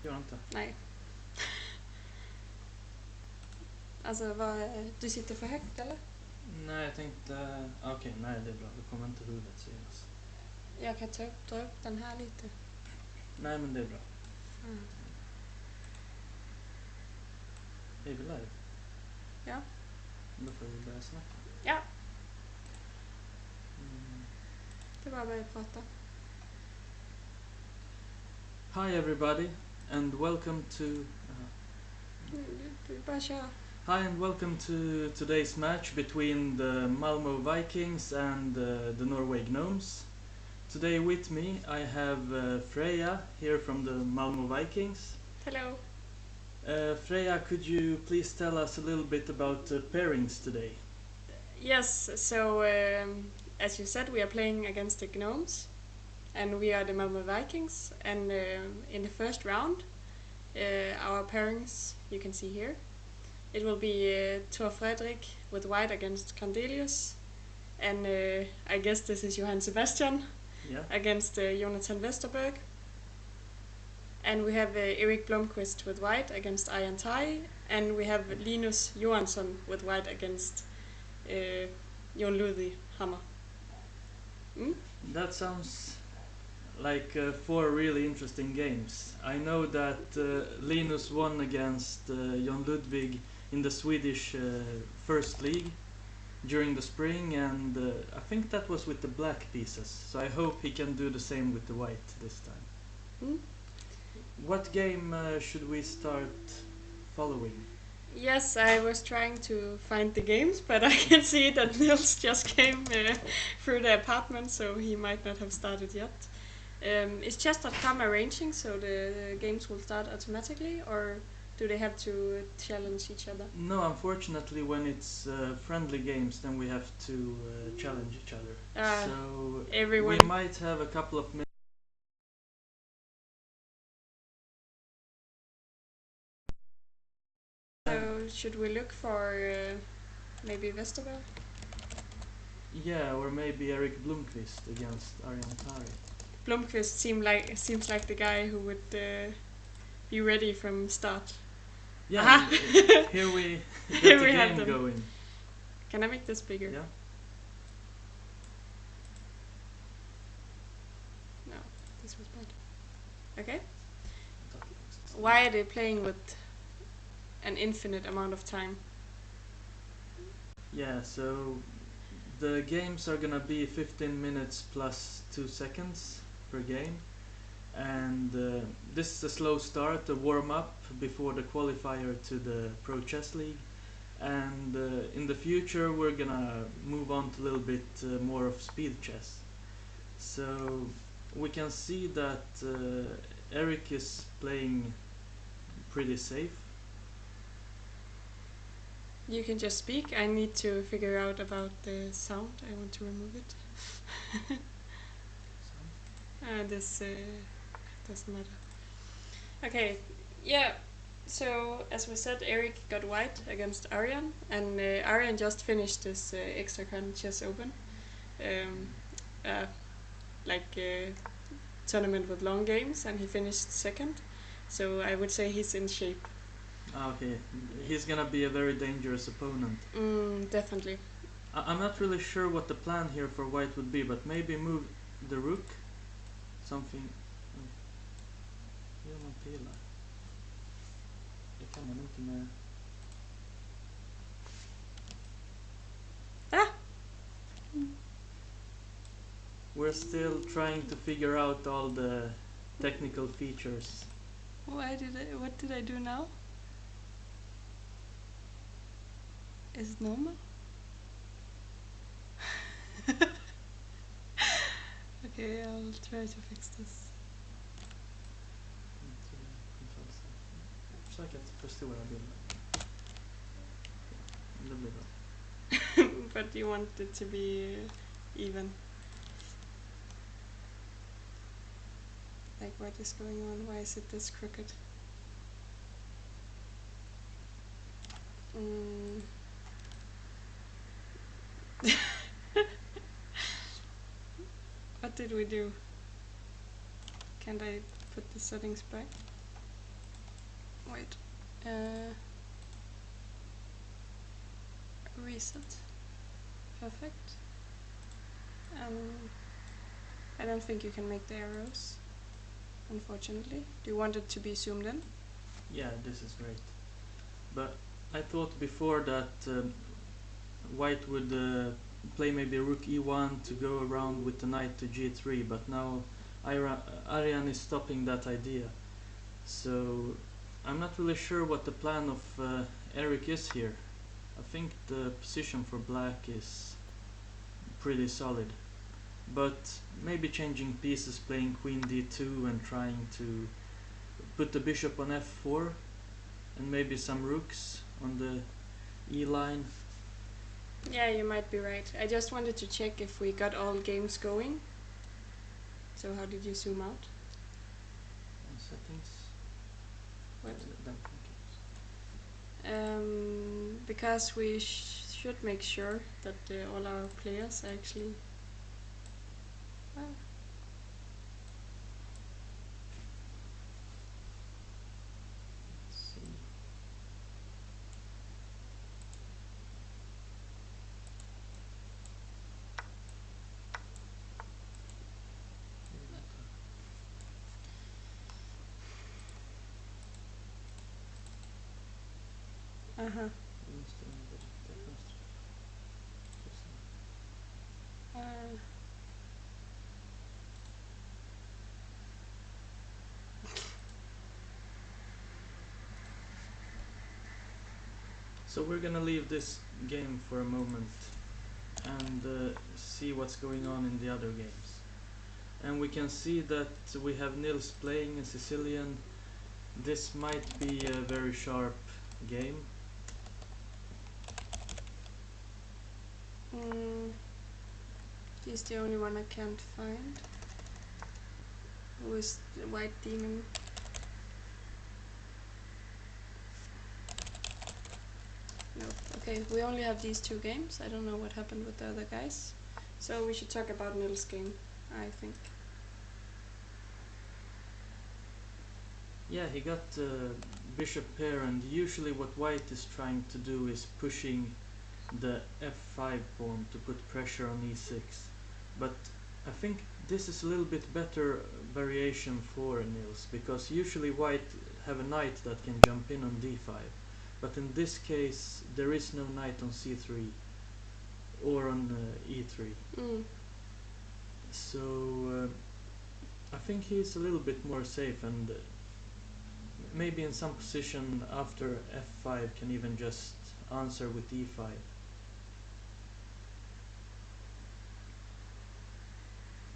Gör inte. Nej. Alltså, du sitter för högt eller? Nej, jag tänkte... Okej, nej det är bra. Då kommer inte huvudet synas. Jag kan dra upp den här lite. Nej, men det är bra. Mm. Är vi live? Ja. Då får vi börja snacka. Ja, Mm. det var börja prata. Hi everybody and welcome to... Du bara kör. Hi and welcome to today's match between the Malmo Vikings and the Norway Gnomes. Today with me I have Freya here from the Malmo Vikings. Hello. Freya, could you please tell us a little bit about the pairings today? Yes, so as you said, we are playing against the Gnomes, and we are the Malmo Vikings. And in the first round, our pairings you can see here. It will be Thor Fredrik with white against Candelius, and I guess this is Johann Sebastian Yeah. against Jonathan Westerberg. And we have Erik Blomqvist with white against Ian Tai, and we have Linus Johansson with white against Jon Ludvig Hammer. Mm? That sounds like 4 really interesting games. I know that Linus won against Jon Ludvig in the Swedish First League during the spring, and I think that was with the black pieces, so I hope he can do the same with the white this time. Mm? What game should we start following? Yes, I was trying to find the games, but I can see that Nils just came through the apartment, so he might not have started yet. Is chess.com arranging so the games will start automatically, or do they have to challenge each other? No, unfortunately, when it's friendly games, then we have to challenge each other. So everyone. we might have a couple of minutes. So should we look for maybe Vesterberg? Yeah, or maybe Erik Blomqvist against Arjan Tari. Blomqvist seems like the guy who would be ready from start. Yeah, here we get Here the we have game them. going. Can I make this bigger? Yeah. No, this was bad. Okay. Why are they playing with an infinite amount of time? Yeah, so the games are gonna be 15 minutes plus 2 seconds per game. And this is a slow start, a warm up before the qualifier to the Pro Chess League. And in the future, we're gonna move on to a little bit more of speed chess. So we can see that Eric is playing pretty safe. You can just speak. I need to figure out about the sound. I want to remove it. This doesn't matter. Okay, yeah. So as we said, Eric got white against Aryan, and Aryan just finished this Extracan Chess Open, tournament with long games, and he finished second. So I would say he's in shape. Okay, he's gonna be a very dangerous opponent. Definitely. I'm not really sure what the plan here for white would be, but maybe move the rook. Something... Hur gör man pilar? Det kan man inte med... We're still trying to figure out all the technical features. What did I do now? Is it normal? Okay, I'll try to fix this. Försök att förstora bilden. Det blir bra. But you want it to be even. Like, what is going on? Why is it this crooked? What did we do? Can't I put the settings back? Wait. Reset. Perfect. I don't think you can make the arrows, unfortunately. Do you want it to be zoomed in? Yeah, this is great. But I thought before that white would play maybe rook e1 to go around with the knight to g3, but now Aryan is stopping that idea. So I'm not really sure what the plan of Eric is here. I think the position for black is pretty solid, but maybe changing pieces, playing queen d2 and trying to put the bishop on f4 and maybe some rooks on the e line. Yeah, you might be right. I just wanted to check if we got all games going. So how did you zoom out? And settings. What? Then Because we should make sure that all our players are actually... Well, let's see. uh-huh. Uh, So we're gonna leave this game for a moment and see what's going on in the other games. And we can see that we have Nils playing a Sicilian. This might be a very sharp game. He's the only one I can't find. Who is the white demon? No. Okay, we only have these two games. I don't know what happened with the other guys. So we should talk about Nils' game, I think. Yeah, he got bishop pair, and usually what white is trying to do is pushing the f5 pawn to put pressure on e6. But I think this is a little bit better variation for Nils, because usually white have a knight that can jump in on d5. But in this case, there is no knight on c3 or on e3. So I think he's a little bit more safe, and maybe in some position after f5 can even just answer with e5.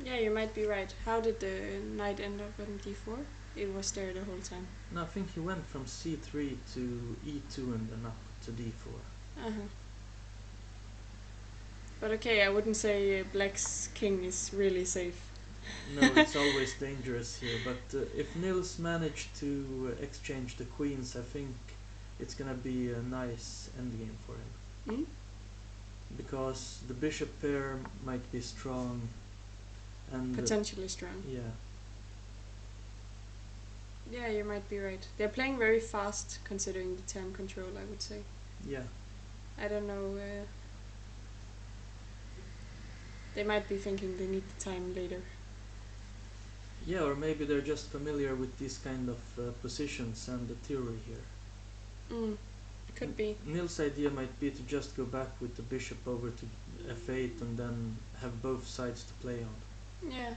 Yeah, you might be right. How did the knight end up on d4? It was there the whole time. No, I think he went from c3 to e2 and then up to d4. Uh-huh. But okay, I wouldn't say black's king is really safe. No, it's always dangerous here, but if Nils managed to exchange the queens, I think it's gonna be a nice endgame for him. Because the bishop pair might be strong and potentially strong. Yeah. Yeah, you might be right. They're playing very fast considering the time control, I would say. Yeah. I don't know. They might be thinking they need the time later. Yeah, or maybe they're just familiar with these kind of positions and the theory here. Could be. Nils' idea might be to just go back with the bishop over to f8 and then have both sides to play on. Yeah.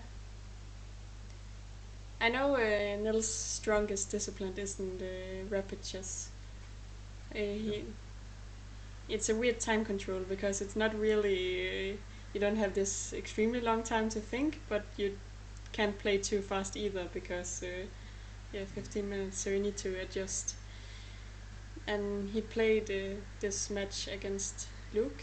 I know Nils' strongest discipline is in the rapid chess. It's a weird time control because it's not really... you don't have this extremely long time to think, but you can't play too fast either because 15 minutes, so you need to adjust. And he played this match against Luke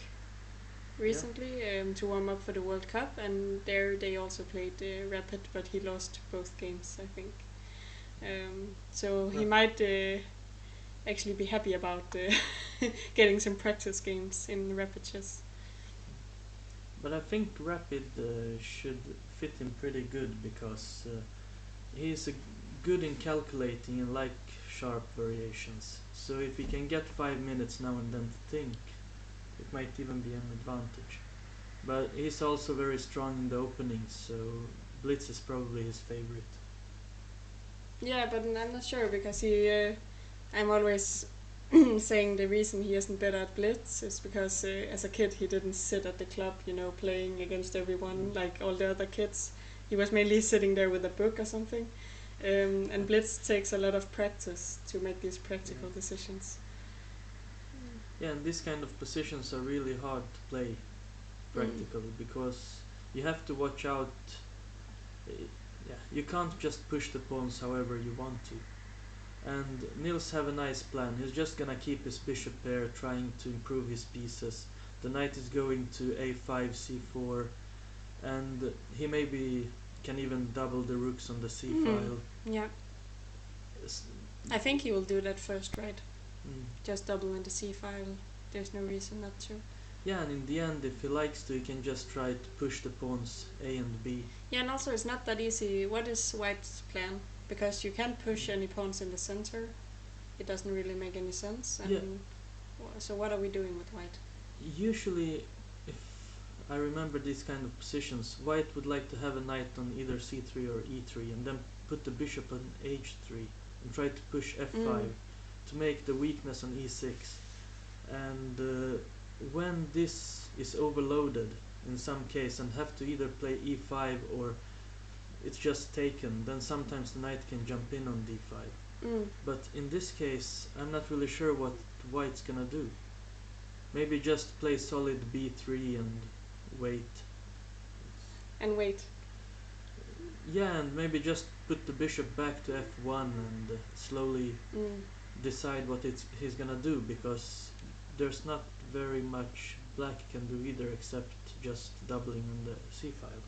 recently to warm up for the World Cup, and there they also played rapid, but he lost both games, I think. So he might actually be happy about getting some practice games in rapid chess. But I think rapid should fit him pretty good because he is good in calculating and like sharp variations. So if he can get 5 minutes now and then to think, it might even be an advantage. But he's also very strong in the openings, so Blitz is probably his favorite. Yeah, but I'm not sure because I'm always saying the reason he isn't better at Blitz is because as a kid he didn't sit at the club, playing against everyone like all the other kids. He was mainly sitting there with a book or something. And Blitz takes a lot of practice to make these practical decisions. Yeah, and these kind of positions are really hard to play practically because you have to watch out. Yeah, you can't just push the pawns however you want to. And Nils have a nice plan. He's just gonna keep his bishop there, trying to improve his pieces. The knight is going to a5, c4, and he maybe can even double the rooks on the c file. Yeah. I think he will do that first, right? Just double in the c file. There's no reason not to. Yeah, and in the end, if he likes to, he can just try to push the pawns A and B. Yeah, and also it's not that easy. What is White's plan? Because you can't push any pawns in the center. It doesn't really make any sense. And yeah. So what are we doing with White? Usually, if I remember these kind of positions, White would like to have a knight on either c3 or e3 and then put the bishop on h3 and try to push f5 to make the weakness on e6. And when this is overloaded in some case and have to either play e5 or it's just taken, then sometimes the knight can jump in on d5. But in this case, I'm not really sure what White's gonna do. Maybe just play solid b3 and wait. And wait. Yeah, and maybe just put the bishop back to f1 and slowly decide what he's gonna do, because there's not very much black can do either except just doubling on the c file.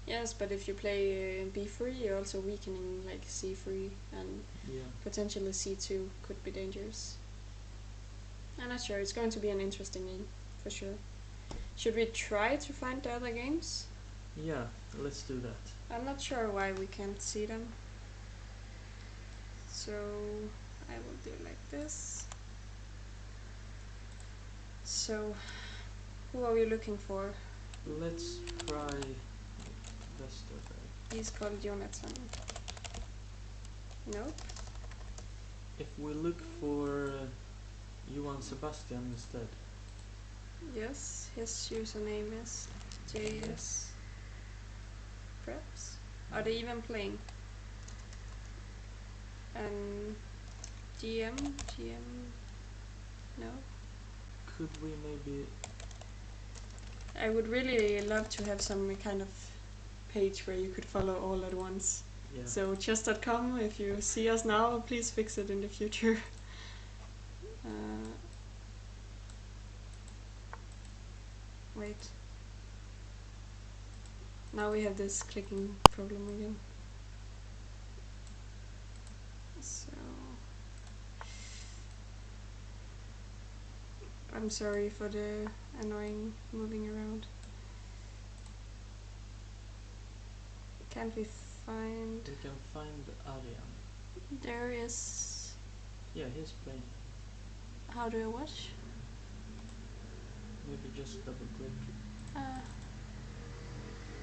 Yes, but if you play b3, you're also weakening like c3 and potentially c2 could be dangerous. I'm not sure. It's going to be an interesting game for sure. Should we try to find the other games? Yeah, let's do that. I'm not sure why we can't see them. So I will do like this. So who are we looking for? Let's try Vesterberg. He's called Jonathan. Nope. If we look for Johan Sebastian instead. Yes, his username is JS. Perhaps? Are they even playing? And GM? No? Could we maybe... I would really love to have some kind of page where you could follow all at once. Yeah. So chess.com, if you see us now, please fix it in the future. Wait. Now we have this clicking problem again. So I'm sorry for the annoying moving around. Can't we find... We can find Aryan. There is... Yeah, he's playing. How do I watch? Maybe just double click.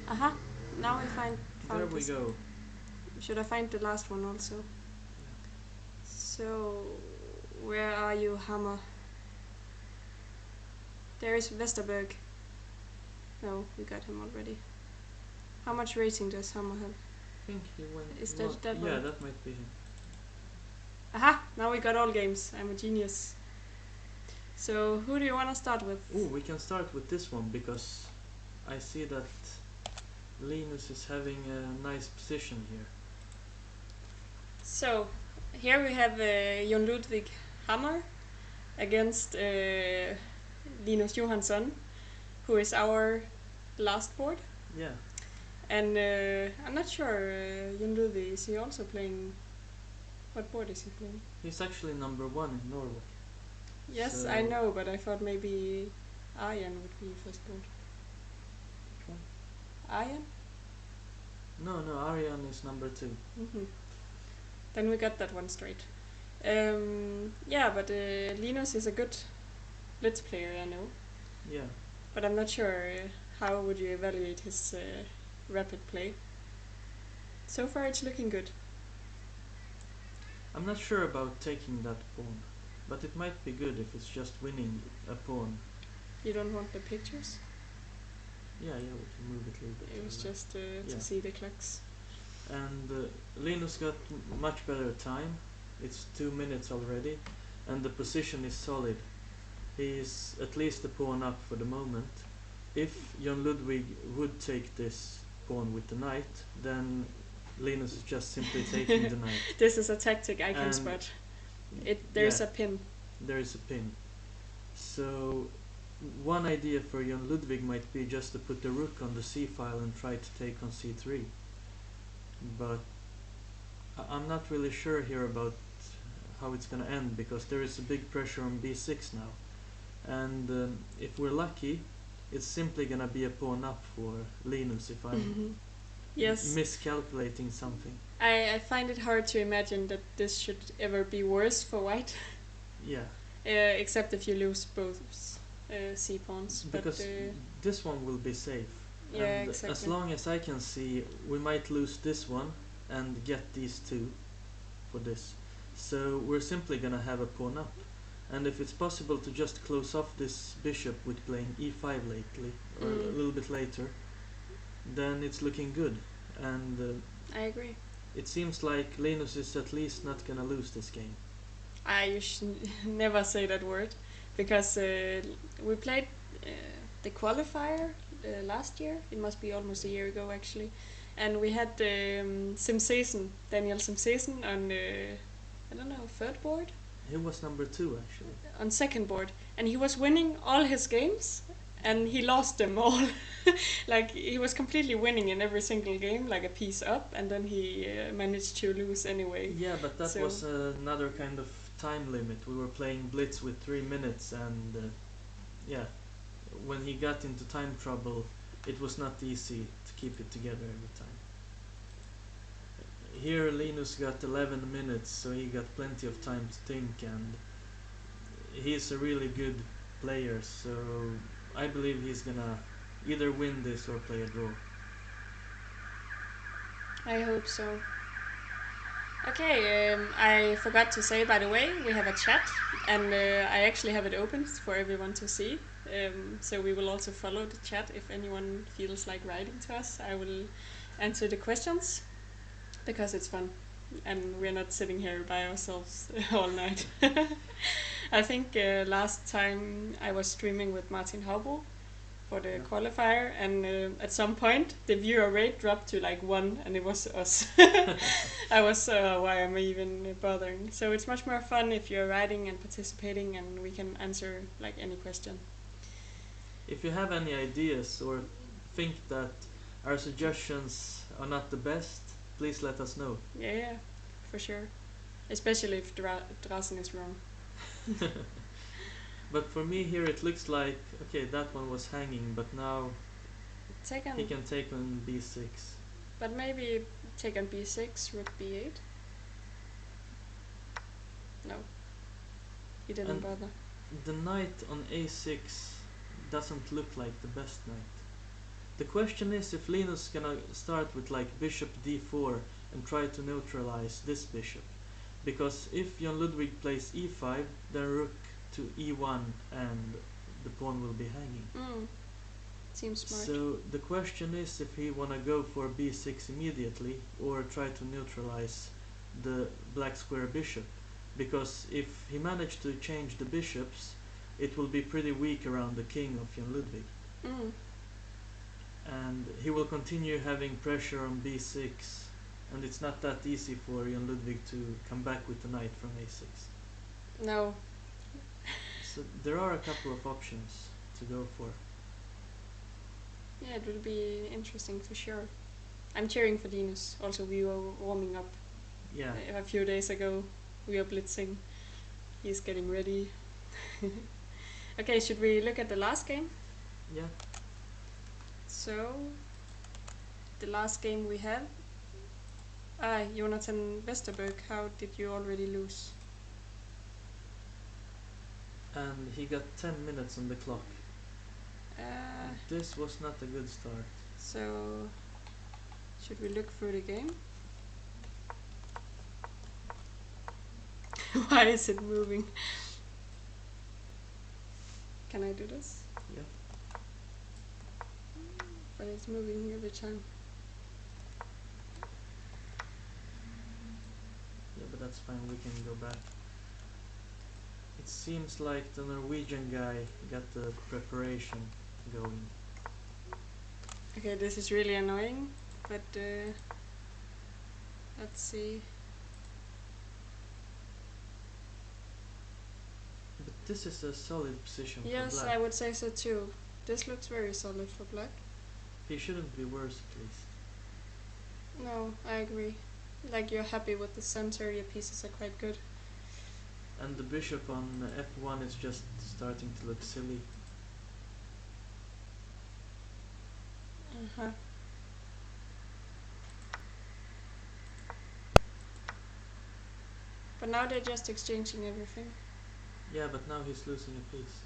Aha! Now I found there we this. Go. Should I find the last one also? Yeah. So, where are you, Hammer? There is Vesterberg. No, we got him already. How much rating does Hammer have? I think he went... Is that one? Yeah, that might be him. Aha! Now we got all games. I'm a genius. So, who do you want to start with? Ooh, we can start with this one because I see that Linus is having a nice position here. So, here we have Jon Ludwig Hammer against Linus Johansson, who is our last board. Yeah. And I'm not sure, Jon Ludwig, is he also playing... What board is he playing? He's actually number 1 in Norway. Yes, So I know, but I thought maybe Aryan would be first board. Which one? Aryan? No, Aryan is number 2. Then we got that one straight. Yeah, but Linus is a good Blitz player, I know. Yeah. But I'm not sure how would you evaluate his rapid play. So far, it's looking good. I'm not sure about taking that pawn, but it might be good if it's just winning a pawn. You don't want the pictures? Yeah, we can move it a little bit. It was just yeah. to see the clocks. And Linus got much better time. It's 2 minutes already, and the position is solid. He's at least a pawn up for the moment. If Jon Ludwig would take this pawn with the knight, then Linus is just simply taking the knight. This is a tactic I can And spot. There's yeah, a pin. there is a pin. So one idea for Jon Ludwig might be just to put the rook on the c file and try to take on c3. But I'm not really sure here about how it's gonna end, because there is a big pressure on b6 now. And if we're lucky, it's simply gonna be a pawn up for Linus if I'm Yes. miscalculating something. I find it hard to imagine that this should ever be worse for white. Yeah. Except if you lose both c pawns. Because but, this one will be safe. yeah, And exactly. as long as I can see, we might lose this one and get these two for this. So we're simply gonna have a pawn up. And if it's possible to just close off this bishop with playing e5 lately, or a little bit later, then it's looking good. And I agree. it seems like Linus is at least not gonna lose this game. You should never say that word, because we played the qualifier last year. It must be almost a year ago actually, and we had Daniel Simsesen on I don't know, third board. He was number 2 actually. On second board, and he was winning all his games, and he lost them all. Like he was completely winning in every single game, like a piece up, and then he managed to lose anyway. Yeah, but that So- was another kind of time limit. We were playing Blitz with 3 minutes, and yeah, when he got into time trouble, it was not easy to keep it together every time. Here Linus got 11 minutes, so he got plenty of time to think, and he's a really good player, so I believe he's gonna either win this or play a draw. I hope so. Okay, I forgot to say, by the way, we have a chat, and I actually have it open for everyone to see. So we will also follow the chat if anyone feels like writing to us. I will answer the questions, because it's fun, and we're not sitting here by ourselves all night. I think last time I was streaming with Martin Haubo for the qualifier, and at some point the viewer rate dropped to like 1, and it was us. I was why am I even bothering? So it's much more fun if you're writing and participating, and we can answer like any question. If you have any ideas or think that our suggestions are not the best, please let us know. Yeah, for sure. Especially if Drasen is wrong. But for me here it looks like, okay, that one was hanging, but now Second, he can take on b6. but maybe take on b6, rook b8. No, he didn't And bother. the knight on a6 doesn't look like the best knight. The question is if Linus gonna start with like bishop d4 and try to neutralize this bishop. Because if Jon Ludwig plays e5, then rook to e1 and the pawn will be hanging. Seems smart. So the question is if he wanna go for b6 immediately or try to neutralize the black square bishop. Because if he managed to change the bishops, it will be pretty weak around the king of Jon Ludwig. And he will continue having pressure on b6, and it's not that easy for Jon Ludwig to come back with the knight from a6. No. So there are a couple of options to go for. Yeah, it will be interesting for sure. I'm cheering for Linus. Also, we were warming up Yeah. a few days ago. We are blitzing. He's getting ready. Okay, should we look at the last game? Yeah. So, the last game we have. Jonathan Westerberg, how did you already lose? and he got 10 minutes on the clock. This was not a good start. So, should we look through the game? Why is it moving? Can I do this? Yeah. But it's moving every time. Yeah, but that's fine, we can go back. It seems like the Norwegian guy got the preparation going. Okay, this is really annoying, but let's see. But this is a solid position for Yes, black. I would say so too. This looks very solid for black. He shouldn't be worse at least. No, I agree. Like, you're happy with the center, your pieces are quite good. And the bishop on f1 is just starting to look silly. Uh-huh. But now they're just exchanging everything. Yeah, but now he's losing a piece.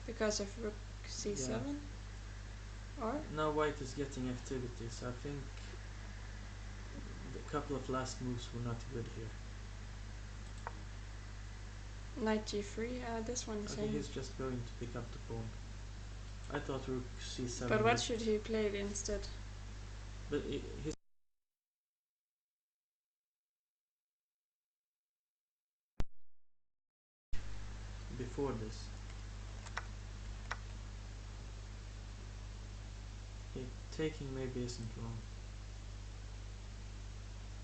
Because of rook c7? Yeah. Or? Now white is getting activity, so I think the couple of last moves were not good here. Knight g3, this one is Okay, he's just going to pick up the pawn. I thought rook c7. But what should he play instead? But he's before this. Okay, taking maybe isn't wrong.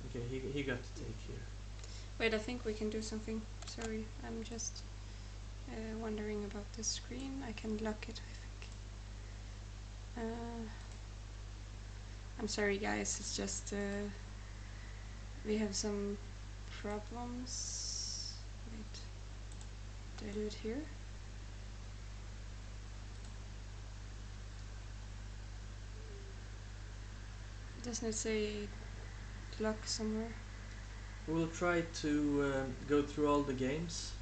Okay, he got to take here. Wait, I think we can do something. Sorry, I'm just wondering about this screen. I can lock it, I think. I'm sorry guys, it's just we have some problems. Wait, did I do it here? Doesn't it say lock somewhere? We'll try to go through all the games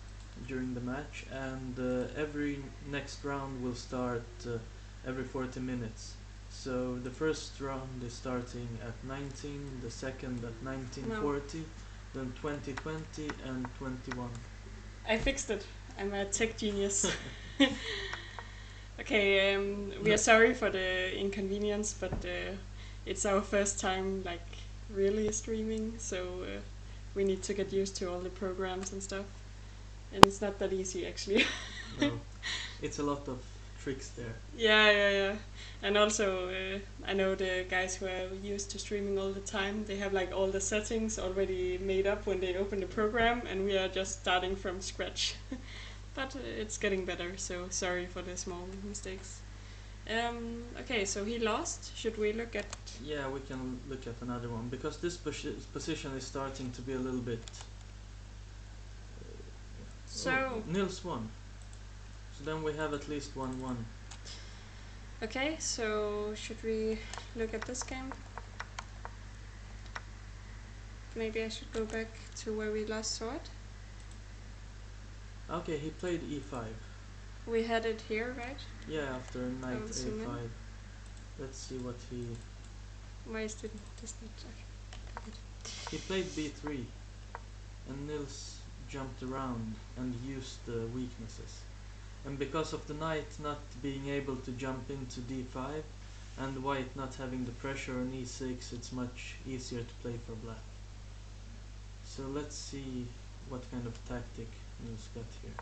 during the match, and every next round will start every 40 minutes. So the first round is starting at 19, the second at 19:40, then 20:20 and 21. I fixed it. I'm a tech genius. Okay, we are sorry for the inconvenience, but it's our first time like really streaming, so we need to get used to all the programs and stuff. And it's not that easy actually. No, it's a lot of tricks there. Yeah. And also, I know the guys who are used to streaming all the time, they have like all the settings already made up when they open the program, and we are just starting from scratch. But it's getting better, so sorry for the small mistakes. Okay, so he lost. Should we look at... Yeah, we can look at another one, because this position is starting to be a little bit... So... Nils won. So then we have at least 1-1. Okay, so should we look at this game? Maybe I should go back to where we last saw it. Okay, he played e5. We had it here, right? Yeah, after knight I'll zoom in. a5. Let's see what he... Why is this not... Okay. He played b3, and Nils jumped around and used the weaknesses. And because of the knight not being able to jump into d5, and white not having the pressure on e6, it's much easier to play for black. So let's see what kind of tactic Nils got here.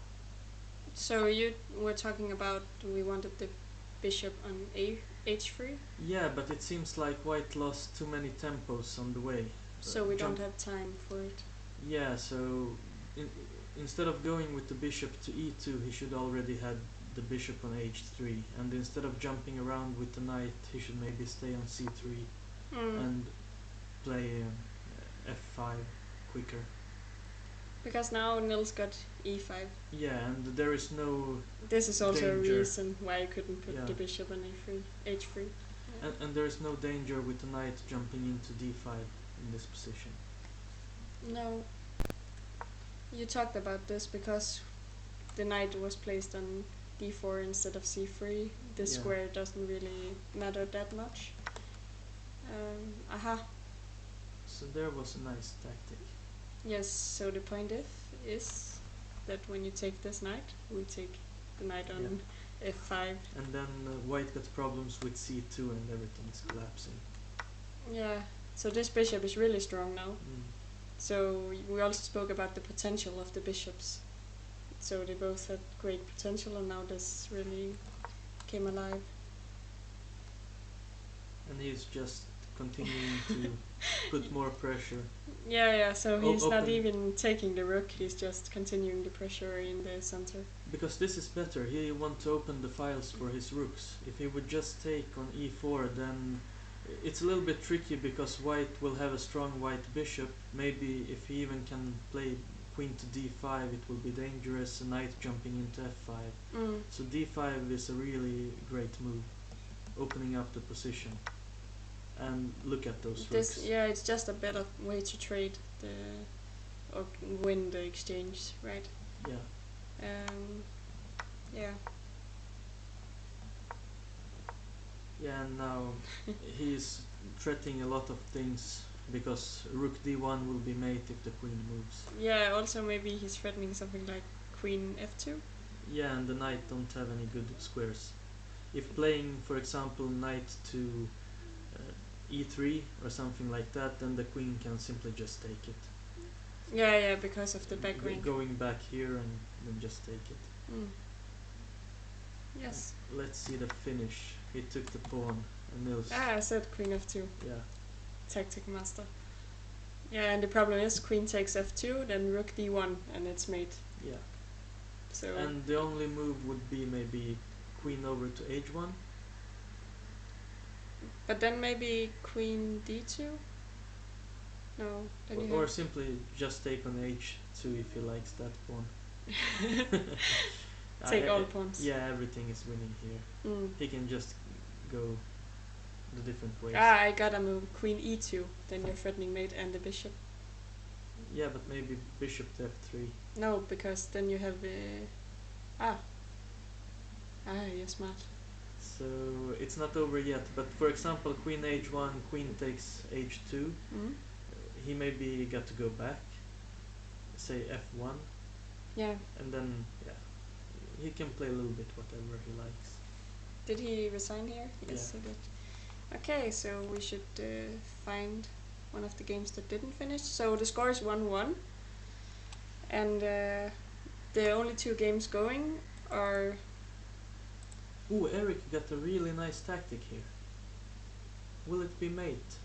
So you were talking about we wanted the bishop on h3? Yeah, but it seems like white lost too many tempos on the way. So we don't have time for it. Yeah, so instead of going with the bishop to e2, he should already had the bishop on h3, and instead of jumping around with the knight, he should maybe stay on c3 and play f5 quicker. Because now Nils got e5. Yeah, and there is no This is also danger. a reason why I couldn't put Yeah. the bishop on h3. Yeah. And there is no danger with the knight jumping into d5 in this position. No. You talked about this because the knight was placed on d4 instead of c3, the Yeah. square doesn't really matter that much. Aha. So there was a nice tactic. Yes, so the point is that when you take this knight, we take the knight on f5. And then white got problems with c2 and everything is collapsing. Yeah, so this bishop is really strong now. Mm. So we also spoke about the potential of the bishops. So they both had great potential, and now this really came alive. And he's just continuing to put more pressure. Yeah, so he's not Open- even taking the rook, he's just continuing the pressure in the center. Because this is better, he wants to open the files for his rooks. If he would just take on e4, then it's a little bit tricky because white will have a strong white bishop. Maybe if he even can play queen to d5, it will be dangerous, a knight jumping into f5. Mm. So d5 is a really great move, opening up the position. And look at those rooks. Yeah, it's just a better way to trade or win the exchange, right? Yeah. Yeah. Yeah, and now he's threatening a lot of things because rook d1 will be mate if the queen moves. Yeah, also maybe he's threatening something like queen f2. Yeah, and the knight don't have any good squares. If playing, for example, knight to e3 or something like that, then the queen can simply just take it. Yeah, because of the back rank. Going back here and then just take it. Mm. Yes. Let's see the finish. He took the pawn and Nils. I said queen f2. Yeah. Tactic master. Yeah, and the problem is queen takes f2, then rook d1, and it's mate. Yeah. So. And the only move would be maybe queen over to h1. But then maybe queen d2. No. Then you Or have simply just take on h2 if he likes that pawn. take all pawns. Yeah, everything is winning here. Mm. He can just go the different ways. I gotta move queen e2. Then you're threatening mate and the bishop. Yeah, but maybe bishop to f3. No, because then you have you're smart. So it's not over yet. But for example, queen h1, queen takes h2. Mm. He maybe got to go back, say f1. Yeah. And then he can play a little bit whatever he likes. Did he resign here? Yes, Yeah. he did. Okay, so we should find one of the games that didn't finish. So the score is 1-1. And the only two games going are... Ooh, Eric got a really nice tactic here. Will it be mate?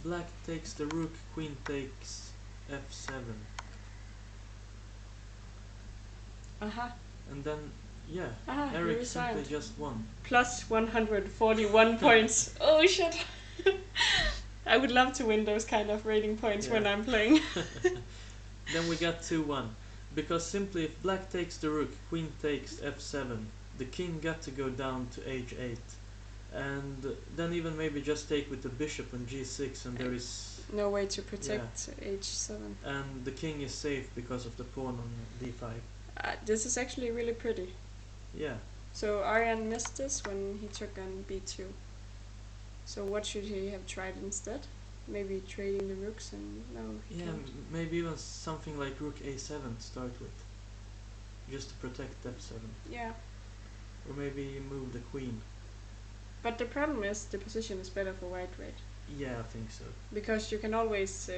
Black takes the rook, queen takes f7. Aha. And then, yeah, He Eric resigned. simply just won. Plus 141 points. Oh shit. I would love to win those kind of rating points when I'm playing. Then we got 2-1. Because simply if black takes the rook, queen takes f7, the king got to go down to h8. And then even maybe just take with the bishop on g6 and there is... No way to protect h7. And the king is safe because of the pawn on d5. This is actually really pretty. Yeah. So Aryan missed this when he took on b2. So what should he have tried instead? Maybe trading the rooks and no, he can't. Maybe even something like rook a7 to start with. Just to protect f7. Yeah. Or maybe move the queen. But the problem is the position is better for white, right? Yeah, I think so. Because you can always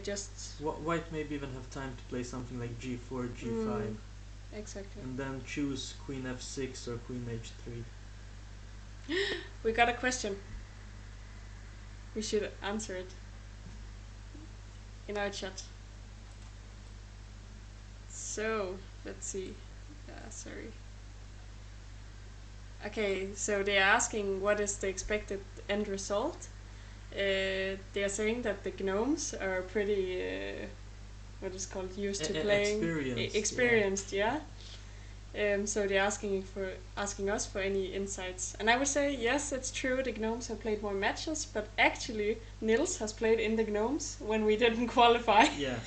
just... White maybe even have time to play something like g4, g5. Exactly. And then choose queen f6 or queen h3. We got a question. We should answer it in our chat. So, let's see. Sorry. Okay, so they are asking what is the expected end result. They are saying that the gnomes are pretty, what is called, used to playing, experienced, yeah. So they're asking us for any insights, and I would say yes, it's true. The gnomes have played more matches, but actually Nils has played in the gnomes when we didn't qualify. Yeah.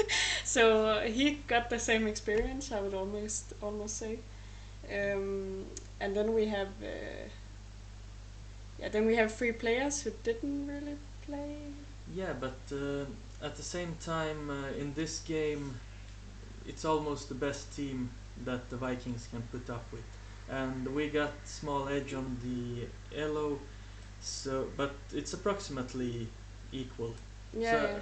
So he got the same experience, I would almost say. And then we have then we have 3 players who didn't really play. Yeah, but at the same time, in this game, it's almost the best team that the Vikings can put up with, and we got small edge on the Elo, so but it's approximately equal. Yeah, So yeah.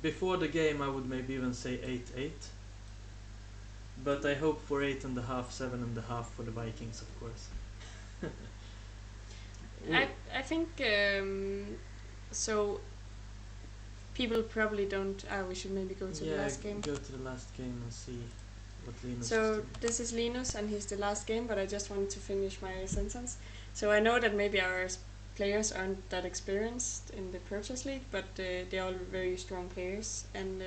before the game, I would maybe even say 8-8. But I hope for 8.5, 7.5 for the Vikings, of course. I think so. People probably don't. We should maybe go to the last game. Go to the last game and see what Linus is So doing. this is Linus, and he's the last game. But I just wanted to finish my sentence. So I know that maybe our players aren't that experienced in the Purchase League, but they're all very strong players. And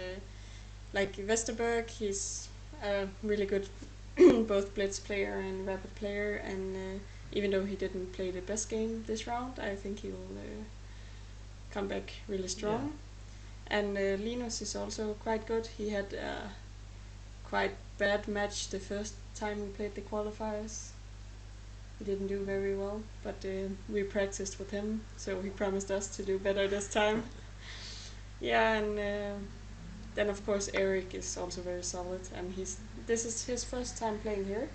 like Vesterberg, he's a really good both blitz player and rapid player. And even though he didn't play the best game this round, I think he will come back really strong. Yeah. And Linus is also quite good. He had a quite bad match the first time we played the qualifiers. He didn't do very well, but we practiced with him, so he promised us to do better this time. Yeah, and then of course Eric is also very solid, and this is his first time playing here.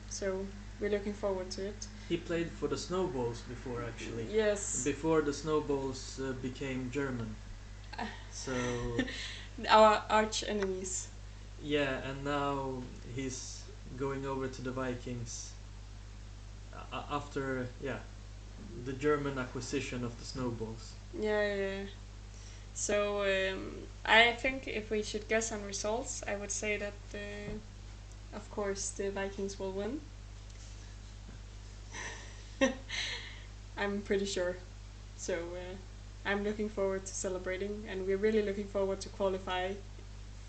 So we're looking forward to it. He played for the Snowballs before, actually. Yes. Before the Snowballs became German. So Our arch enemies. yeah, and now he's going over to the Vikings after the German acquisition of the Snowballs. Yeah. So I think if we should guess on results, I would say that of course the Vikings will win. I'm pretty sure. So I'm looking forward to celebrating, and we're really looking forward to qualify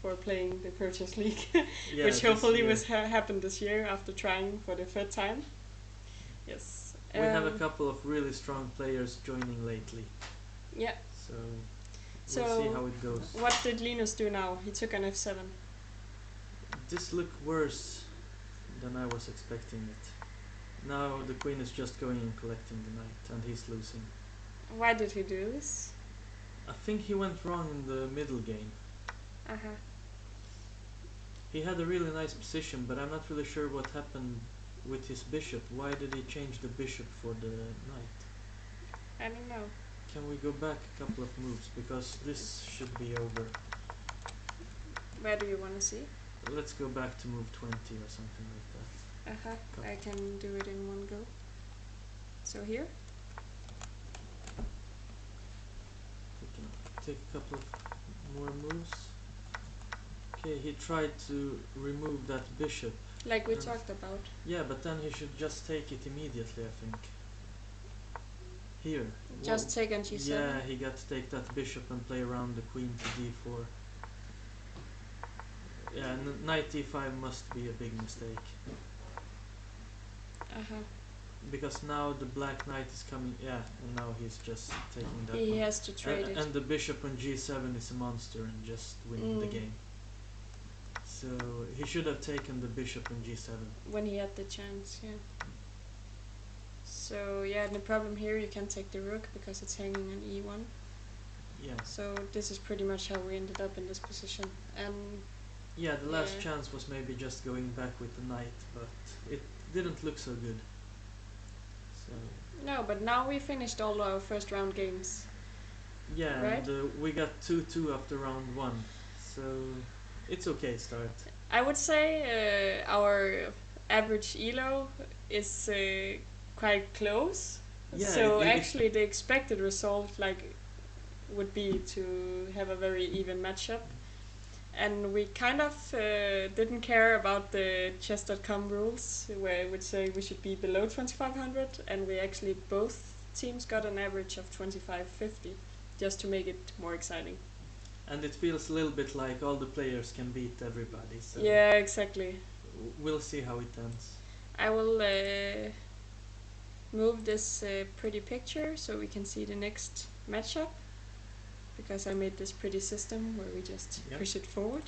for playing the Purchase League, Yeah, which hopefully year. was happened this year after trying for the 3rd time. Yes. We have a couple of really strong players joining lately. Yeah. So we'll see how it goes. What did Linus do now? He took an F7. This looked worse than I was expecting it. Now the queen is just going and collecting the knight, and he's losing. Why did he do this? I think he went wrong in the middle game. Uh-huh. He had a really nice position, but I'm not really sure what happened with his bishop. Why did he change the bishop for the knight? I don't know. Can we go back a couple of moves, because this should be over. Where do you want to see? Let's go back to move 20 or something like that. I can do it in one go. So here? We can take a couple of more moves. Okay, he tried to remove that bishop. Like we talked about. Yeah, but then he should just take it immediately, I think. Here. Just take on g7? Yeah, he got to take that bishop and play around the queen to d4. Yeah, knight d5 must be a big mistake. Uh-huh. Because now the black knight is coming, and now he's just taking that He one. has to trade it. And the bishop on g7 is a monster and just winning the game. So he should have taken the bishop on g7. When he had the chance, yeah. So yeah, the problem here, you can't take the rook because it's hanging on e1. Yeah. So this is pretty much how we ended up in this position. And yeah, the last chance was maybe just going back with the knight, but it didn't look so good. So no, but now we finished all our first round games. yeah, right? And we got 2-2 after round 1, so it's okay start. I would say our average elo is quite close. Yeah, so actually the expected result would be to have a very even matchup. And we kind of didn't care about the chess.com rules, which say we should be below 2500, and we actually both teams got an average of 2550, just to make it more exciting. And it feels a little bit like all the players can beat everybody. So yeah, exactly. We'll see how it ends. I will move this pretty picture so we can see the next matchup. because I made this pretty system where we just Yep. push it forward.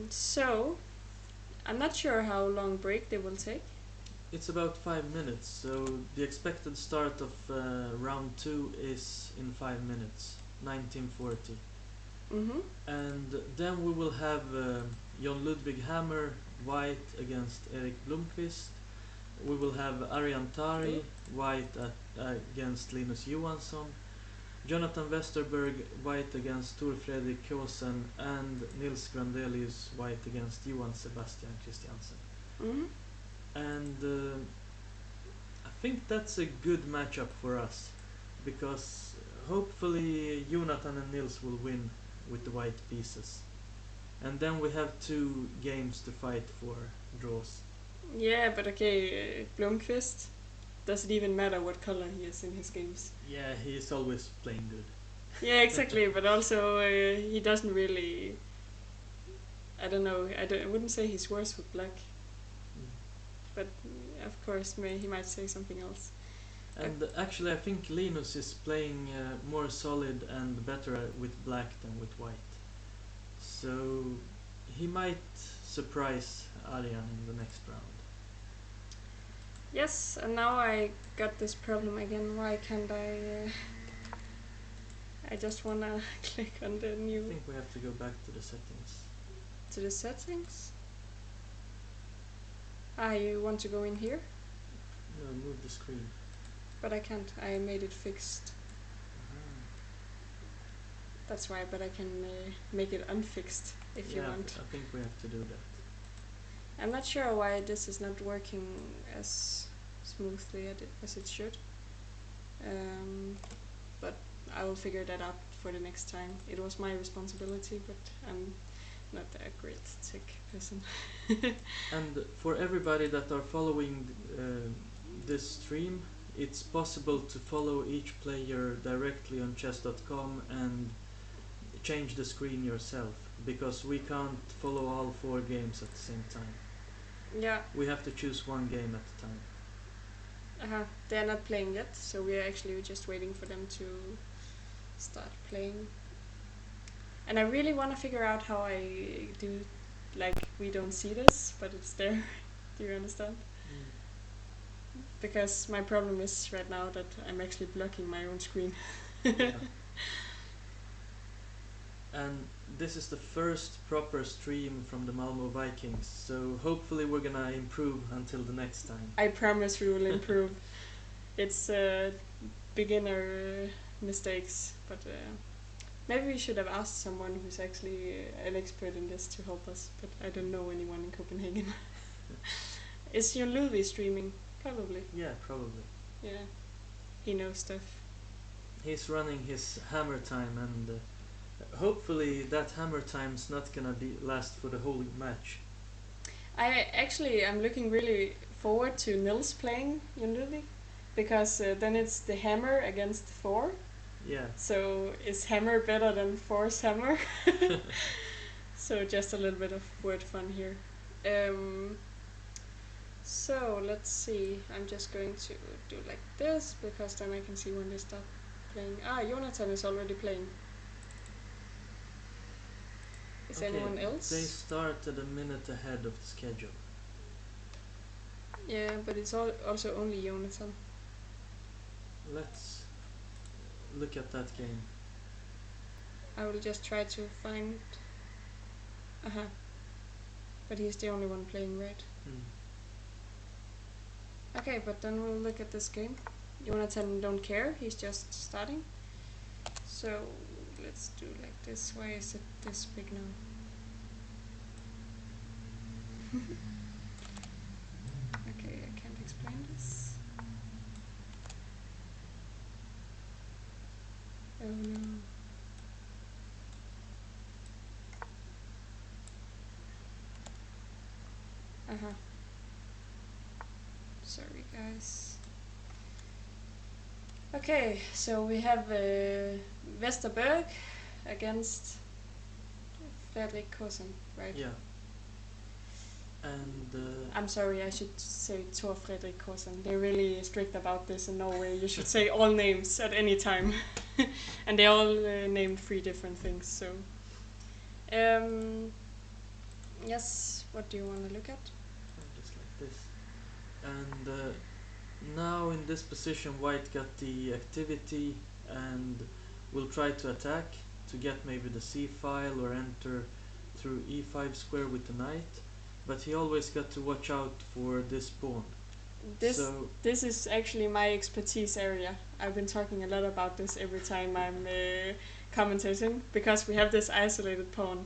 So I'm not sure how long break they will take. It's about 5 minutes, so the expected start of round 2 is in 5 minutes, 1940. Mm-hmm. And then we will have John Ludwig Hammer white against Erik Blomqvist. We will have Arjan Tari white against Linus Johansson. Jonathan Westerberg white against Tor Fredrik Kåsen, and Nils Grandelius white against Johan Sebastian Christiansen. Mm-hmm. And I think that's a good matchup for us, because hopefully Jonathan and Nils will win with the white pieces. And then we have 2 games to fight for draws. Yeah, but okay, Blomqvist, does it even matter what color he is in his games? Yeah, he's always playing good. Yeah, exactly, but also he doesn't really. I don't know. I wouldn't say he's worse with black, but of course, he might say something else. And actually, I think Linus is playing more solid and better with black than with white. So he might surprise Arjan in the next round. Yes, and now I got this problem again. Why can't I? I just wanna click on the I new think we have to go back to the settings. to the settings. Ah, you want to go in here? No, move the screen. But I can't. I made it fixed. That's why. But I can make it unfixed if you want. I think we have to do that. I'm not sure why this is not working as smoothly as it should. But I will figure that out for the next time. It was my responsibility, but I'm not a great tech person. And for everybody that are following this stream, it's possible to follow each player directly on chess.com and change the screen yourself, because we can't follow all 4 games at the same time. Yeah. We have to choose 1 game at a time. They're not playing yet, so we're actually just waiting for them to start playing. And I really want to figure out how I do, like, we don't see this, but it's there. Do you understand? Because my problem is right now that I'm actually blocking my own screen. Yeah. And this is the first proper stream from the Malmo Vikings, so hopefully we're gonna improve until the next time. I promise we will improve. It's beginner mistakes, but maybe we should have asked someone who's actually an expert in this to help us, but I don't know anyone in Copenhagen. Is Jon Ludwig streaming? Probably. Yeah, probably. Yeah, he knows stuff. He's running his hammer time, and hopefully that hammer time's not gonna last for the whole match. I'm looking really forward to Nils playing Jon Ludwig, because then it's the hammer against Thor. Yeah. So is hammer better than Thor's hammer? So just a little bit of word fun here. So let's see. I'm just going to do like this, because then I can see when they start playing. Ah, Jonathan is already playing. Is anyone else? They started a minute ahead of the schedule. Yeah, but it's also only Jonathan. Let's look at that game. I will just try to find. But he's the only one playing, right? Okay, but then we'll look at this game. Jonathan don't care, he's just starting. So let's do like this. Why is it this big now? Okay, I can't explain this. Oh no. Sorry guys. Okay, so we have Westerberg against Fredrik Kåsen, right? Yeah. And I'm sorry, I should say Thor Fredrik Korsen. They're really strict about this in Norway. You should say all names at any time. And they all named 3 different things, so. Yes, what do you want to look at? just like this. And now in this position, white got the activity and will try to attack to get maybe the c file or enter through e5 square with the knight, but he always got to watch out for this pawn. This is actually my expertise area. I've been talking a lot about this every time I'm commentating, because we have this isolated pawn.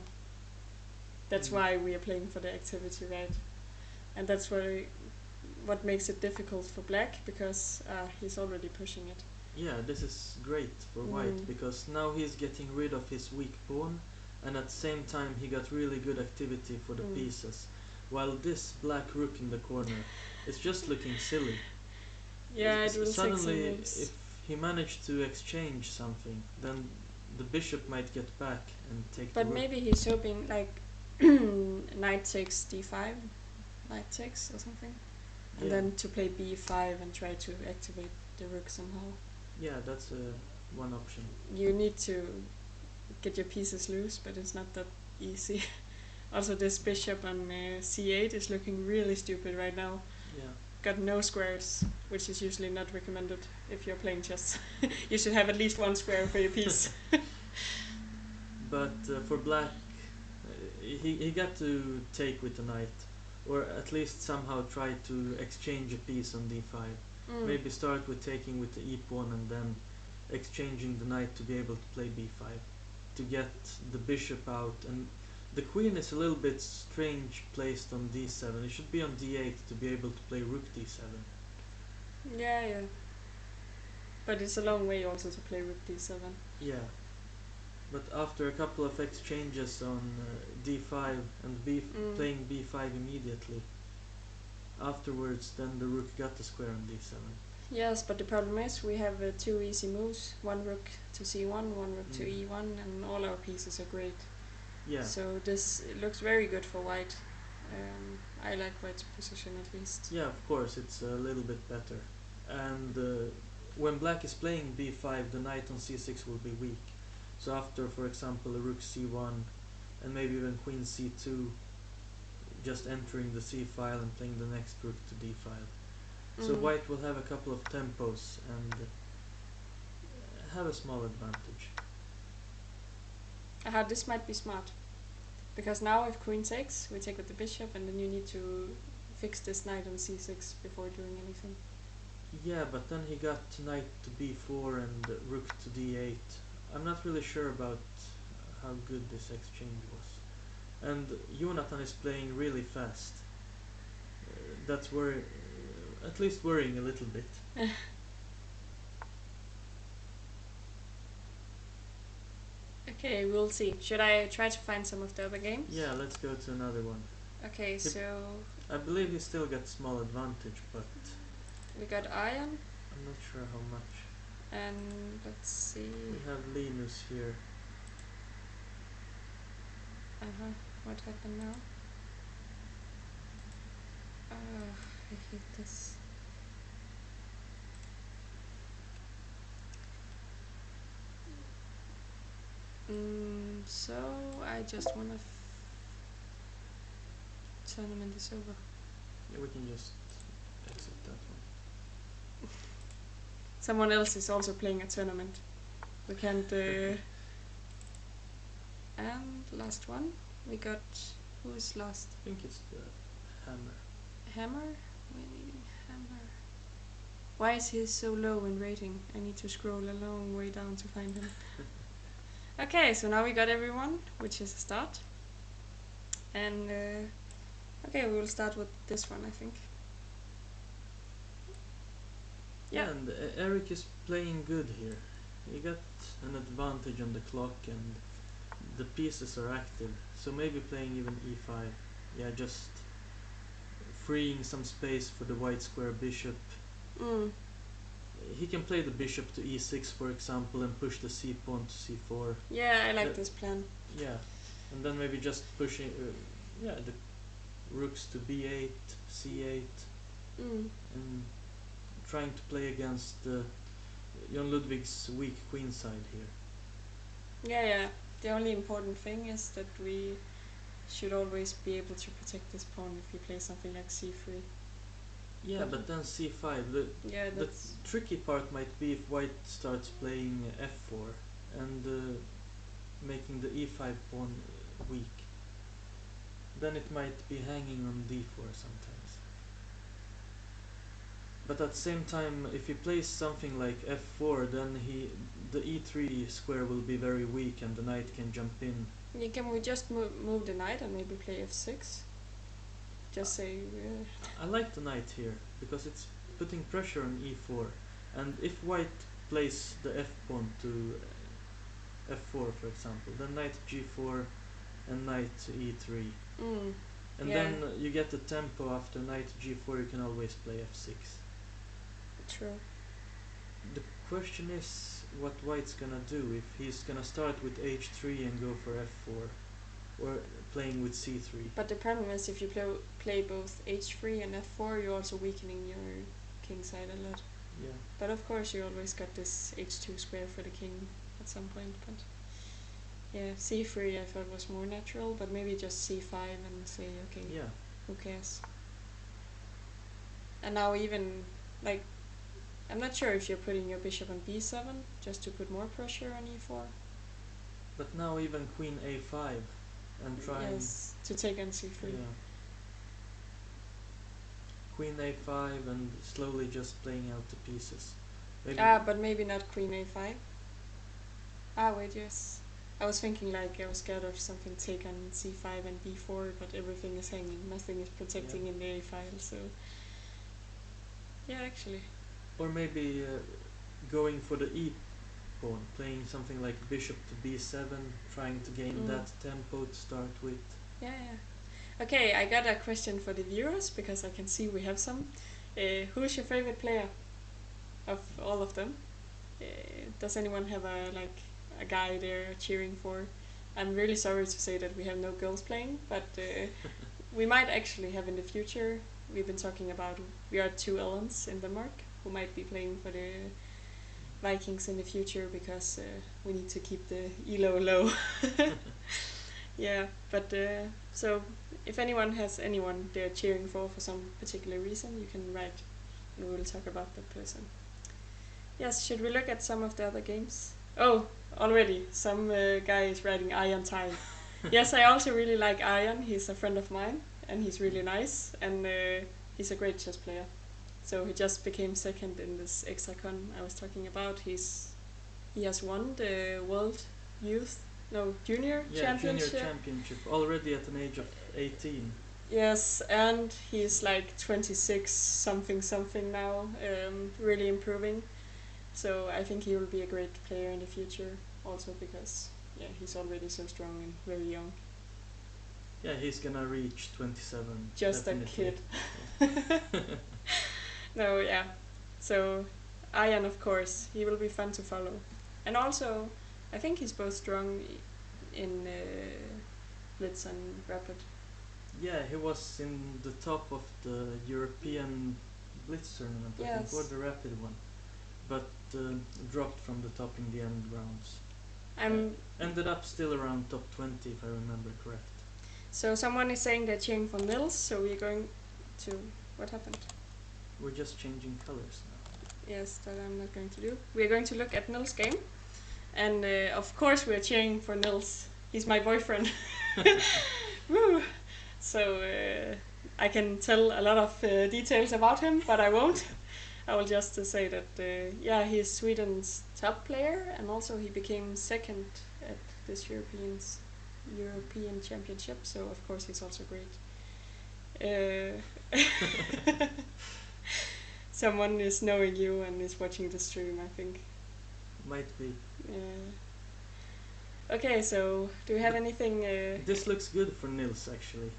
That's why we are playing for the activity, right? And that's what makes it difficult for black, because he's already pushing it. Yeah, this is great for white, because now he's getting rid of his weak pawn, and at the same time he got really good activity for the pieces. While this black rook in the corner is just looking silly. Yeah, it will suddenly, take some moves. if he managed to exchange something, then the bishop might get back and take But the rook. maybe he's hoping, like, knight takes d5, knight takes or something. And then to play b5 and try to activate the rook somehow. Yeah, that's one option. You need to get your pieces loose, but it's not that easy. Also, this bishop on c8 is looking really stupid right now. Yeah. Got no squares, which is usually not recommended if you're playing chess. You should have at least 1 square for your piece. But for black, he got to take with the knight, or at least somehow try to exchange a piece on d5. Maybe start with taking with the e pawn and then exchanging the knight to be able to play b5, to get the bishop out. And the queen is a little bit strange placed on d7. It should be on d8 to be able to play rook d7. Yeah. But it's a long way also to play rook d7. Yeah. But after a couple of exchanges on d5 and playing b5 immediately, afterwards then the rook got the square on d7. Yes, but the problem is we have 2 easy moves. 1 rook to c1, 1 rook to e1, and all our pieces are great. Yeah. So this looks very good for white. I like white's position at least. Yeah, of course, it's a little bit better. And when black is playing b5, the knight on c6 will be weak. So after, for example, a rook c1 and maybe even queen c2, just entering the c file and playing the next rook to d file. So white will have a couple of tempos and have a small advantage. This might be smart. Because now if queen takes, we take with the bishop, and then you need to fix this knight on c6 before doing anything. Yeah, but then he got knight to b4 and rook to d8. I'm not really sure about how good this exchange was. And Jonathan is playing really fast. That's at least worrying a little bit. Okay, we'll see. Should I try to find some of the other games? Yeah, let's go to another one. Okay, so I believe he still got small advantage, but we got Iron, I'm not sure how much. and let's see. We have Linus here. What happened now? I hate this. So I just wanna tournament is over. Yeah, we can just exit that one. Someone else is also playing a tournament. We can't. And last one, we got. Who is last? I think it's the hammer. Hammer? We're needing Hammer. Why is he so low in rating? I need to scroll a long way down to find him. Okay, so now we got everyone, which is a start. And okay, we will start with this one, I think. Yeah, and Eric is playing good here. He got an advantage on the clock and the pieces are active. So maybe playing even e5. Yeah, just freeing some space for the white square bishop. He can play the bishop to e6, for example, and push the c pawn to c4. Yeah, I like this plan. Yeah, and then maybe just pushing. rooks to b8, c8, Mm. and trying to play against Jon Ludwig's weak queen side here. Yeah, yeah. The only important thing is that we should always be able to protect this pawn if we play something like c3. Yeah, but then c5. Yeah, The that's tricky part might be if white starts playing f4 and making the e5 pawn weak. Then it might be hanging on d4 sometimes. But at the same time, if he plays something like f4, then the e3 square will be very weak and the knight can jump in. yeah. Can we just move the knight and maybe play f6? Just say. I like the knight here because it's putting pressure on e4, and if white plays the f pawn to f4, for example, then knight g4 and knight to e3, Mm, and yeah. then you get the tempo after knight g4. You can always play f6. True. The question is what white's gonna do, if he's gonna start with h3 and go for f4, or playing with c3. But the problem is if you play both h3 and f4, you're also weakening your king side a lot. Yeah. But of course, you always got this h2 square for the king at some point. But yeah, c3 I thought was more natural, but maybe just c5 and say, okay, Yeah. who cares? And now even, like, I'm not sure if you're putting your bishop on b7 just to put more pressure on e4. But now even queen a5 and trying. Yes, to take on c3. Yeah. Queen a5 and slowly just playing out the pieces. Maybe. But maybe not queen a5. Wait, yes. I was thinking like I was scared of something take on c5 and b4, but everything is hanging. Nothing is protecting in the a file, so. Yeah, actually. Or maybe going for the e pawn, playing something like bishop to b7, trying to gain that tempo to start with. Yeah, yeah. Okay, I got a question for the viewers because I can see we have some. Who's your favorite player of all of them? Does anyone have a guy they're cheering for? I'm really sorry to say that we have no girls playing, but we might actually have in the future. We've been talking about we are 2 Ellens in Denmark who might be playing for the Vikings in the future because we need to keep the elo low. Yeah, but so if anyone has anyone they're cheering for some particular reason, you can write and we will talk about that person. Yes, should we look at some of the other games? Oh, already some guy is writing Iron Time. Yes, I also really like Iron. He's a friend of mine and he's really nice and he's a great chess player. So he just became second in this Extracon I was talking about. He has won the World Junior Championship. Junior Championship already at an age of 18. Yes, and he's like 26 something now, really improving. So I think he will be a great player in the future, also because he's already so strong and very young. Yeah, he's gonna reach 27. Just definitely. a kid. No, yeah. So Ian, of course, he will be fun to follow, and also I think he's both strong in Blitz and Rapid. Yeah, he was in the top of the European Blitz tournament, I think, or the Rapid one, but dropped from the top in the end rounds. Ended up still around top 20, if I remember correct. So someone is saying they're cheering for Nils, so we're going to... What happened? We're just changing colors now. Yes, that I'm not going to do. We're going to look at Nils' game, and of course we're cheering for Nils. He's my boyfriend. Woo! So I can tell a lot of details about him, but I won't. I will just say that he's Sweden's top player, and also he became second at this European Championship. So of course he's also great. Someone is knowing you and is watching the stream, I think. Might be. Okay, so do you have anything? This looks good for Nils, actually.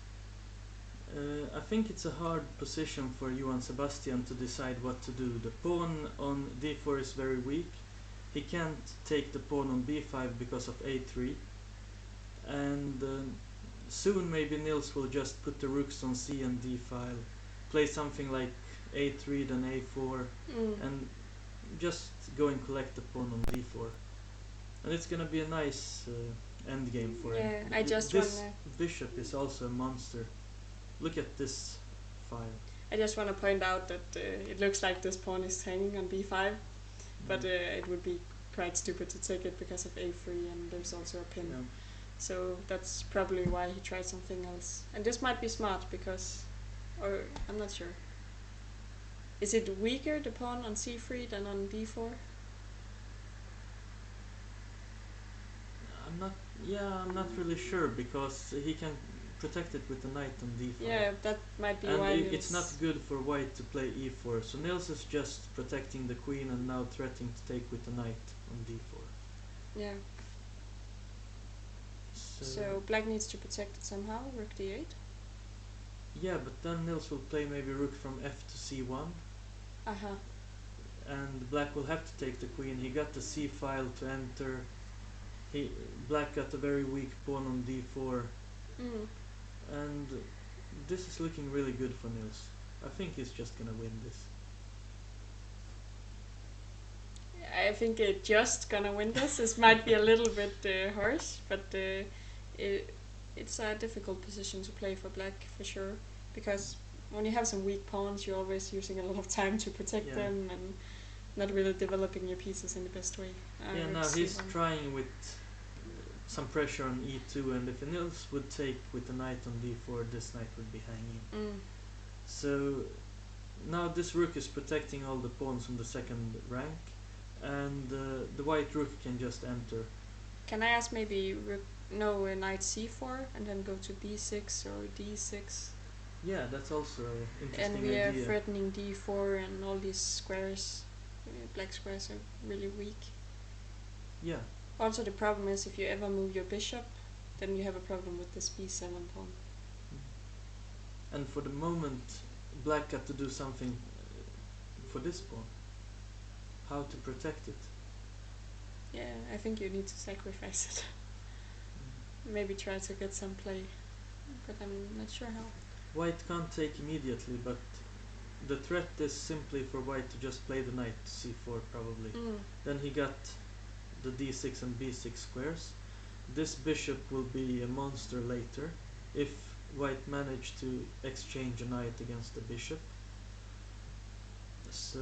I think it's a hard position for Johan Sebastian to decide what to do. The pawn on d4 is very weak. He can't take the pawn on b5 because of a3. And soon maybe Nils will just put the rooks on C and D file, play something like A3 then A4, and just go and collect the pawn on D4. And it's gonna be a nice endgame for him. Yeah, I just This wanna. bishop is also a monster. Look at this file. I just want to point out that it looks like this pawn is hanging on b5, but it would be quite stupid to take it because of a3, and there's also a pin. Yeah. So that's probably why he tried something else. And this might be smart because, or I'm not sure. Is it weaker, the pawn on c3 than on d4? I'm not really sure because he can protect it with the knight on d5. Yeah, that might be and why. it's not good for white to play e4. So Nils is just protecting the queen and now threatening to take with the knight on d4. Yeah. So black needs to protect it somehow. Rook d8. Yeah, but then Nils will play maybe rook from f to c1. And black will have to take the queen. He got the c file to enter. Black got a very weak pawn on d4. And this is looking really good for Nils. I think he's just gonna win this. I think just gonna win this. This might be a little bit harsh, but it's a difficult position to play for black for sure. Because when you have some weak pawns, you're always using a lot of time to protect them and not really developing your pieces in the best way. Now he's trying with some pressure on e2, and if Nils would take with the knight on d4, this knight would be hanging. So now this rook is protecting all the pawns on the second rank, and the white rook can just enter. Can I ask maybe knight c4 and then go to b6 or d6? Yeah, that's also an interesting idea. And we idea. are threatening d4 and all these squares. Black squares are really weak. Yeah. Also the problem is if you ever move your bishop, then you have a problem with this b7 pawn. And for the moment, black got to do something for this pawn. How to protect it. Yeah, I think you need to sacrifice it. Maybe try to get some play, but I'm not sure how. White can't take immediately, but the threat is simply for white to just play the knight to c4 probably. Then he got the d6 and b6 squares. This bishop will be a monster later if white managed to exchange a knight against the bishop. So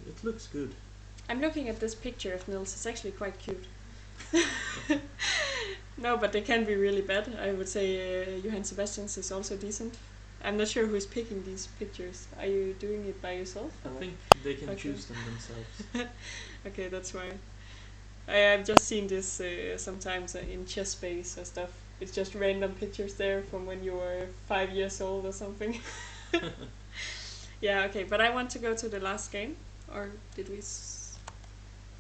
it looks good. I'm looking at this picture of Nils. It's actually quite cute. No, but they can be really bad. I would say Johann Sebastian's is also decent. I'm not sure who's picking these pictures. Are you doing it by yourself? I think they can choose them themselves. Okay, that's why. I've just seen this sometimes in chess space or stuff. It's just random pictures there from when you were 5 years old or something. Yeah, okay, but I want to go to the last game. Or did we...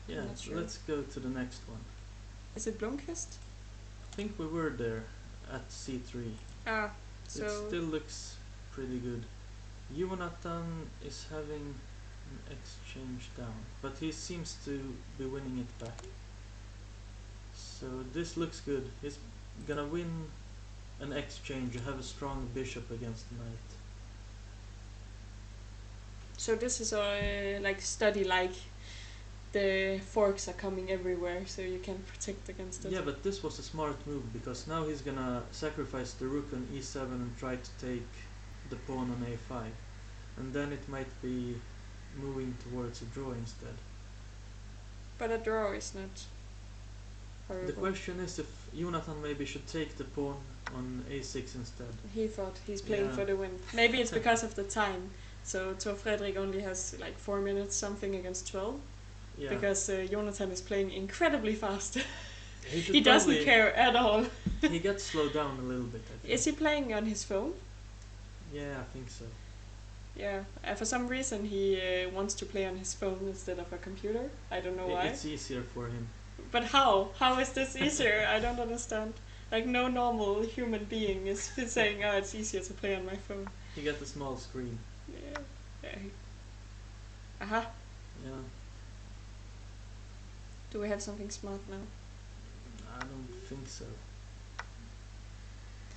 Yeah, sure. Let's go to the next one. Is it Blomqvist? I think we were there at c3. So... It still looks pretty good. Jonathan is having an exchange down, but he seems to be winning it back. So this looks good. He's gonna win an exchange. You have a strong bishop against the knight. So this is like study like the forks are coming everywhere, so you can protect against it. Yeah, but this was a smart move because now he's gonna sacrifice the rook on e7 and try to take the pawn on a5, and then it might be moving towards a draw instead. But a draw is not horrible. The question is if Jonathan maybe should take the pawn on a6 instead. He thought he's playing for the win. Maybe it's because of the time. So Fredrik only has like 4 minutes something against 12. Yeah. Because Jonathan is playing incredibly fast. He doesn't care at all. He got slowed down a little bit, I think. Is he playing on his phone? Yeah, I think so. Yeah, for some reason he wants to play on his phone instead of a computer. I don't know why. It's easier for him. But how? How is this easier? I don't understand. Like no normal human being is saying, oh, it's easier to play on my phone. He got a small screen. Yeah. Aha. Yeah. Do we have something smart now? I don't think so.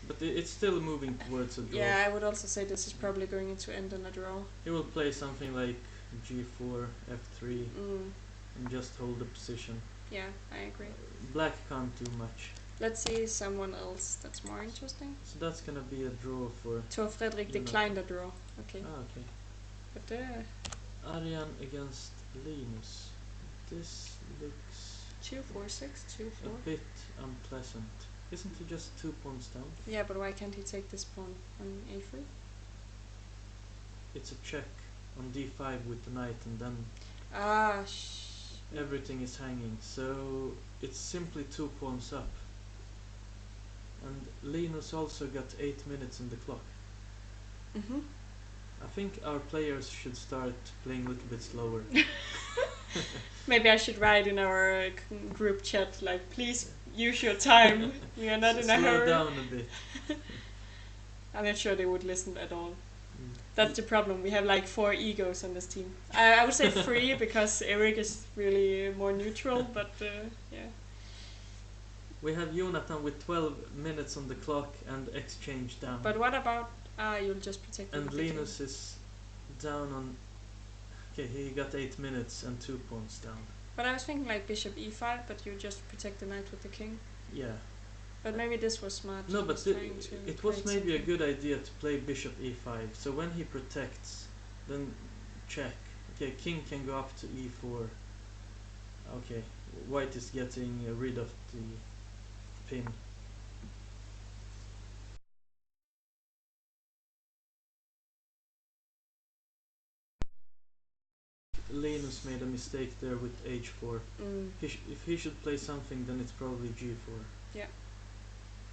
But it's still moving towards a draw. Yeah, I would also say this is probably going to end on a draw. He will play something like g4, f3, Mm. and just hold the position. Yeah, I agree. Black can't do much. Let's see someone else that's more interesting. So that's gonna be a draw for... Tor Fredrik declined a draw. Okay. Ah, okay. But Arjan against Linus. This looks 2-4-6, 2-4. a bit unpleasant. Isn't he just 2 pawns down? Yeah, but why can't he take this pawn on a3? It's a check on d5 with the knight, and then everything is hanging. So it's simply 2 pawns up. And Linus also got 8 minutes in the clock. Mhm. I think our players should start playing a little bit slower. Maybe I should write in our group chat, like, please use your time. We are not in a Slow hurry. down a bit. I'm not sure they would listen at all. Mm. That's the problem. We have like 4 egos on this team. I would say 3 because Eric is really more neutral, but yeah. We have Jonathan with 12 minutes on the clock and exchange down. But what about you'll just protect him And with the king. Linus is down on... Okay, he got 8 minutes and 2 pawns down. But I was thinking like bishop e5, but you just protect the knight with the king. Yeah. But maybe this was smart. No, He but was trying to it was create maybe a something. good idea to play bishop e5. So when he protects, then check. Okay, king can go up to e4. Okay, white is getting rid of the pin. Linus made a mistake there with h4. Mm. If he should play something, then it's probably g4. Yeah.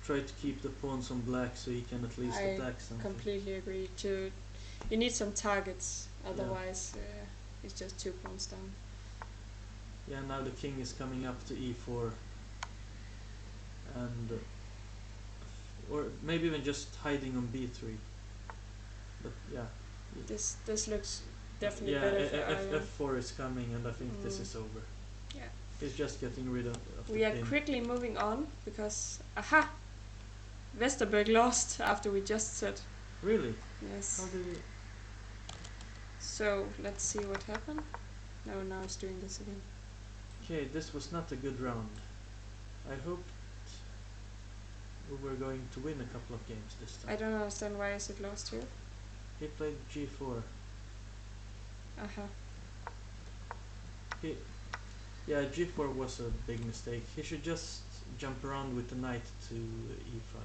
Try to keep the pawns on black so he can at least I attack something. completely agree. You need some targets, otherwise it's just 2 pawns down. Yeah, now the king is coming up to e4. And or maybe even just hiding on b3. But yeah. This looks definitely Yeah, better for Arjan. f4 is coming, and I think this Mm. is over. Yeah. He's just getting rid of We the are pin. quickly moving on because Westerberg lost after we just said. Really? Yes. How did he... So let's see what happened. No, now it's doing this again. Okay, this was not a good round. I hoped we were going to win a couple of games this time. I don't understand why is it lost here. He played g4. Yeah, g4 was a big mistake. He should just jump around with the knight to e5.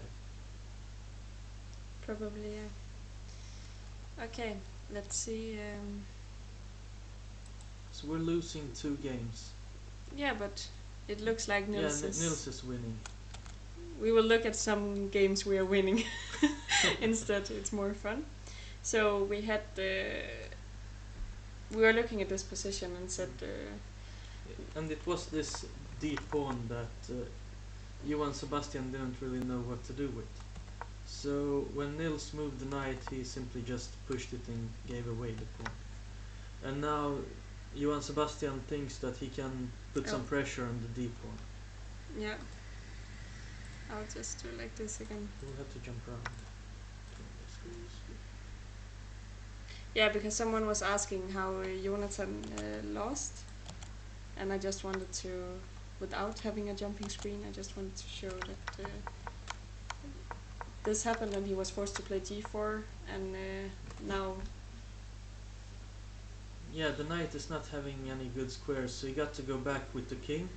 Probably, yeah. Okay, let's see. So we're losing 2 games. Yeah, but it looks like Nils is... Nils is winning. We will look at some games we are winning instead. It's more fun. So we had we were looking at this position and said And it was this d pawn that Johan Sebastian didn't really know what to do with. So when Nils moved the knight, he simply just pushed it and gave away the pawn. And now Johan Sebastian thinks that he can put some pressure on the d pawn. yeah. I'll just do like this again. We'll have to jump around. Yeah, because someone was asking how Jonathan lost, and I just wanted to, without having a jumping screen, I just wanted to show that this happened and he was forced to play g4, and now... Yeah, the knight is not having any good squares, so he got to go back with the king.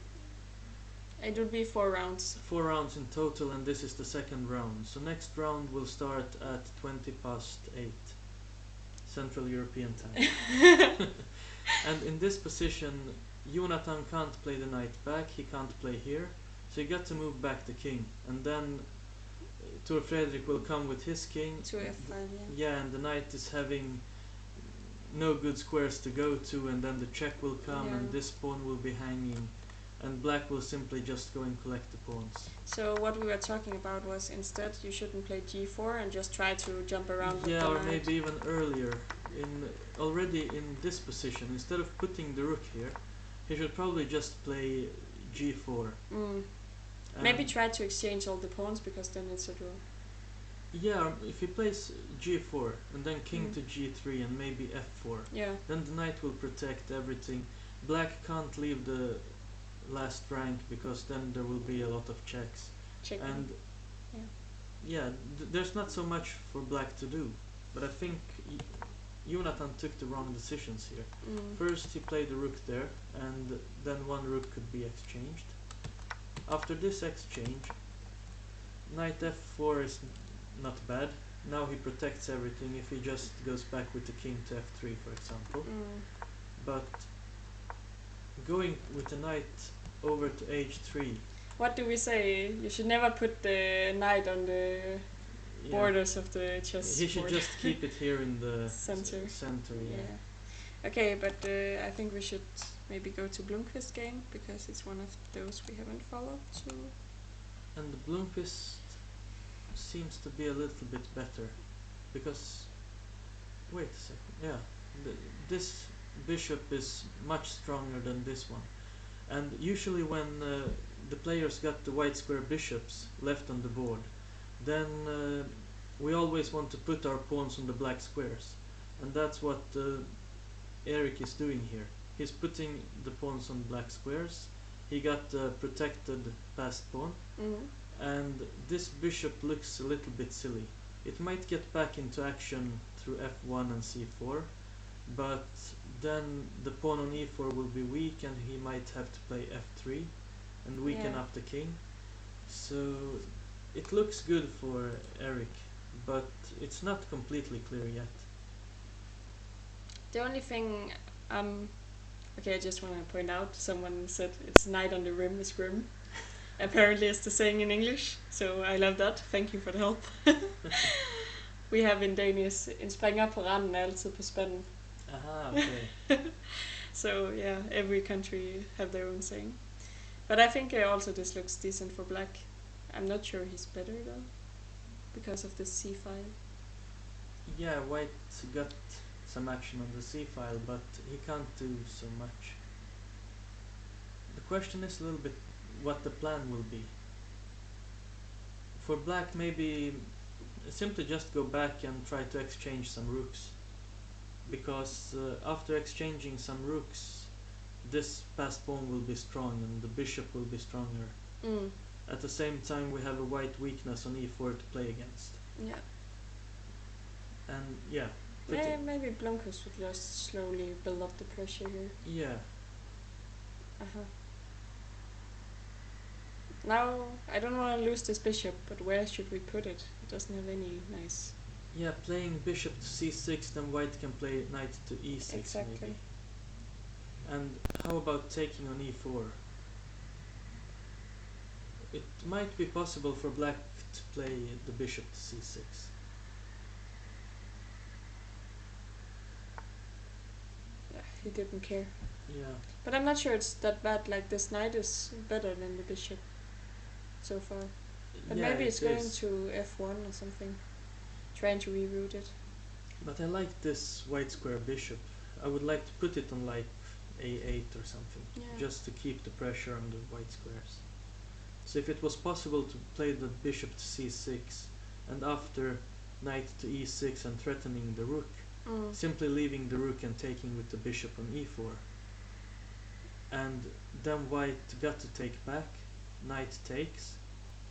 It would be 4 rounds. 4 rounds in total, and this is the second round. So next round will start at 8 Central European time. And in this position, Jonathan can't play the knight back, he can't play here, so he got to move back the king. And then Tor Fredrik will come with his king. To f5, yeah. Yeah, and the knight is having no good squares to go to, and then the check will come, and this pawn will be hanging. And black will simply just go and collect the pawns. So what we were talking about was instead you shouldn't play g4 and just try to jump around with the Yeah, or knight. maybe even earlier. Already in this position, instead of putting the rook here, he should probably just play g4. Maybe try to exchange all the pawns, because then it's a draw. Yeah, if he plays g4 and then king Mm. to g3 and maybe f4, Yeah. then the knight will protect everything. Black can't leave the last rank because then there will be a lot of checks. Check. And Yeah. yeah, there's not so much for black to do. But I think Jonathan took the wrong decisions here. Mm. First he played the rook there, and then one rook could be exchanged. After this exchange, knight f4 is not bad. Now he protects everything if he just goes back with the king to f3, for example. Mm. But going with the knight over to h3, What do we say? You should never put the knight on the yeah, borders of the chess he should board. just keep it here in the Center. center, yeah. Yeah. Okay, but I think we should maybe go to Blomqvist's game because it's one of those we haven't followed. So And the Blomqvist seems to be a little bit better because wait a second, yeah, this bishop is much stronger than this one. And usually when the players got the white square bishops left on the board, then we always want to put our pawns on the black squares. And that's what Eric is doing here. He's putting the pawns on black squares. He got the protected passed pawn. mm. And this bishop looks a little bit silly. It might get back into action through f1 and c4, but then the pawn on e4 will be weak and he might have to play f3 and weaken Yeah. up the king. So it looks good for Eric, but it's not completely clear yet. The only thing, okay, I just want to point out. Someone said it's knight on the rim is grim. Apparently, it's the saying in English, so I love that. Thank you for the help. We have in Danish, en springer på randen er altid på spanden. Aha, okay. So yeah, every country have their own saying. But I think also this looks decent for black. I'm not sure he's better though, because of the c file. Yeah, white got some action on the c file, but he can't do so much. The question is a little bit what the plan will be. For black, maybe simply just go back and try to exchange some rooks. Because after exchanging some rooks, this passed pawn will be strong and the bishop will be stronger. Mm. At the same time, we have a white weakness on e4 to play against. Yeah. And yeah, Maybe Blomqvist would just slowly build up the pressure here. yeah. Uh-huh. Now, I don't want to lose this bishop, but where should we put it? It doesn't have any nice... Yeah, playing bishop to c6, then white can play knight to e6 Exactly. maybe. And how about taking on e4? It might be possible for black to play the bishop to c6. Yeah, he didn't care. Yeah. But I'm not sure it's that bad, like this knight is better than the bishop so far. But Yeah, maybe it's it going is. to f1 or something. Trying to reroute it. But I like this white square bishop. I would like to put it on like a8 or something, Yeah. just to keep the pressure on the white squares. So if it was possible to play the bishop to c6 and after knight to e6 and threatening the rook, Mm. simply leaving the rook and taking with the bishop on e4, and then white got to take back, knight takes,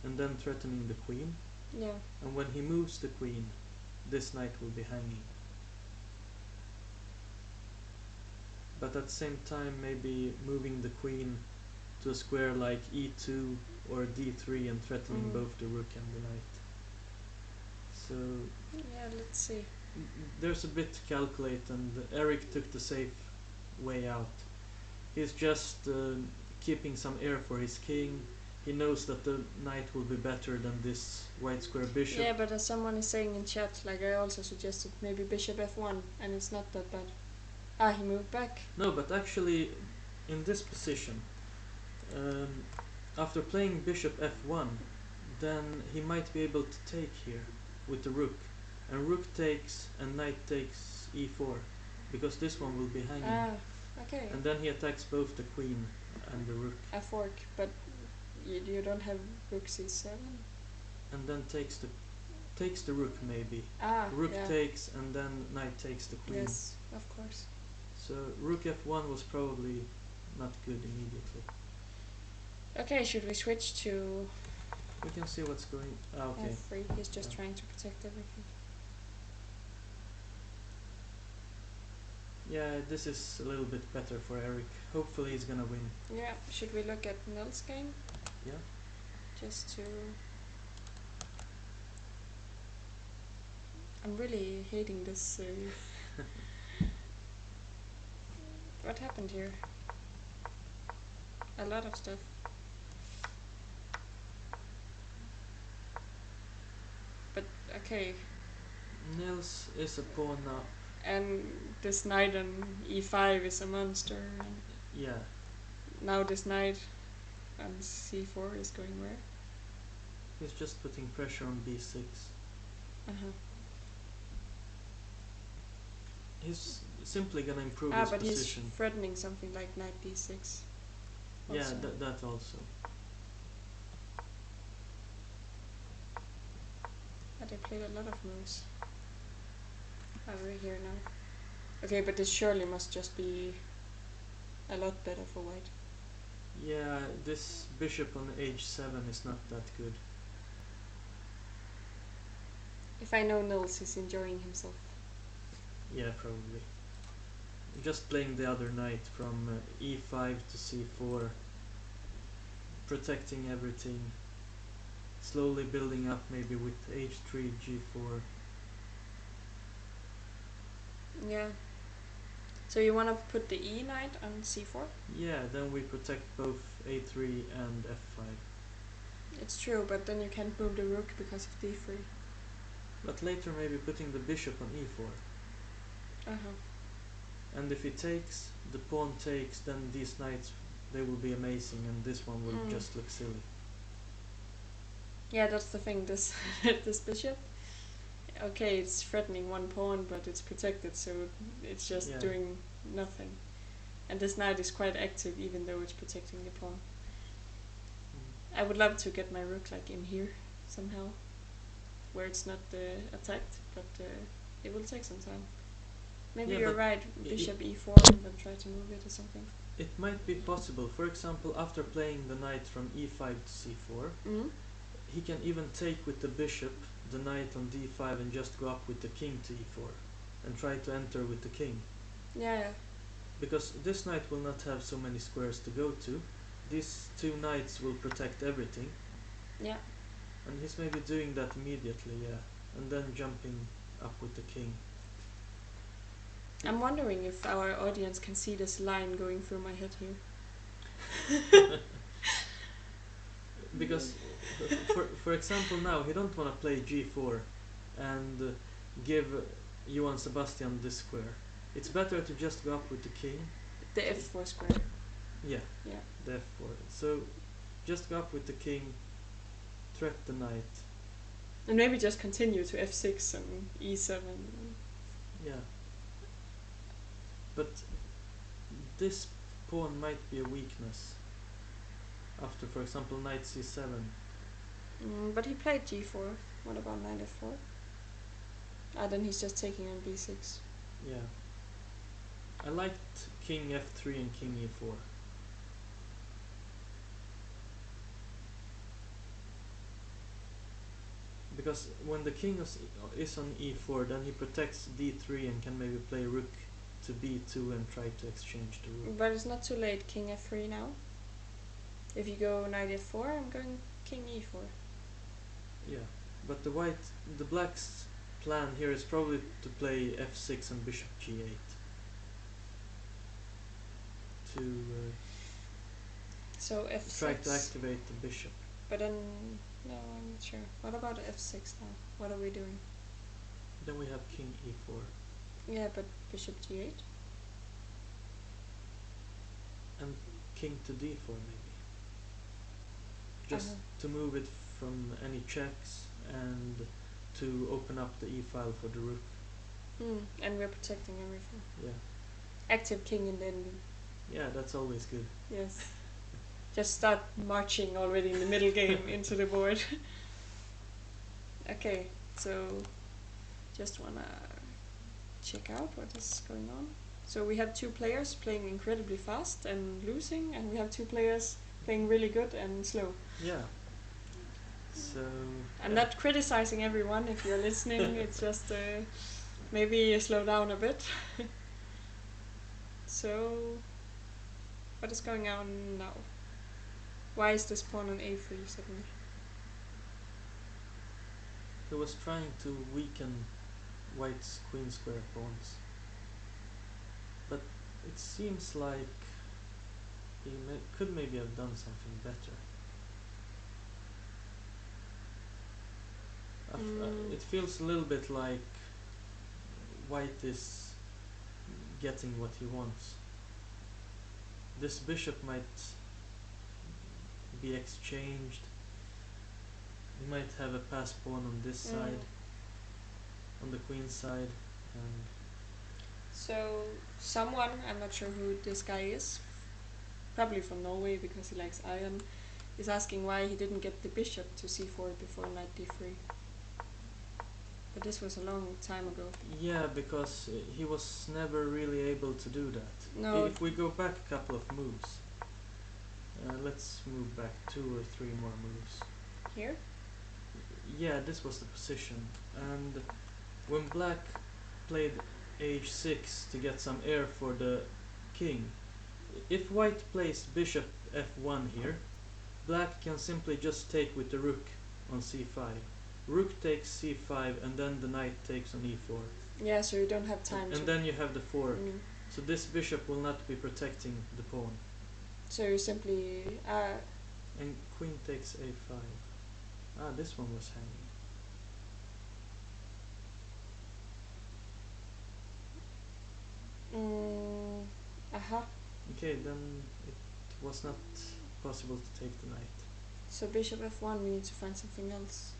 and then threatening the queen, Yeah. and when he moves the queen, this knight will be hanging. But at the same time, maybe moving the queen to a square like e2 or d3 and threatening both the rook and the knight. So Yeah, let's see. there's a bit to calculate, and Eric took the safe way out. He's just keeping some air for his king. He knows that the knight will be better than this white square bishop. Yeah, but as someone is saying in chat, like I also suggested maybe bishop f1, and it's not that bad. Ah, he moved back. No, but actually, in this position, after playing bishop f1, then he might be able to take here with the rook. And rook takes and knight takes e4, because this one will be hanging. Ah, okay. And then he attacks both the queen and the rook. A fork, but you don't have rook c7. And then takes the takes the rook maybe. Rook yeah. takes and then knight takes the queen. Yes, of course. So rook f1 was probably not good immediately. Okay, should we switch to We can see what's going. Okay. f3? He's just Yeah. trying to protect everything. Yeah, this is a little bit better for Eric. Hopefully he's gonna win. Yeah, should we look at Nils' game? Yeah. Just to... I'm really hating this. What happened here? A lot of stuff. But, okay. Nils is a pawn up. And this knight on e5 is a monster. And Yeah. now this knight on c4 is going where? He's just putting pressure on b6. Uh-huh. He's simply gonna improve his But position. he's threatening something like knight d6. Yeah, also. that also. But they played a lot of moves. We're here now. Okay, but this surely must just be a lot better for white. Yeah, this bishop on h7 is not that good. If I know Nils, he's enjoying himself. Yeah, probably. Just playing the other knight from e5 to c4, protecting everything, slowly building up maybe with h3, g4. Yeah. So you want to put the e knight on c4? Yeah, then we protect both a3 and f5. It's true, but then you can't move the rook because of d3. But later maybe putting the bishop on e4. Uh-huh. And if he takes, the pawn takes, then these knights, they will be amazing, and this one will just look silly. Yeah, that's the thing. This this bishop, okay, it's threatening one pawn, but it's protected, so it's just doing nothing. And this knight is quite active, even though it's protecting the pawn. I would love to get my rook like in here somehow, where it's not attacked, but it will take some time. Maybe you're right, bishop e4 and then try to move it or something. It might be possible. For example, after playing the knight from e5 to c4, he can even take with the bishop the knight on d5 and just go up with the king to e4 and try to enter with the king. Yeah. Because this knight will not have so many squares to go to. These two knights will protect everything. Yeah. And he's maybe doing that immediately, yeah. And then jumping up with the king. I'm wondering if our audience can see this line going through my head here. Because, for example, now he don't want to play g4 and give Johann Sebastian this square. It's better to just go up with the king. The f4 square. Yeah. Yeah. The f4. So just go up with the king, threat the knight. And maybe just continue to f6 and e7. Yeah. But this pawn might be a weakness. After, for example, knight c7. But he played g4. What about knight f4? Then he's just taking on b6. Yeah. I liked king f3 and king e4. Because when the king is on e4, then he protects d3 and can maybe play rook to b2 and try to exchange the rook. But it's not too late, king f3 now. If you go knight f4, I'm going king e4. Yeah, but the black's plan here is probably to play f6 and bishop g8. So f6. Try to activate the bishop. But then, no, I'm not sure. What about f6 now? What are we doing? Then we have king e4. Yeah, but bishop g8? And king to d4 maybe. Just to move it from any checks and to open up the e-file for the rook. And we're protecting everything. Yeah. Active king in the ending. Yeah, that's always good. Yes. Just start marching already in the middle game into the board. Okay, So just wanna check out what is going on. So we have two players playing incredibly fast and losing, and we have two players playing really good and slow. Yeah. So. I'm yeah. not criticizing everyone if you're listening. It's just maybe slow down a bit. So, what is going on now? Why is this pawn on a3 suddenly? He was trying to weaken White's queen square pawns, but it seems like he could maybe have done something better. It feels a little bit like White is getting what he wants. This bishop might be exchanged. He might have a pass pawn on this side, on the queen side, and So someone, I'm not sure who this guy is, probably from Norway because he likes iron, is asking why he didn't get the bishop to c4 before knight d3. But this was a long time ago. yeah, because he was never really able to do that. No. If we go back a couple of moves, let's move back 2 or 3 more moves. Here? Yeah, this was the position, and when Black played h6 to get some air for the king, if White plays bishop f1 here, Black can simply just take with the rook on c5. Rook takes c5 and then the knight takes on e4. Yeah, so you don't have time and then you have the fork. So this bishop will not be protecting the pawn. So you simply... And queen takes a5. Ah, this one was hanging. Okay, then it was not possible to take the knight. So bishop f1, we need to find something else.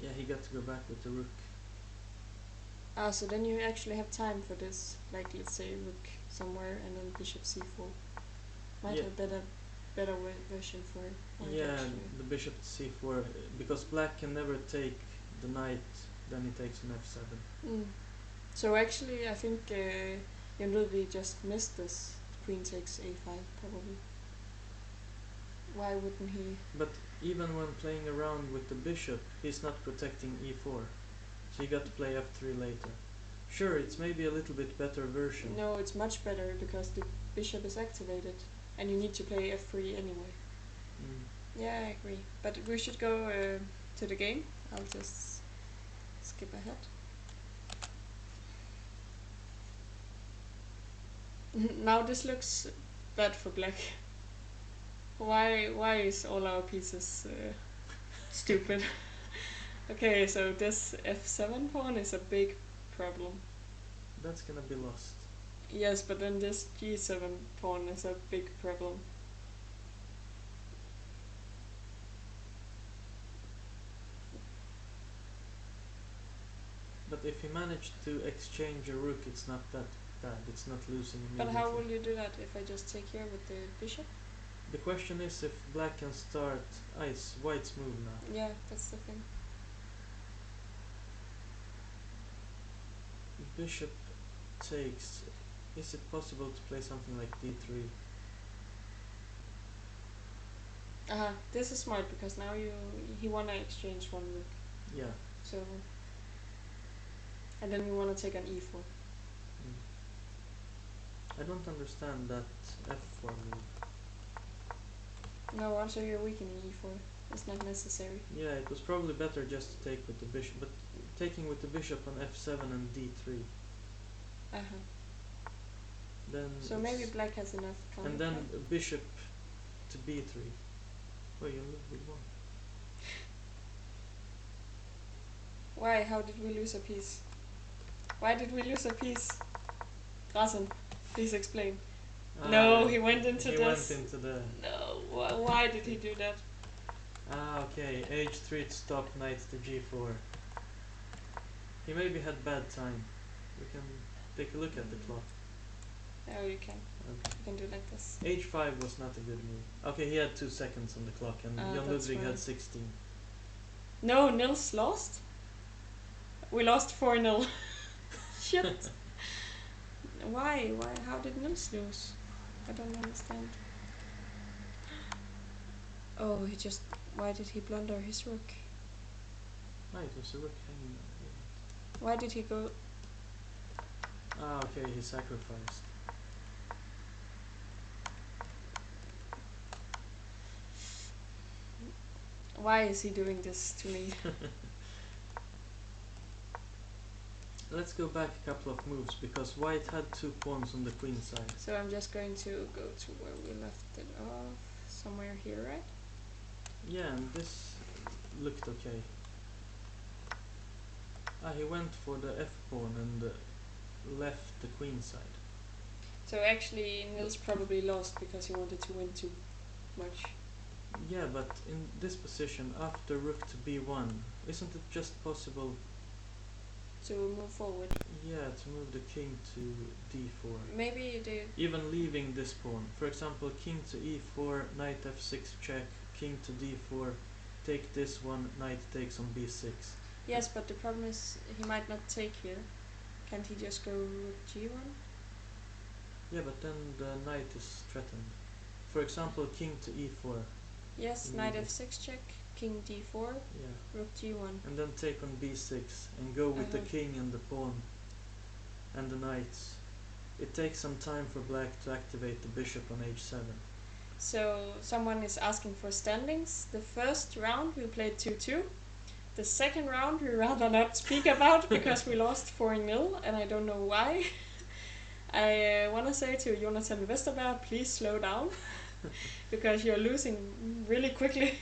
Yeah, he got to go back with the rook. So then you actually have time for this, like let's say rook somewhere and then bishop c4. Might have better version for it. Yeah, the bishop to c4, because Black can never take the knight, then he takes on f7. So actually I think Jan just missed this. Queen takes a5 probably. Why wouldn't he? But even when playing around with the bishop, he's not protecting e4. So you got to play f3 later. Sure, it's maybe a little bit better version. No, it's much better because the bishop is activated and you need to play f3 anyway. Yeah, I agree. But we should go to the game. I'll just skip ahead. Now this looks bad for Black. Why is all our pieces stupid? Okay, so this f7 pawn is a big problem. That's gonna be lost. Yes, but then this g7 pawn is a big problem. But if you manage to exchange a rook, it's not that bad. It's not losing immediately. But how will you do that if I just take here with the bishop? The question is if Black can start White's move now. Yeah, that's the thing. Bishop takes. Is it possible to play something like d3? This is smart because now he wanna exchange one rook. Yeah. So, and then you wanna take an e4. I don't understand that f4 move. No, also you're weakening e4. It's not necessary. Yeah, it was probably better just to take with the bishop, but taking with the bishop on f7 and d3. Then so maybe Black has enough counter. And then bishop to b3. Oh, you won. Why? How did we lose a piece? Why did we lose a piece? Rasen, please explain. No, he went into this. He went into the... No, why did he do that? Okay, h3 to stop knight to g4. He maybe had bad time. We can take a look at the clock. Oh, you can. Okay. You can do like this. H5 was not a good move. Okay, he had 2 seconds on the clock, and Jan That's Ludwig fine. had 16. No, Nils lost. We lost 4-0. Shit. Why? Why? How did Nils lose? I don't understand. Oh, he just. Why did he blunder his rook? Ah, it was a rook hanging on. Why did he go? Ah, okay, he sacrificed. Why is he doing this to me? Let's go back a couple of moves, because white had 2 pawns on the queen side. So I'm just going to go to where we left it off. Somewhere here, right? Yeah, and this looked okay. Ah, he went for the f pawn and left the queen side. So actually, Nils probably lost because he wanted to win too much. Yeah, but in this position, after rook to b1, isn't it just possible, To move forward. yeah, to move the king to d4? Maybe the. Even leaving this pawn. For example, king to e4, knight f6 check, king to d4, take this one, knight takes on b6. Yes, but the problem is he might not take here. Can't he just go rook g1? Yeah, but then the knight is threatened. For example, king to e4. Yes, knight f6 check, king d4, Yeah. rook g1. And then take on b6 and go with the Uh-huh. king and the pawn and the knights. It takes some time for black to activate the bishop on h7. So someone is asking for standings. The first round we played 2-2. The second round we rather not speak about because we lost 4-0 and I don't know why. I want to say to Jonathan Westerberg, please slow down because you're losing really quickly.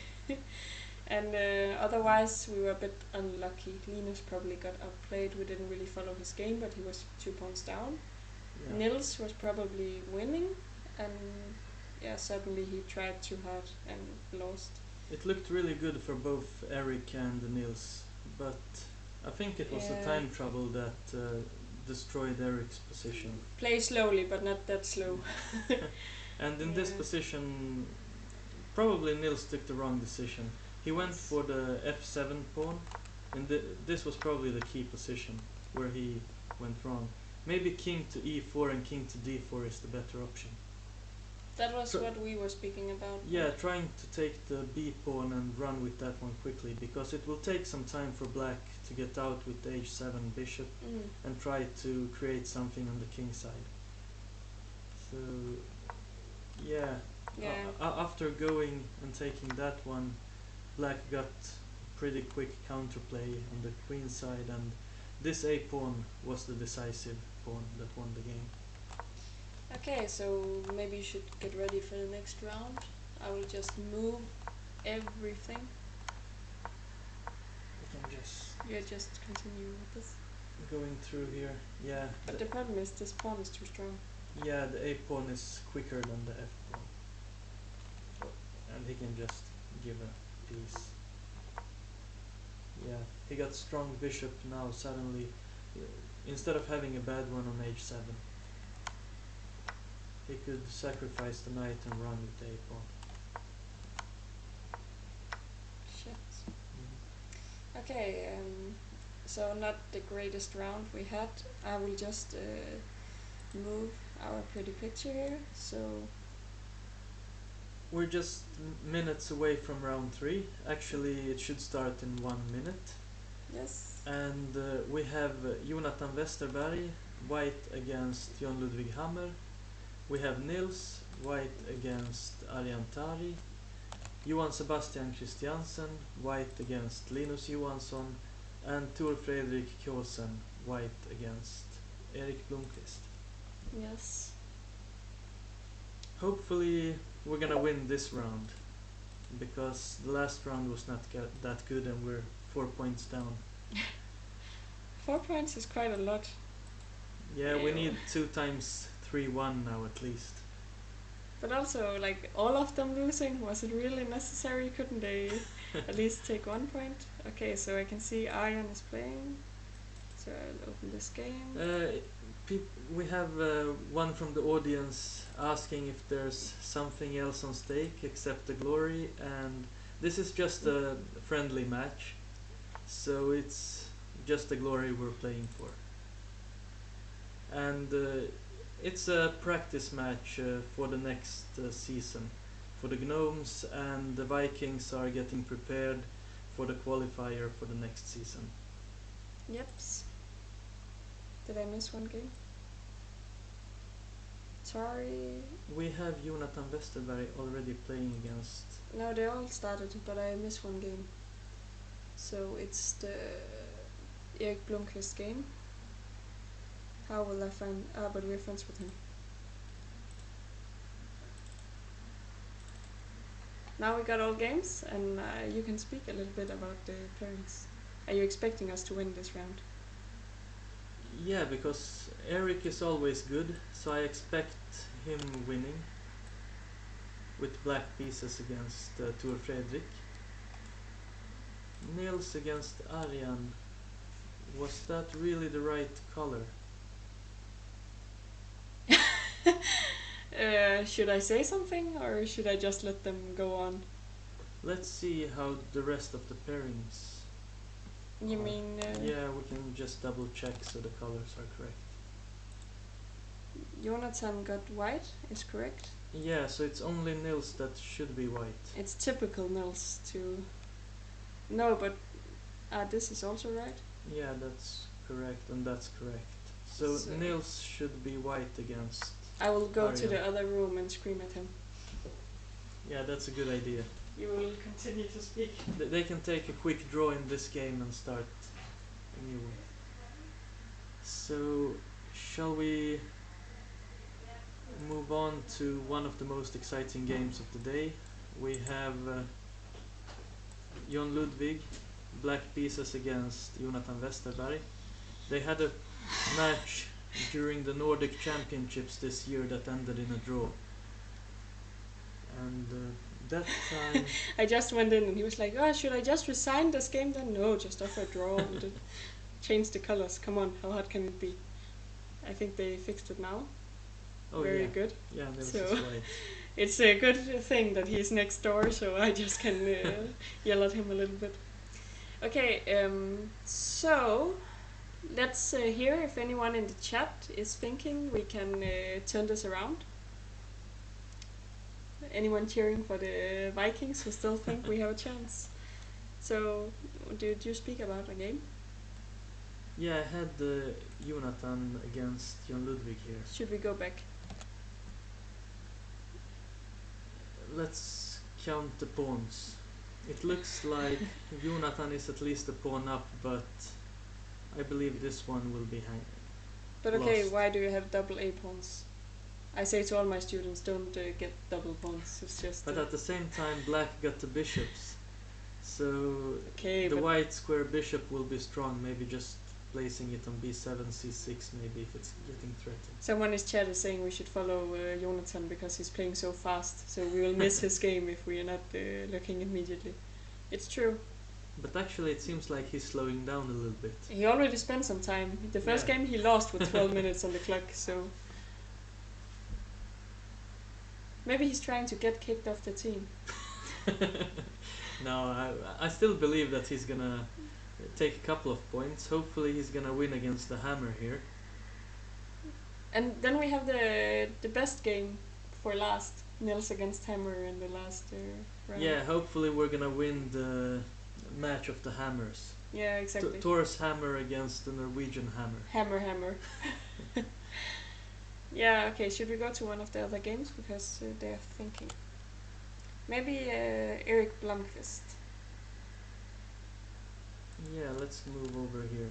And otherwise we were a bit unlucky. Linus probably got outplayed. We didn't really follow his game, but he was 2 points down. Yeah. Nils was probably winning, and yeah, suddenly he tried too hard and lost. It looked really good for both Eric and Nils, but I think it was the Yeah. time trouble that destroyed Eric's position. Play slowly, but not that slow. And in this Yeah. position, probably Nils took the wrong decision. He went Yes. for the f7 pawn, and this was probably the key position where he went wrong. Maybe king to e4 and king to d4 is the better option. That was Tr- what we were speaking about. Yeah, trying to take the b pawn and run with that one quickly, because it will take some time for black to get out with the h7 bishop and try to create something on the king side. So, yeah. Yeah. After going and taking that one, black got pretty quick counterplay on the queen side, and this a pawn was the decisive pawn that won the game. Okay, so maybe you should get ready for the next round. I will just move everything. We can just You just continue with this. going through here. Yeah. But the problem is this pawn is too strong. Yeah, the a pawn is quicker than the f pawn, and he can just give a piece. Yeah, he got strong bishop now suddenly, instead of having a bad one on h7. He could sacrifice the knight and run with the a pawn. Shit. Okay, so not the greatest round we had. I will just move our pretty picture here. So We're just minutes away from round 3. Actually, it should start in 1 minute. yes, And we have Jonathan Westerberg, white against John Ludwig Hammer. We have Nils, white against Arjan Tari. Johan Sebastian Christiansen, white against Linus Johansson. And Tor Fredrik Kjåsen, white against Erik Blomqvist. yes. Hopefully we're gonna win this round, because the last round was not that good and we're 4 points down. 4 points is quite a lot. Yeah, we Ew. need 2 times 3-1 now at least. But also, like, all of them losing, was it really necessary? Couldn't they at least take 1 point? Okay, so I can see Arjan is playing. So I'll open this game. we have one from the audience asking if there's something else on stake except the glory, and this is just a friendly match, so it's just the glory we're playing for. And it's a practice match for the next season. For the Gnomes, and the Vikings are getting prepared for the qualifier for the next season. Yep. Did I miss one game? Sorry. We have Jonathan Westerberg already playing against. No, they all started, but I missed one game. So it's the Erik Blomqvist game. How will I find... Ah, but we're friends with him. Now we got all games, and you can speak a little bit about the pairings. Are you expecting us to win this round? Yeah, because Eric is always good, so I expect him winning with black pieces against Tor Fredrik. Nils against Arjan. Was that really the right color? Should I say something, or should I just let them go on? Let's see how the rest of the pairings. You mean... Yeah, we can just double check so the colors are correct. Jonathan got white, is correct? Yeah, so it's only Nils that should be white. It's typical Nils to... No, but... this is also right? Yeah, that's correct, and that's correct. So Nils should be white against... I will go Arjan. to the other room and scream at him. Yeah, that's a good idea. You will continue to speak. They can take a quick draw in this game and start a new one. So, shall we move on to one of the most exciting games of the day? We have Jon Ludvig, black pieces against Jonathan Westerberg. They had a match during the Nordic Championships this year that ended in a draw. And that time... I just went in and he was like, oh, should I just resign this game then? No, just offer a draw and change the colors. Come on, how hard can it be? I think they fixed it now. Oh, Very yeah. good. Yeah, there was So- a slide. It's a good thing that he's next door, so I just can yell at him a little bit. Okay, so let's hear if anyone in the chat is thinking we can turn this around. Anyone cheering for the Vikings who still think we have a chance? So, did you speak about a game? Yeah, I had Jonathan against Jon Ludvig here. Should we go back? Let's count the pawns. It looks like Jonathan is at least a pawn up, but I believe this one will be hanging. But okay, Lost. why do you have double A pawns? I say to all my students, don't get double pawns. It's just. But at the same time, black got the bishops. So Okay, the but white square bishop will be strong, maybe just placing it on b7, c6 maybe if it's getting threatened. someone in chat is saying we should follow Jonathan because he's playing so fast, so we will miss his game if we are not looking immediately. It's true. But actually it seems like he's slowing down a little bit. He already spent some time. The first Yeah. game he lost with 12 minutes on the clock, so maybe he's trying to get kicked off the team. No, I still believe that he's gonna take a couple of points. Hopefully he's gonna win against the hammer here. And then we have the best game for last. Nils against Hammer in the last round. Yeah, hopefully we're gonna win the match of the hammers. Yeah, exactly. Thor's hammer against the Norwegian hammer. Hammer. Yeah, okay, should we go to one of the other games? Because they're thinking. Maybe Erik Blomqvist. Yeah, let's move over here.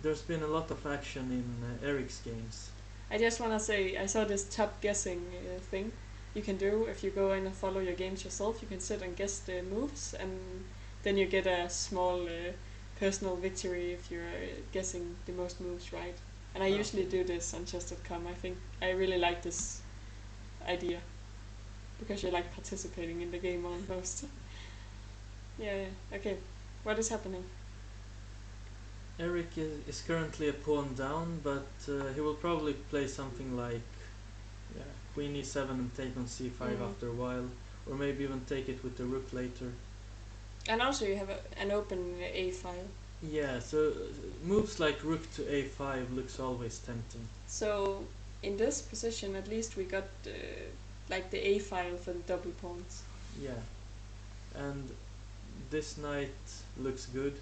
There's been a lot of action in Eric's games. I just want to say, I saw this top guessing thing you can do if you go in and follow your games yourself. You can sit and guess the moves, and then you get a small personal victory if you're guessing the most moves right. And I usually do this on chess.com. I think I really like this idea because you're like participating in the game almost. Yeah, okay. What is happening? Eric is currently a pawn down, but he will probably play something like queen e7 and take on c5 after a while, or maybe even take it with the rook later. And also you have an open a file. Yeah, so moves like rook to a5 looks always tempting. So in this position, at least we got like the a file for the double pawns. Yeah, and this knight looks good.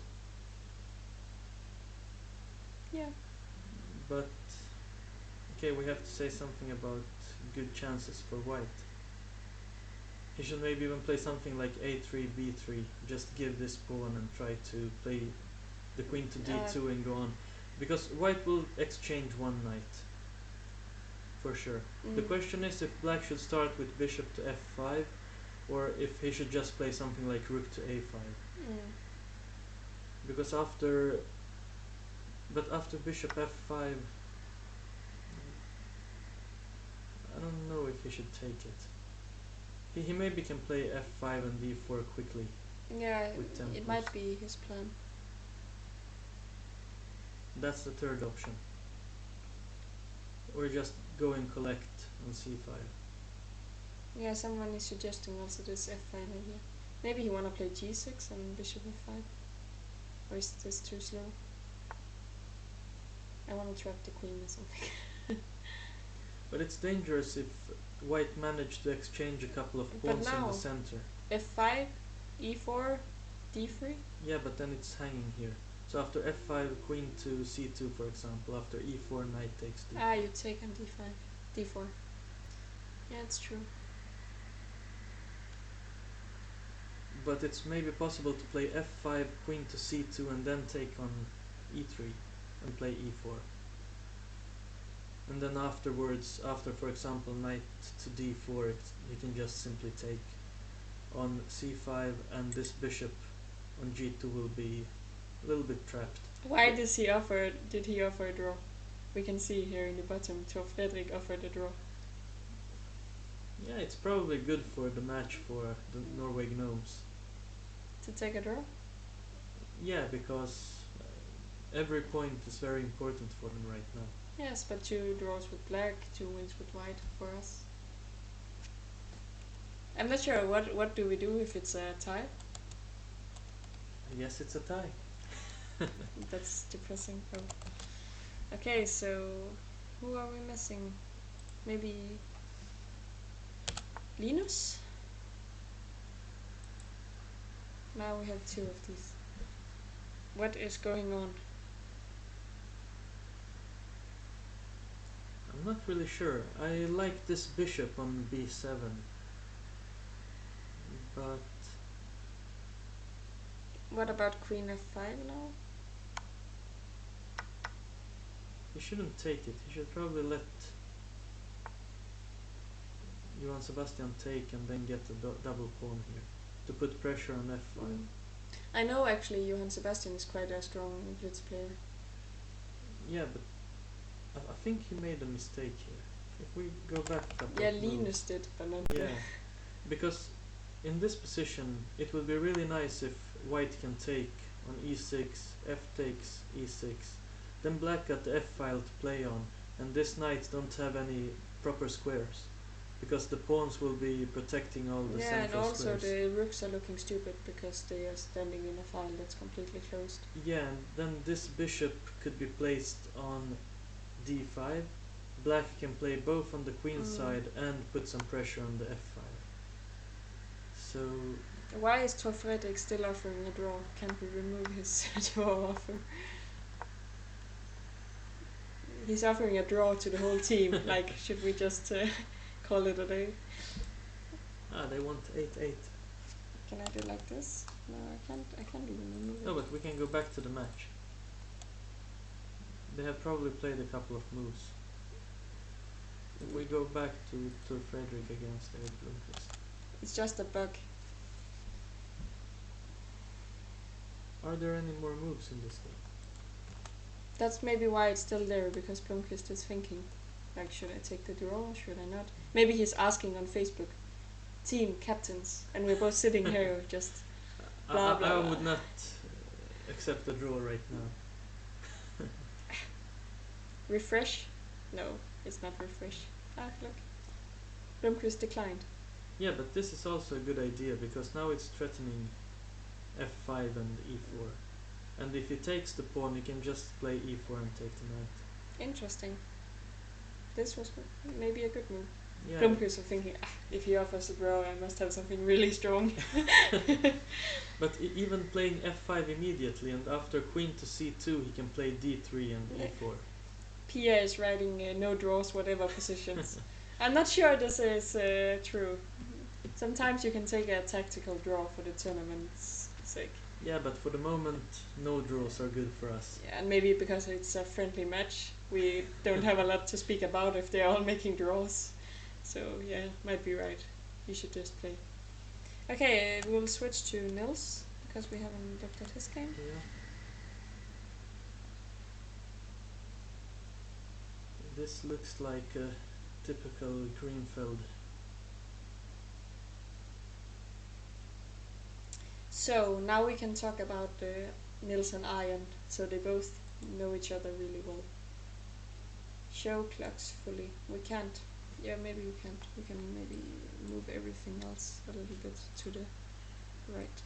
Yeah. But okay, we have to say something about good chances for white. He should maybe even play something like a3, b3. Just give this pawn and try to play the queen to d2 and go on. Because white will exchange one knight. For sure. The question is if black should start with bishop to f5, or if he should just play something like rook to a5. Because after bishop f5, I don't know if he should take it. He maybe can play f5 and d4 quickly. Yeah, it might be his plan. That's the third option. Or just go and collect on c5. Yeah, someone is suggesting also this f5 idea. Maybe he wanna play g6 and bishop f5. Or is this too slow? I wanna trap the queen or something. But it's dangerous if white managed to exchange a couple of pawns in the center. f5, e4, d3? Yeah, but then it's hanging here. So after f5, queen to c2 for example, after e4, knight takes d4. Ah, you take on d5, d4. Yeah, it's true. But it's maybe possible to play f5, queen to c2 and then take on e3 and play e4. And then afterwards, after for example knight to d4, you can just simply take on c5 and this bishop on g2 will be a little bit trapped. Why did he offer a draw? We can see here in the bottom, Tor Fredrik offered a draw. Yeah, it's probably good for the match for the Norway Gnomes. To take a draw? Yeah, because every point is very important for them right now. Yes, but 2 draws with black, 2 wins with white for us. I'm not sure, what do we do if it's a tie? I guess it's a tie. That's depressing. Oh. Okay, so who are we missing? Maybe Linus? Now we have 2 of these. What is going on? I'm not really sure. I like this bishop on b7. But what about queen f5 now? he shouldn't take it. He should probably let Johann Sebastian take and then get a double pawn here to put pressure on f5. I know actually Johann Sebastian is quite a strong blitz player. Yeah, but I think he made a mistake here. If we go back a couple yeah, of Linus moves, did, but not yeah, because in this position it would be really nice if white can take on e6, f takes e6, then black got the f file to play on, and this knight don't have any proper squares, because the pawns will be protecting all the central squares. Yeah, and also the rooks are looking stupid because they are standing in a file that's completely closed. Yeah, and then this bishop could be placed on d5. Black can play both on the queen side and put some pressure on the f5. So why is Tor Fredrik still offering a draw? Can't we remove his draw offer? He's offering a draw to the whole team. Like, should we just call it a day? they want 8-8. Can I do like this? No, I can't. I can't even remove it. No, but we can go back to the match. They have probably played a couple of moves. If we go back to Frederick against Eric Blomqvist. It's just a bug. Are there any more moves in this game? That's maybe why it's still there, because Blomqvist is thinking, like, should I take the draw? Should I not? Maybe he's asking on Facebook, team captains, and we're both sitting here just blah blah. I would not accept the draw right now. Refresh? No, it's not refresh. Ah, look. Blomqvist declined. Yeah, but this is also a good idea because now it's threatening f5 and e4. And if he takes the pawn, he can just play e4 and take the knight. Interesting. This was maybe a good move. Yeah. Blomqvist was thinking, if he offers a draw, I must have something really strong. But even playing f5 immediately, and after queen to c2, he can play d3 and e4. Pia is writing no draws, whatever positions. I'm not sure this is true. Sometimes you can take a tactical draw for the tournament's sake. Yeah, but for the moment, no draws are good for us. Yeah, and maybe because it's a friendly match, we don't have a lot to speak about if they're all making draws. So yeah, might be right. You should just play. Okay, we'll switch to Nils because we haven't looked at his game. Yeah. This looks like a typical Greenfeld. So now we can talk about Nils and Arjen, so they both know each other really well. Show clocks fully. We can't. Yeah, maybe we can't. We can maybe move everything else a little bit to the right.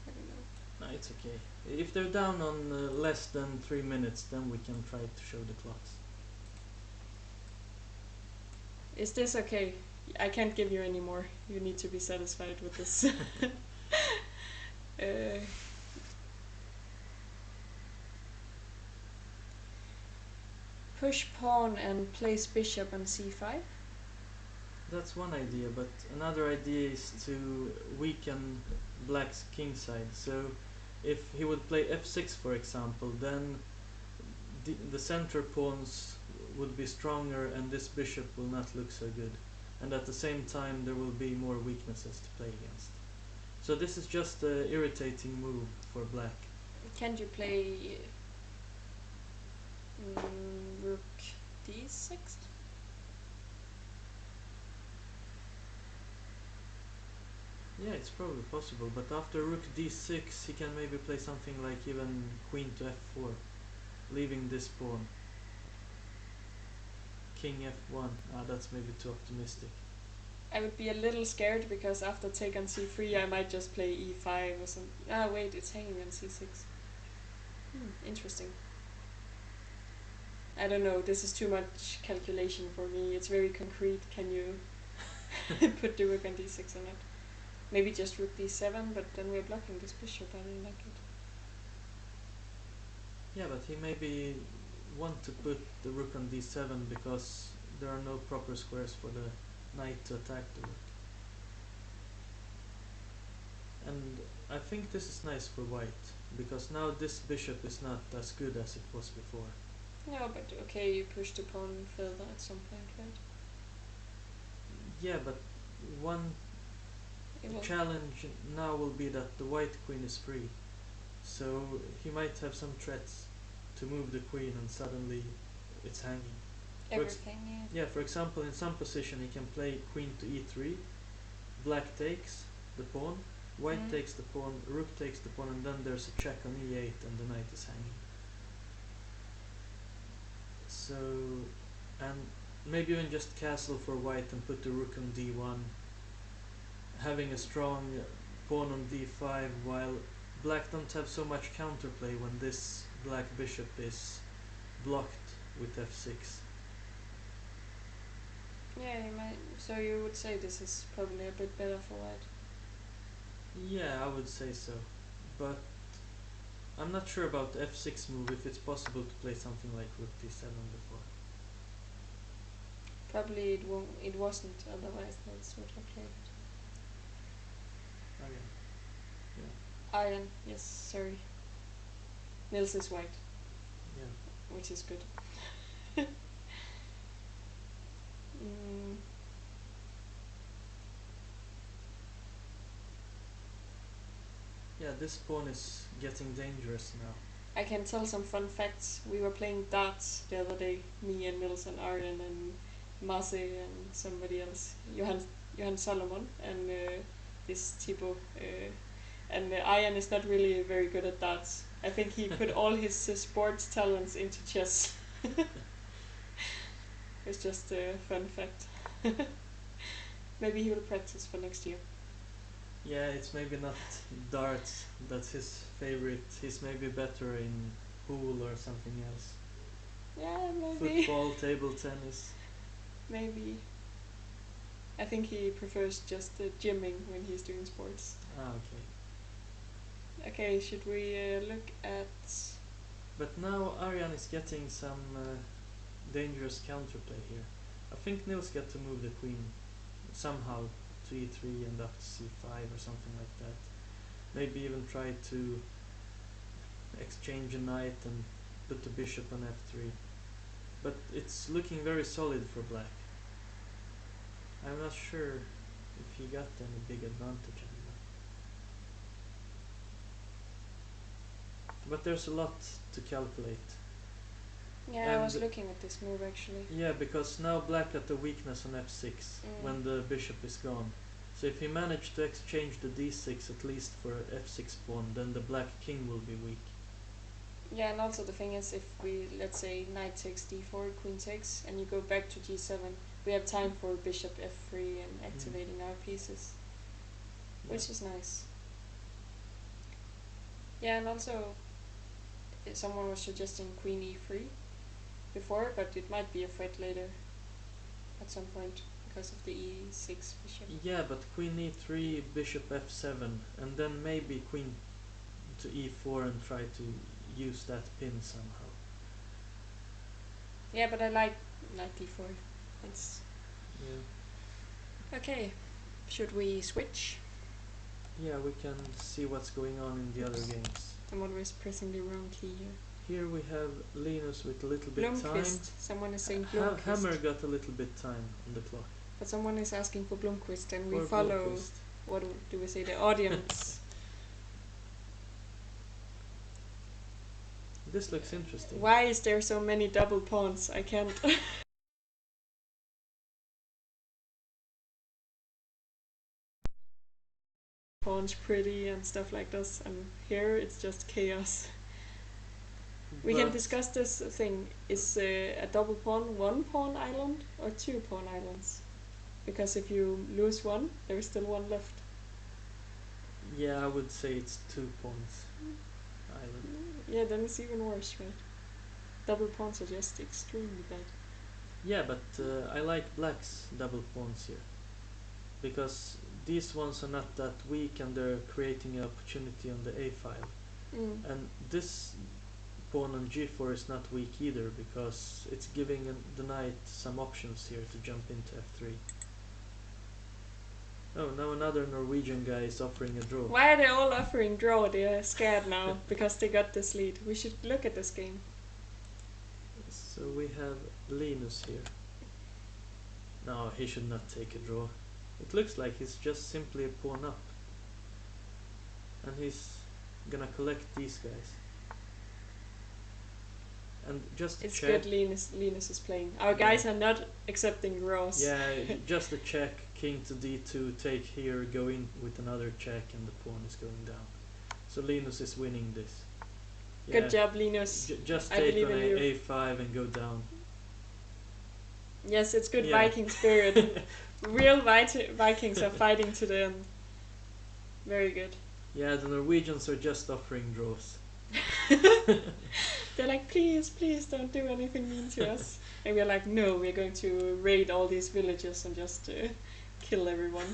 I don't know. No, it's okay. If they're down on less than 3 minutes, then we can try to show the clocks. Is this okay? I can't give you any more. You need to be satisfied with this. Push pawn and place bishop on c5. That's one idea, but another idea is to weaken black's king side. So if he would play f6, for example, then the center pawns would be stronger and this bishop will not look so good. And at the same time there will be more weaknesses to play against. So this is just an irritating move for black. Can't you play rook d6? Yeah, it's probably possible, but after rook d6 he can maybe play something like even queen to f4, leaving this pawn. King f1, that's maybe too optimistic. I would be a little scared because after take on c3 I might just play e5 or something. Ah wait, it's hanging on c6. Interesting. I don't know, this is too much calculation for me. It's very concrete. Can you put the rook on d6 or not? Maybe just rook d7, but then we're blocking this bishop. I don't like it. Yeah, but he maybe want to put the rook on d7 because there are no proper squares for the knight to attack the rook. And I think this is nice for white, because now this bishop is not as good as it was before. No, but okay, you push the pawn further at some point, right? Yeah, but one challenge now will be that the white queen is free. So he might have some threats to move the queen and suddenly it's hanging. Everything, yeah. For example, in some position he can play queen to e3, black takes the pawn, white takes the pawn, rook takes the pawn, and then there's a check on e8 and the knight is hanging. So, and maybe even just castle for white and put the rook on d1, having a strong pawn on d5, while black don't have so much counterplay when this black bishop is blocked with f6. Yeah, you might. So you would say this is probably a bit better for white. Yeah, I would say so, but I'm not sure about the f6 move, if it's possible to play something like rook d7 before. Probably it won't. It wasn't. Otherwise, that's what I played. Okay. Yeah. Iron. Yes. Sorry. Nils is white. Yeah. Which is good. Yeah, this pawn is getting dangerous now. I can tell some fun facts. We were playing darts the other day, me and Nils and Arjen and Marse and somebody else, Johan Solomon and this Thibaut. and Ian is not really very good at darts. I think he put all his sports talents into chess. It's just a fun fact. Maybe he will practice for next year. Yeah, it's maybe not darts that's his favorite. He's maybe better in pool or something else. Yeah, maybe. Football, table tennis. Maybe. I think he prefers just gymming when he's doing sports. Ah, okay. Okay, should we look at... But now Aryan is getting some dangerous counterplay here. I think Nils get to move the queen somehow to e3 and up to c5 or something like that. Maybe even try to exchange a knight and put the bishop on f3. But it's looking very solid for black. I'm not sure if he got any big advantage anymore. But there's a lot to calculate. Yeah, And I was looking at this move actually. yeah, because now black got the weakness on f6 when the bishop is gone. So if he managed to exchange the d6 at least for f6 pawn, then the black king will be weak. Yeah, and also the thing is, if we, let's say, knight takes d4, queen takes, and you go back to g7, we have time for bishop f3 and activating our pieces, which is nice. Yeah, and also, someone was suggesting queen e3 before, but it might be a threat later at some point because of the e6 bishop. Yeah, but queen e3, bishop f7, and then maybe queen to e4 and try to use that pin somehow. Yeah, but I like knight d4. It's... Yeah. Okay, should we switch? Yeah, we can see what's going on in the other games. I'm always pressing the wrong key here. Here we have Linus with a little bit Blomqvist. time. Someone is saying Blomqvist. Hammer got a little bit time on the clock. But someone is asking for Blomqvist, and we For follow, Blomqvist. what do we say, the audience. This looks interesting. Why is there so many double pawns? I can't. Pawns pretty and stuff like this, and here it's just chaos. We can discuss this thing. Is a double pawn 1 pawn island or 2 pawn islands? Because if you lose one, there is still one left. Yeah, I would say it's 2 pawns island. Yeah, then it's even worse, right? Double pawns are just extremely bad. Yeah, but I like black's double pawns here. Because these ones are not that weak and they're creating an opportunity on the a file. And this pawn on g4 is not weak either, because it's giving the knight some options here to jump into f3. Oh, now another Norwegian guy is offering a draw. Why are they all offering draw? They are scared now because they got this lead. We should look at this game. So we have Linus here. No, he should not take a draw. It looks like he's just simply a pawn up. And he's gonna collect these guys. And just it's check. Good Linus is playing. Our guys are not accepting draws. Yeah, just a check, king to d2, take here, go in with another check, and the pawn is going down. So Linus is winning this. Yeah, good job, Linus. Just I take believe on in you. a5 and go down. Yes, it's good Viking spirit. Real Vikings are fighting to the end. Very good. Yeah, the Norwegians are just offering draws. They're like, please, please don't do anything mean to us. And we're like, no, we're going to raid all these villages and just kill everyone.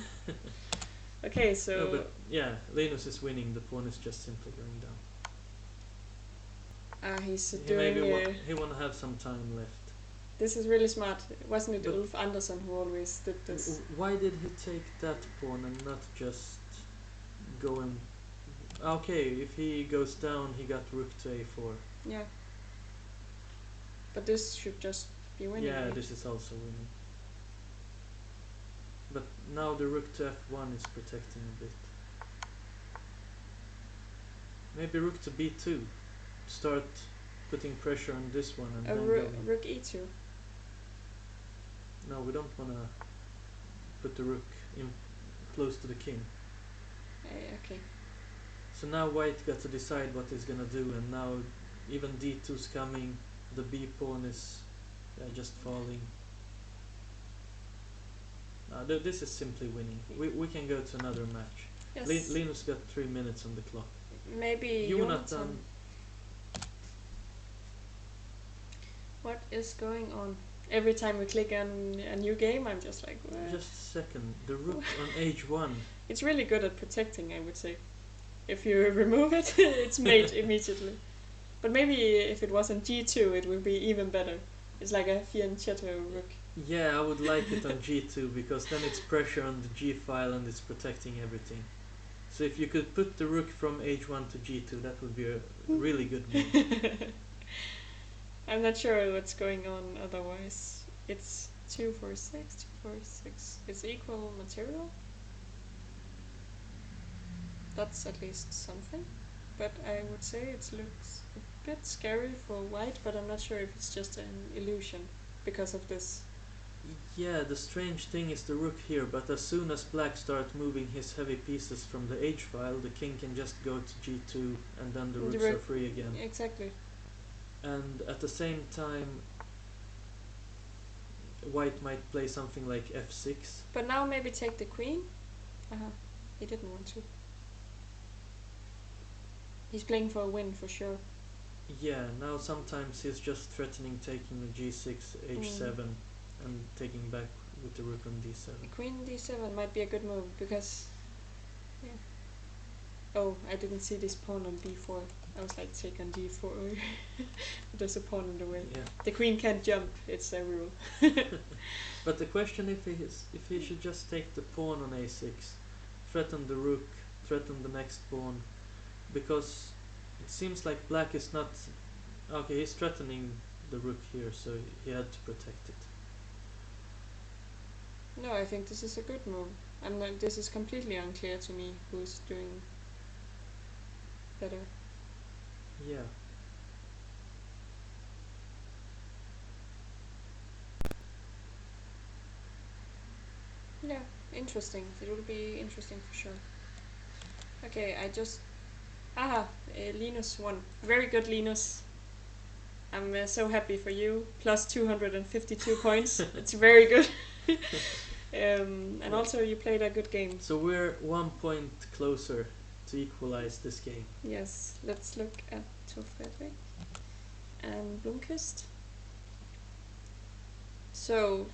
Okay, so... No, but yeah, Linus is winning, the pawn is just simply going down. He's He doing... he wanna have some time left. This is really smart. Wasn't it But Ulf Andersson who always did this? Why did he take that pawn and not just go and... Okay, if he goes down, he got rook to a4. Yeah. But this should just be winning. Yeah, right? this is also winning. But now the rook to f1 is protecting a bit. Maybe rook to b2. Start putting pressure on this one and then rook e2. No, we don't want to put the rook in close to the king. Okay. So now white got to decide what he's gonna do, and now even d2's coming. The b pawn is just falling. This is simply winning. We can go to another match. Yes. Linus got 3 minutes on the clock. Maybe Jonathan. What is going on? Every time we click on a new game, I'm just like, what? Just a second. The rook on h1. It's really good at protecting, I would say. If you remove it, it's mate immediately. But maybe if it was on g2, it would be even better. It's like a fianchetto rook. Yeah, I would like it on g2 because then it's pressure on the g file and it's protecting everything. So if you could put the rook from h1 to g2, that would be a really good move. I'm not sure what's going on otherwise. It's 246, 246. It's equal material. That's at least something. But I would say it looks a bit scary for white, but I'm not sure if it's just an illusion because of this. Yeah, the strange thing is the rook here, but as soon as black starts moving his heavy pieces from the h file, the king can just go to g2 and then the rooks are free again. Exactly. And at the same time, white might play something like f6. But now maybe take the queen? He didn't want to. He's playing for a win for sure. Yeah, now sometimes he's just threatening taking the g6, h7 and taking back with the rook on d7. Queen d7 might be a good move because... Yeah. Oh, I didn't see this pawn on d4. I was like, take on d4. There's a pawn in the way. Yeah. The queen can't jump, it's a rule. But the question if he should just take the pawn on a6, threaten the rook, threaten the next pawn, because it seems like black is not... Okay, he's threatening the rook here, so he had to protect it. No, I think this is a good move. This is completely unclear to me who's doing better. Yeah. Yeah, interesting. It will be interesting for sure. Okay, I just... Linus won. Very good, Linus. I'm so happy for you. Plus 252 points. It's very good. And also you played a good game. So we're 1 point closer to equalize this game. Yes, let's look at Fredrik and Blomqvist. So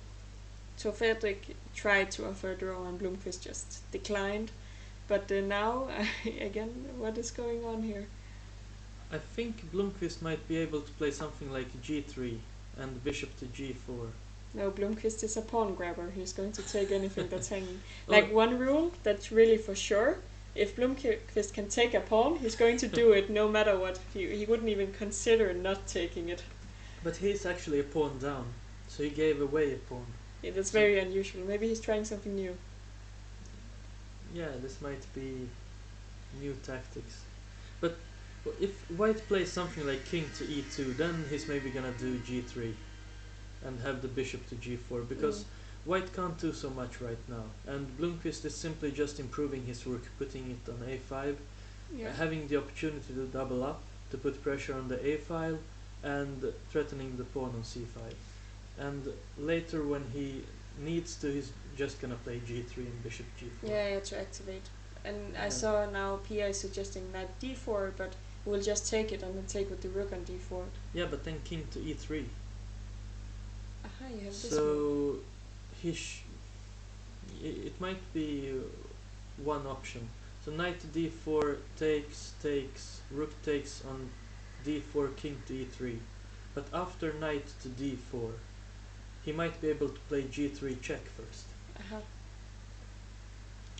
Fredrik tried to offer a draw and Blomqvist just declined. But now, again, what is going on here? I think Blomqvist might be able to play something like g3 and bishop to g4. No, Blomqvist is a pawn grabber. He's going to take anything that's hanging. Like one rule that's really for sure. If Blomqvist can take a pawn, he's going to do it no matter what. He wouldn't even consider not taking it. But he's actually a pawn down, so he gave away a pawn. Yeah, that's very unusual. Maybe he's trying something new. Yeah, this might be new tactics. But if white plays something like king to e2, then he's maybe gonna do g3 and have the bishop to g4, because white can't do so much right now. And Blomqvist is simply just improving his rook, putting it on a5, having the opportunity to double up, to put pressure on the a file, and threatening the pawn on c5. And later when he needs to, he's just gonna play g3 and bishop g4. Yeah, to activate. And I saw now Pia is suggesting knight d4, but we'll just take it and then take with the rook on d4. Yeah, but then king to e3. Aha, you have this so it might be one option. So knight to d4 takes, rook takes on d4, king to e3. But after knight to d4, he might be able to play g3 check first.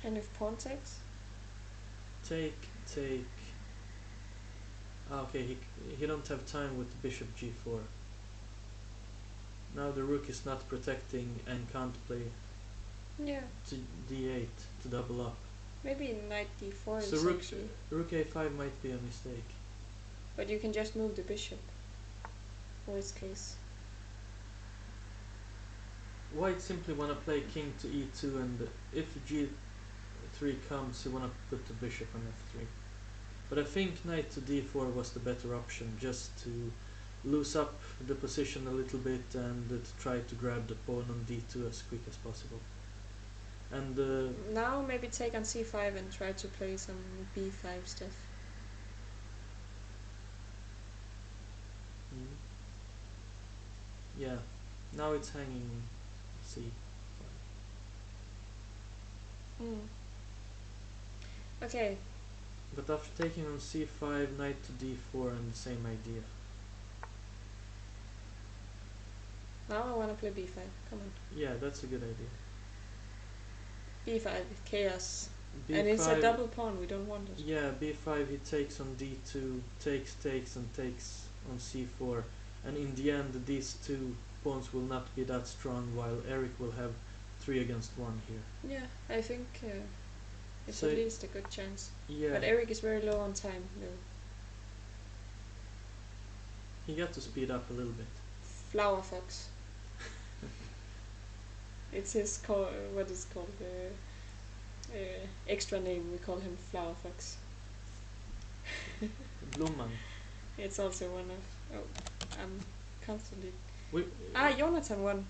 And if pawn takes? Take. Okay, he don't have time with bishop g4. Now the rook is not protecting and can't play to d8 to double up. Maybe knight d4 so is rook a5 might be a mistake. But you can just move the bishop. Worst case. White simply want to play king to e2, and if g3 comes, you want to put the bishop on f3. But I think knight to d4 was the better option, just to loose up the position a little bit and to try to grab the pawn on d2 as quick as possible. And Now maybe take on c5 and try to play some b5 stuff. yeah, now it's hanging c5. Okay. But after taking on c5, knight to d4, and the same idea. Now I want to play b5. Come on. Yeah, that's a good idea. b5 chaos. b5, And it's a double pawn. We don't want it. Yeah, b5 he takes on d2, takes and takes on c4, and in the end these two pawns will not be that strong, while Eric will have 3 against 1 here. Yeah, I think it's So at least a good chance. Yeah, But Eric is very low on time, though. he got to speed up a little bit. Flower Fox. It's his what is called extra name. We call him Flower Fox. Blomman. It's also one of. Oh, I'm constantly. We, Jonathan won.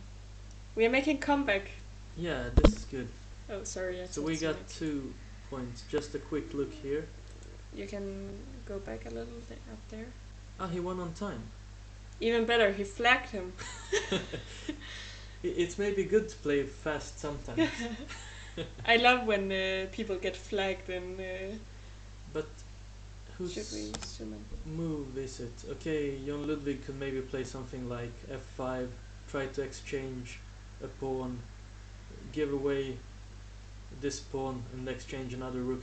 We are making comeback. yeah, this is good. Oh, sorry. So we got 2 points. Just a quick look here. You can go back a little bit up there. He won on time. Even better, he flagged him. It's maybe good to play fast sometimes. I love when people get flagged and. But whose Should we zoom in? move is it? Okay, Jon Ludwig could maybe play something like f5, try to exchange a pawn, give away this pawn and exchange another rook.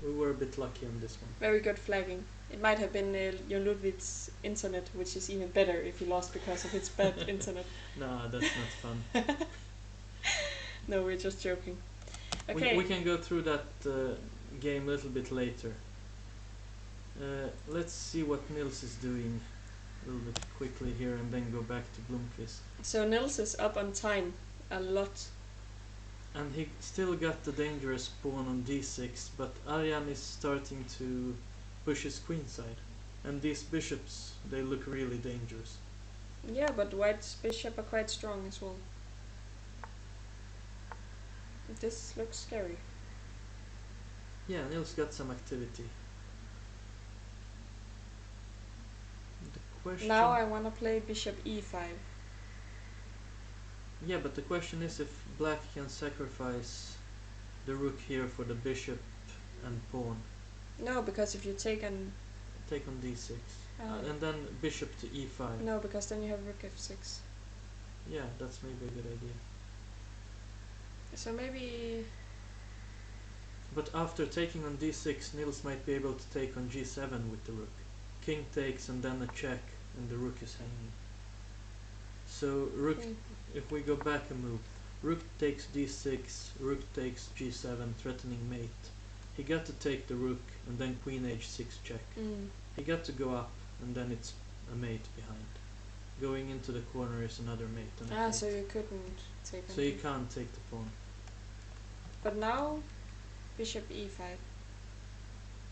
We were a bit lucky on this one. Very good flagging. It might have been Jon Ludwig's internet, which is even better if he lost because of his bad internet. Nah, that's not fun. No, we're just joking. Okay. We can go through that game a little bit later. Let's see what Nils is doing a little bit quickly here and then go back to Blomqvist. So Nils is up on time a lot. And he still got the dangerous pawn on d6, but Arjan is starting to push his queen side. And these bishops, they look really dangerous. Yeah, but White's bishop are quite strong as well. This looks scary. Yeah, Nils got some activity. The question... Now I want to play bishop e5. Yeah, but the question is if black can sacrifice the rook here for the bishop and pawn. No, because if you take an... Take on d6. And then bishop to e5. No, because then you have rook f6. Yeah, that's maybe a good idea. So maybe... But after taking on d6, Nils might be able to take on g7 with the rook. King takes and then a check, and the rook is hanging. So rook, if we go back a move, rook takes d6, rook takes g7, threatening mate. He got to take the rook and then queen h6 check. He got to go up and then it's a mate behind. Going into the corner is another mate. And so you couldn't take on... So you can't take the pawn. But now, bishop e5.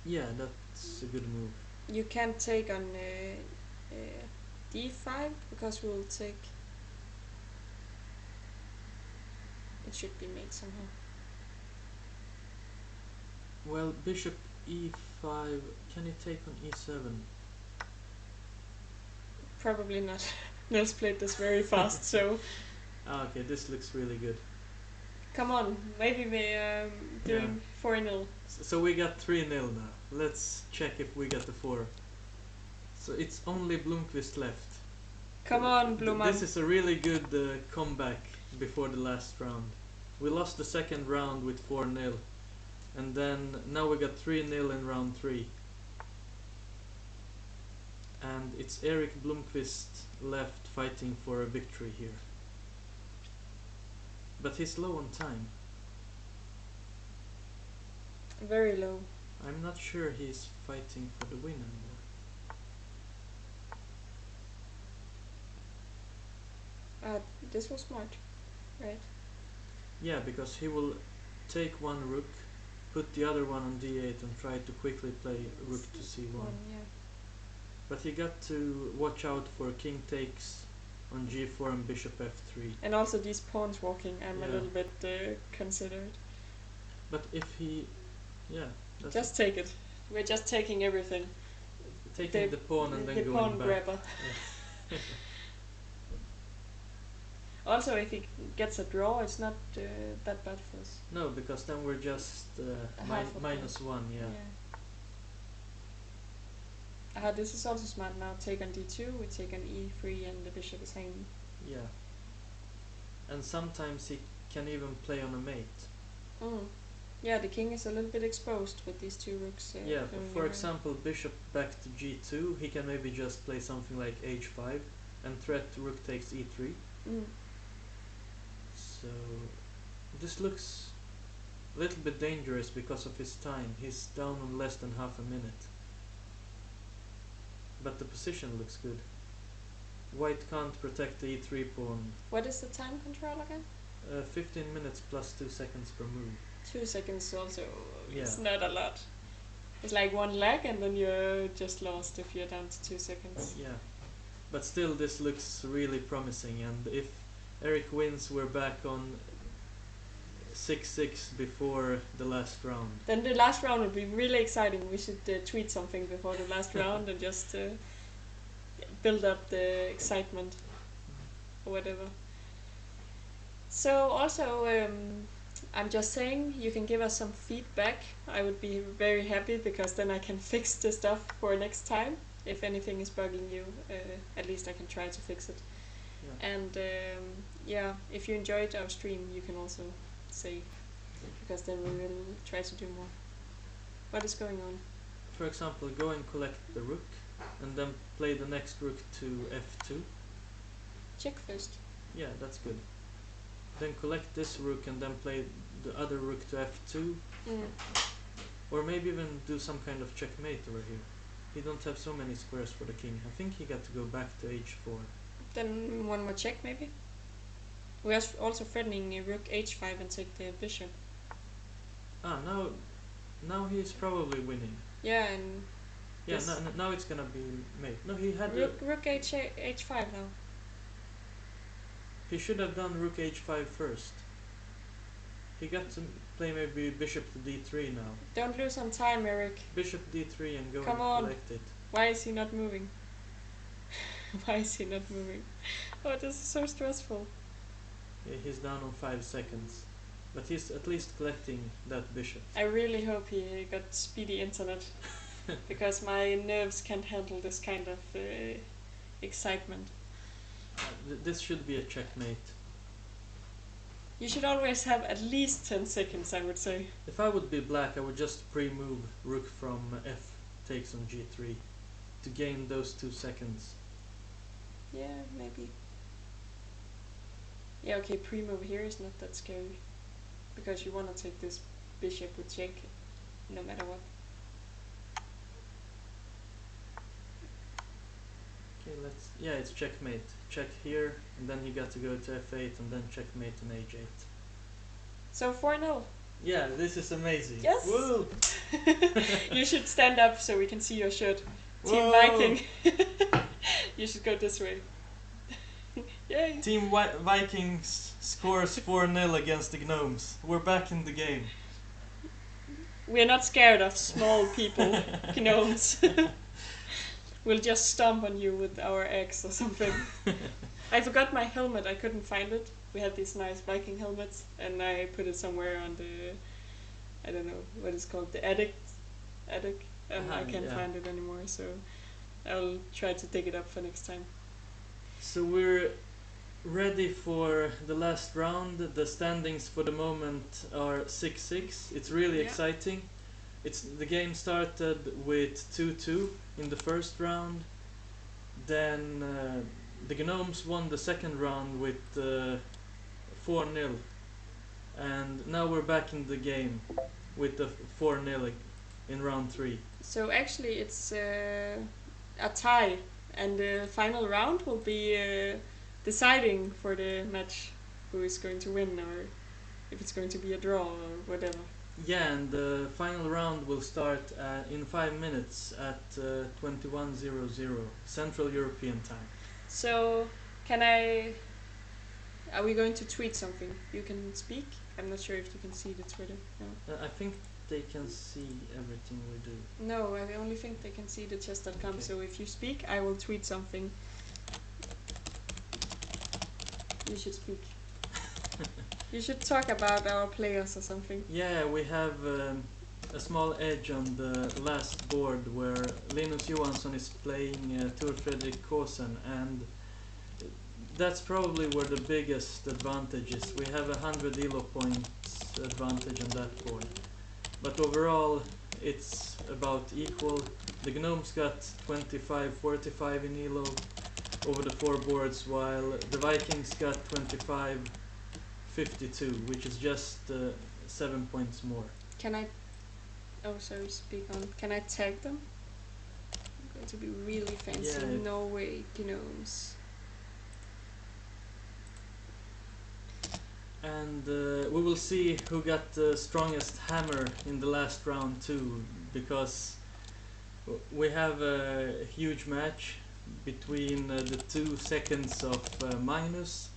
Yeah, that's a good move. You can't take on d5 because we'll take... It should be made somehow. Well, bishop e5, can he take on e7? Probably not. Nils played this very fast, so... Okay, this looks really good. Come on, maybe we're doing 4-0. So we got 3-0 now. Let's check if we got the 4. So it's only Blomqvist left. Come on, Blomman. This is a really good comeback before the last round. We lost the second round with 4-0. And then now we got 3-0 in round 3. And it's Erik Blomqvist left fighting for a victory here. But he's low on time. Very low. I'm not sure he's fighting for the win anymore. This was smart, right? Yeah, because he will take one rook, put the other one on d8 and try to quickly play rook to c1. Yeah. But he got to watch out for king takes on g4 and bishop f3. And also these pawns walking, I'm a Yeah. little bit considered. But if he, yeah, that's Just take it. We're just taking everything. taking the pawn and then the going pawn back. grabber. Yeah. Also, if he gets a draw, it's not that bad for us. No, because then we're just Half of minus one. Yeah. This is also smart now. Take on d2, we take on e3, and the bishop is hanging. Yeah. And sometimes he can even play on a mate. Yeah, the king is a little bit exposed with these two rooks. Yeah, for example, bishop back to g2, he can maybe just play something like h5 and threat rook takes e3. So this looks a little bit dangerous because of his time. He's down on less than half a minute. But the position looks good. White can't protect the e3 pawn. What is the time control again? 15 minutes plus 2 seconds per move. 2 seconds also. Yeah. It's not a lot. It's like one leg and then you're just lost if you're down to 2 seconds. Yeah. But still this looks really promising, and if Eric wins we're back on 6-6 before the last round. Then the last round would be really exciting. We should tweet something before the last round and just build up the excitement or whatever. So also, I'm just saying, you can give us some feedback. I would be very happy because then I can fix the stuff for next time. If anything is bugging you, at least I can try to fix it. Yeah. And yeah, if you enjoyed our stream, you can also say, because then we will try to do more. What is going on? For example, go and collect the rook and then play the next rook to f2. Check first. Yeah, that's good. Then collect this rook and then play the other rook to f2. Or maybe even do some kind of checkmate over here. He don't have so many squares for the king. I think he got to go back to h4. Then one more check maybe. We are also threatening rook h5 and take the bishop. Now he's probably winning. Yeah, and yeah, now it's gonna be mate. No, he had rook h5 now. He should have done rook h5 first. He got to play maybe bishop to d3 now. Don't lose on time, Eric. Bishop d3 and go Come and on. collect it. Why is he not moving? Why is he not moving? Oh, this is so stressful. Yeah, he's down on 5 seconds. But he's at least collecting that bishop. I really hope he got speedy internet. Because my nerves can't handle this kind of excitement. This should be a checkmate. You should always have at least 10 seconds, I would say. If I would be black, I would just pre-move rook from f takes on g3 to gain those 2 seconds. Yeah, maybe. Yeah, okay, pre-move here is not that scary. Because you want to take this bishop with check, no matter what. Okay, yeah, it's checkmate. Check here, and then he got to go to f8, and then checkmate on h8. So 4-0. Yeah, this is amazing. Yes! Woo! You should stand up so we can see your shirt. Team Whoa! Viking. You should go this way. Yay! Team Vikings scores 4-0 against the Gnomes. We're back in the game. We're not scared of small people, Gnomes. We'll just stomp on you with our eggs or something. I forgot my helmet, I couldn't find it. We had these nice Viking helmets and I put it somewhere on the, I don't know what it's called, the attic, and I can't find it anymore, so I'll try to dig it up for next time. So we're ready for the last round. The standings for the moment are 6-6. It's really exciting. The game started with 2-2 in the first round. Then the Gnomes won the second round with 4-0. And now we're back in the game with the 4-0 in round 3. So actually it's a tie, and the final round will be deciding for the match who is going to win, or if it's going to be a draw or whatever. Yeah, and the final round will start in 5 minutes at 21:00 Central European Time. So, can I? Are we going to tweet something? You can speak. I'm not sure if you can see the Twitter. No. I think they can see everything we do. No, I only think they can see the chess.com. Okay. So if you speak, I will tweet something. You should speak. You should talk about our players or something. Yeah, we have a small edge on the last board where Linus Johansson is playing Tor Fredrik Kosen, and that's probably where the biggest advantage is. We have 100 elo points advantage on that board. But overall, it's about equal. The Gnomes got 25-45 in elo over the 4 boards, while the Vikings got 25-52, which is just 7 points more. Can I? Oh, sorry. Speak on. Can I tag them? I'm going to be really fancy. Yeah. Norway Gnomes. And we will see who got the strongest hammer in the last round too, because we have a huge match between the 2 seconds of Magnus.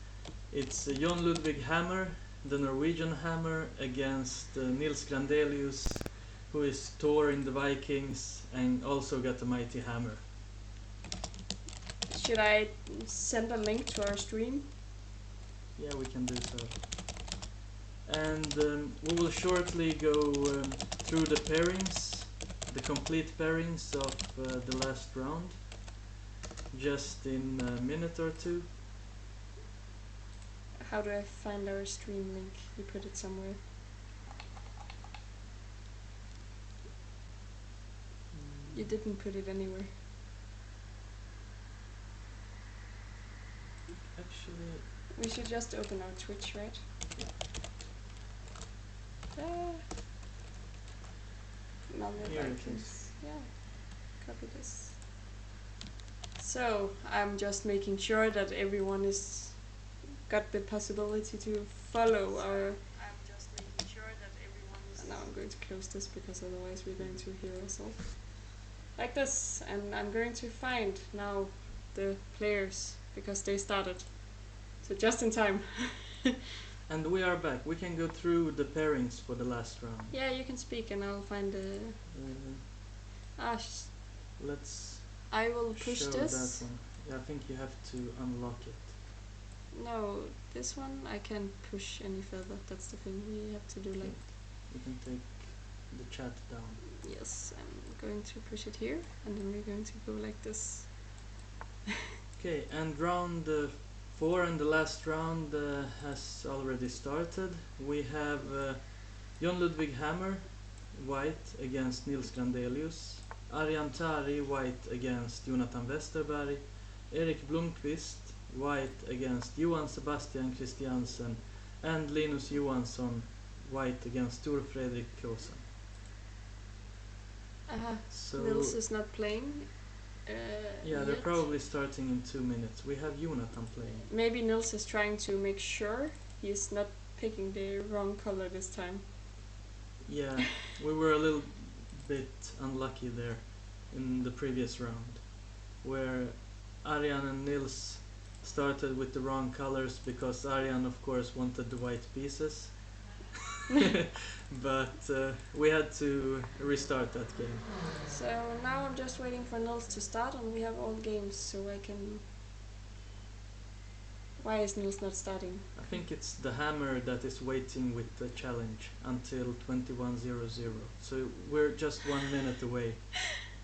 It's John Ludwig Hammer, the Norwegian Hammer, against Nils Grandelius, who is Thor in the Vikings and also got the mighty hammer. Should I send a link to our stream? Yeah, we can do so. And we will shortly go through the pairings, the complete pairings of the last round, just in a minute or two. How do I find our stream link? You put it somewhere. You didn't put it anywhere. Actually, We should just open our Twitch, right? Malmo Here it Vikings. Yeah. Copy this. So I'm just making sure that everyone is got the possibility to follow our. I'm just making sure that everyone is. Now I'm going to close this because otherwise we're going to hear ourselves like this, and I'm going to find now the players because they started. So just in time. and we are back. We can go through the pairings for the last round. Yeah, you can speak and I'll find the. Let's I will push show this. that one. Yeah, I think you have to unlock it. No, this one I can't push any further. That's the thing. We have to do like. You can take the chat down. Yes, I'm going to push it here, and then we're going to go like this. Okay, and round 4 and the last round has already started. We have John Ludwig Hammer, white, against Nils Grandelius. Arjan Tari, white, against Jonathan Westerberg. Erik Blomqvist, white, against Johan Sebastian Christiansen. And Linus Johansson, white, against Tor Fredrik Kosen. So Nils is not playing. yeah, they're yet. probably starting in 2 minutes. We have Jonathan playing. Maybe Nils is trying to make sure he's not picking the wrong color this time. Yeah, we were a little bit unlucky there in the previous round, where Arjan and Nils started with the wrong colors because Arjan, of course, wanted the white pieces. But we had to restart that game. So now I'm just waiting for Nils to start, and we have all games, so I can. Why is Nils not starting? I think it's the hammer that is waiting with the challenge until 21:00. So we're just 1 minute away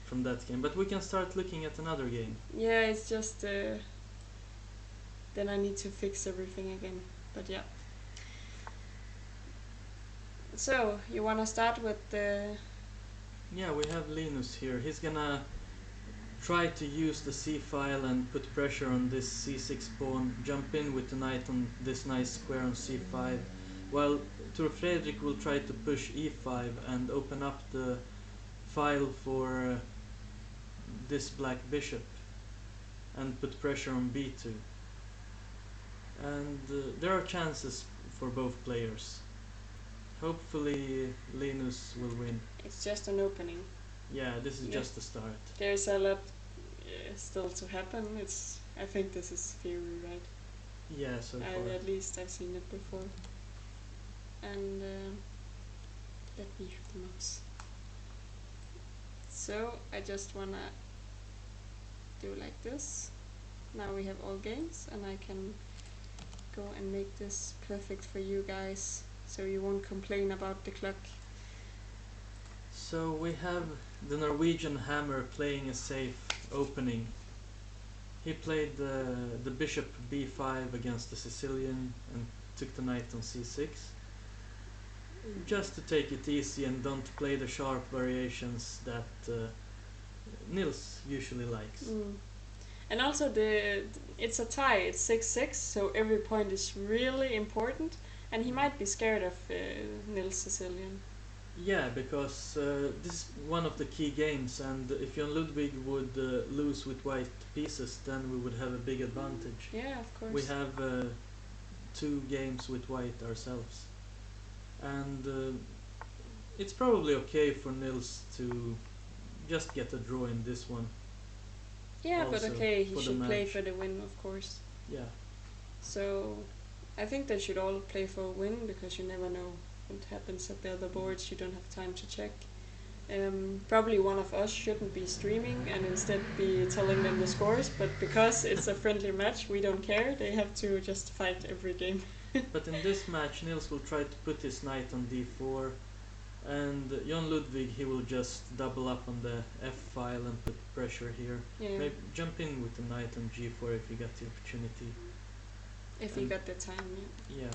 from that game. But we can start looking at another game. Yeah, it's just. Then I need to fix everything again. But yeah. So, you wanna start with the. Yeah, we have Linus here. He's gonna try to use the c-file and put pressure on this c6 pawn, jump in with the knight on this nice square on c5, while Tor Fredrik will try to push e5 and open up the file for this black bishop and put pressure on b2. And there are chances for both players. Hopefully Linus will win. It's just an opening. Yeah, this is Yeah. just the start. There's a lot still to happen. I think this is theory, right? Yeah, so far. At least I've seen it before. And let me use the mouse. So I just wanna do like this. Now we have all games, and I can go and make this perfect for you guys, so you won't complain about the clock. So we have the Norwegian hammer playing a safe opening. He played the bishop b5 against the Sicilian and took the knight on c6. Just to take it easy and don't play the sharp variations that Nils usually likes. And also it's a tie. It's 6-6, so every point is really important. And he might be scared of Nils Sicilian. Yeah, because this is one of the key games, and if Jon Ludwig would lose with white pieces, then we would have a big advantage. Yeah, of course. We have 2 games with white ourselves, and it's probably okay for Nils to just get a draw in this one. Yeah, but also okay, he for the should play match. for the win, of course. Yeah, So I think they should all play for a win, because you never know what happens at the other boards. You don't have time to check. Probably one of us shouldn't be streaming and instead be telling them the scores, but because it's a friendly match, we don't care. They have to just fight every game. but in this match, Nils will try to put his knight on d4, and Jon Ludwig, he will just double up on the f file and put pressure here. Yeah, Maybe jump in with the knight on g4 if you got the opportunity. if you got the time. Yeah. Yeah,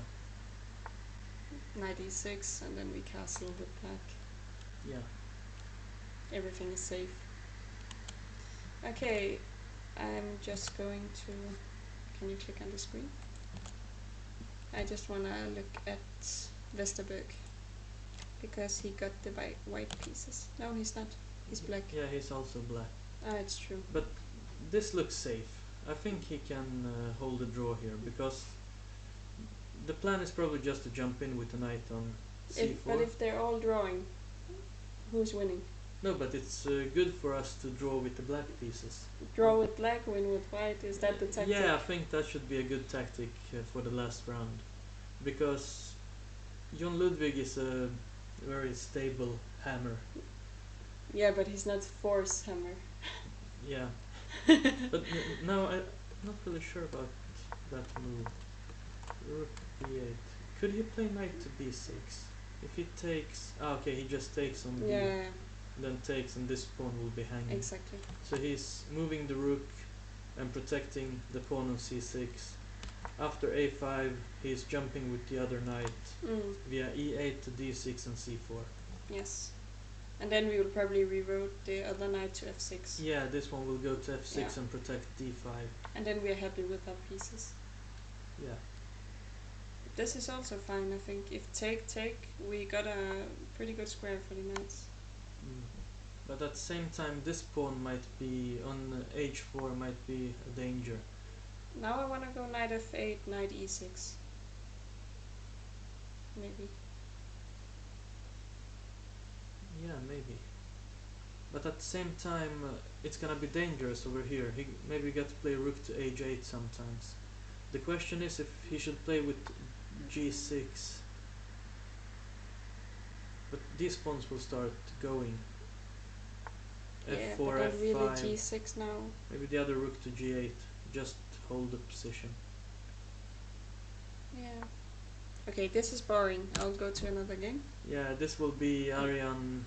Knight e6, and then we castle with black. yeah. Everything is safe. Okay, I'm just going to. Can you click on the screen? I just wanna look at Vesterberg, because he got the white pieces. No, he's not. He's black. Yeah, he's also black. Ah, it's true. But this looks safe. I think he can hold a draw here, because the plan is probably just to jump in with the knight on c4. But if they're all drawing, who's winning? No, but it's good for us to draw with the black pieces. Draw with black, win with white. Is that the tactic? Yeah, I think that should be a good tactic for the last round, because Jon Ludwig is a very stable hammer. Yeah, but he's not force hammer. Yeah, but no, I'm not really sure about that move. Rook b8. Could he play knight to b6? If he takes, okay, he just takes on b, Yeah, then takes, and this pawn will be hanging. exactly. So he's moving the rook and protecting the pawn on c6. After a5, he's jumping with the other knight via e8 to d6 and c4. Yes. And then we will probably reroute the other knight to f6. Yeah, this one will go to f6 Yeah. and protect d5. And then we are happy with our pieces. Yeah. This is also fine, I think. If take, we got a pretty good square for the knights. But at the same time, this pawn might be on h4 might be a danger. Now I want to go knight f8, knight e6. Maybe. Yeah, maybe. But at the same time, it's gonna be dangerous over here. He maybe got to play rook to h8 sometimes. The question is if he should play with g6. But these pawns will start going. Yeah, f4, but not really f5. g6 now. Maybe the other rook to g8. Just hold the position. Yeah. Okay, this is boring. I'll go to another game. Yeah, this will be Aryan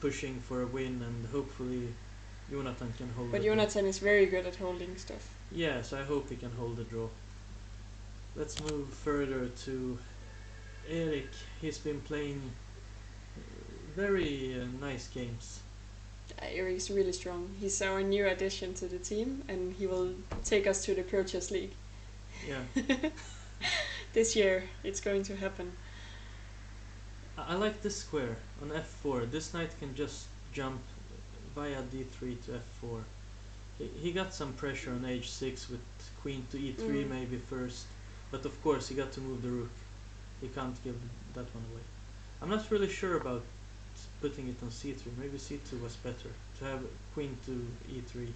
pushing for a win, and hopefully Jonathan can hold But the draw. Jonathan is very good at holding stuff. Yeah, so I hope he can hold the draw. Let's move further to Erik. He's been playing very nice games. Eric's really strong. He's our new addition to the team, and he will take us to the Pro Chess League. Yeah. This year, it's going to happen. I like this square on f4. This knight can just jump via d3 to f4. He got some pressure on h6 with queen to e3 maybe first, but of course he got to move the rook. He can't give that one away. I'm not really sure about putting it on c3. Maybe c2 was better to have queen to e3.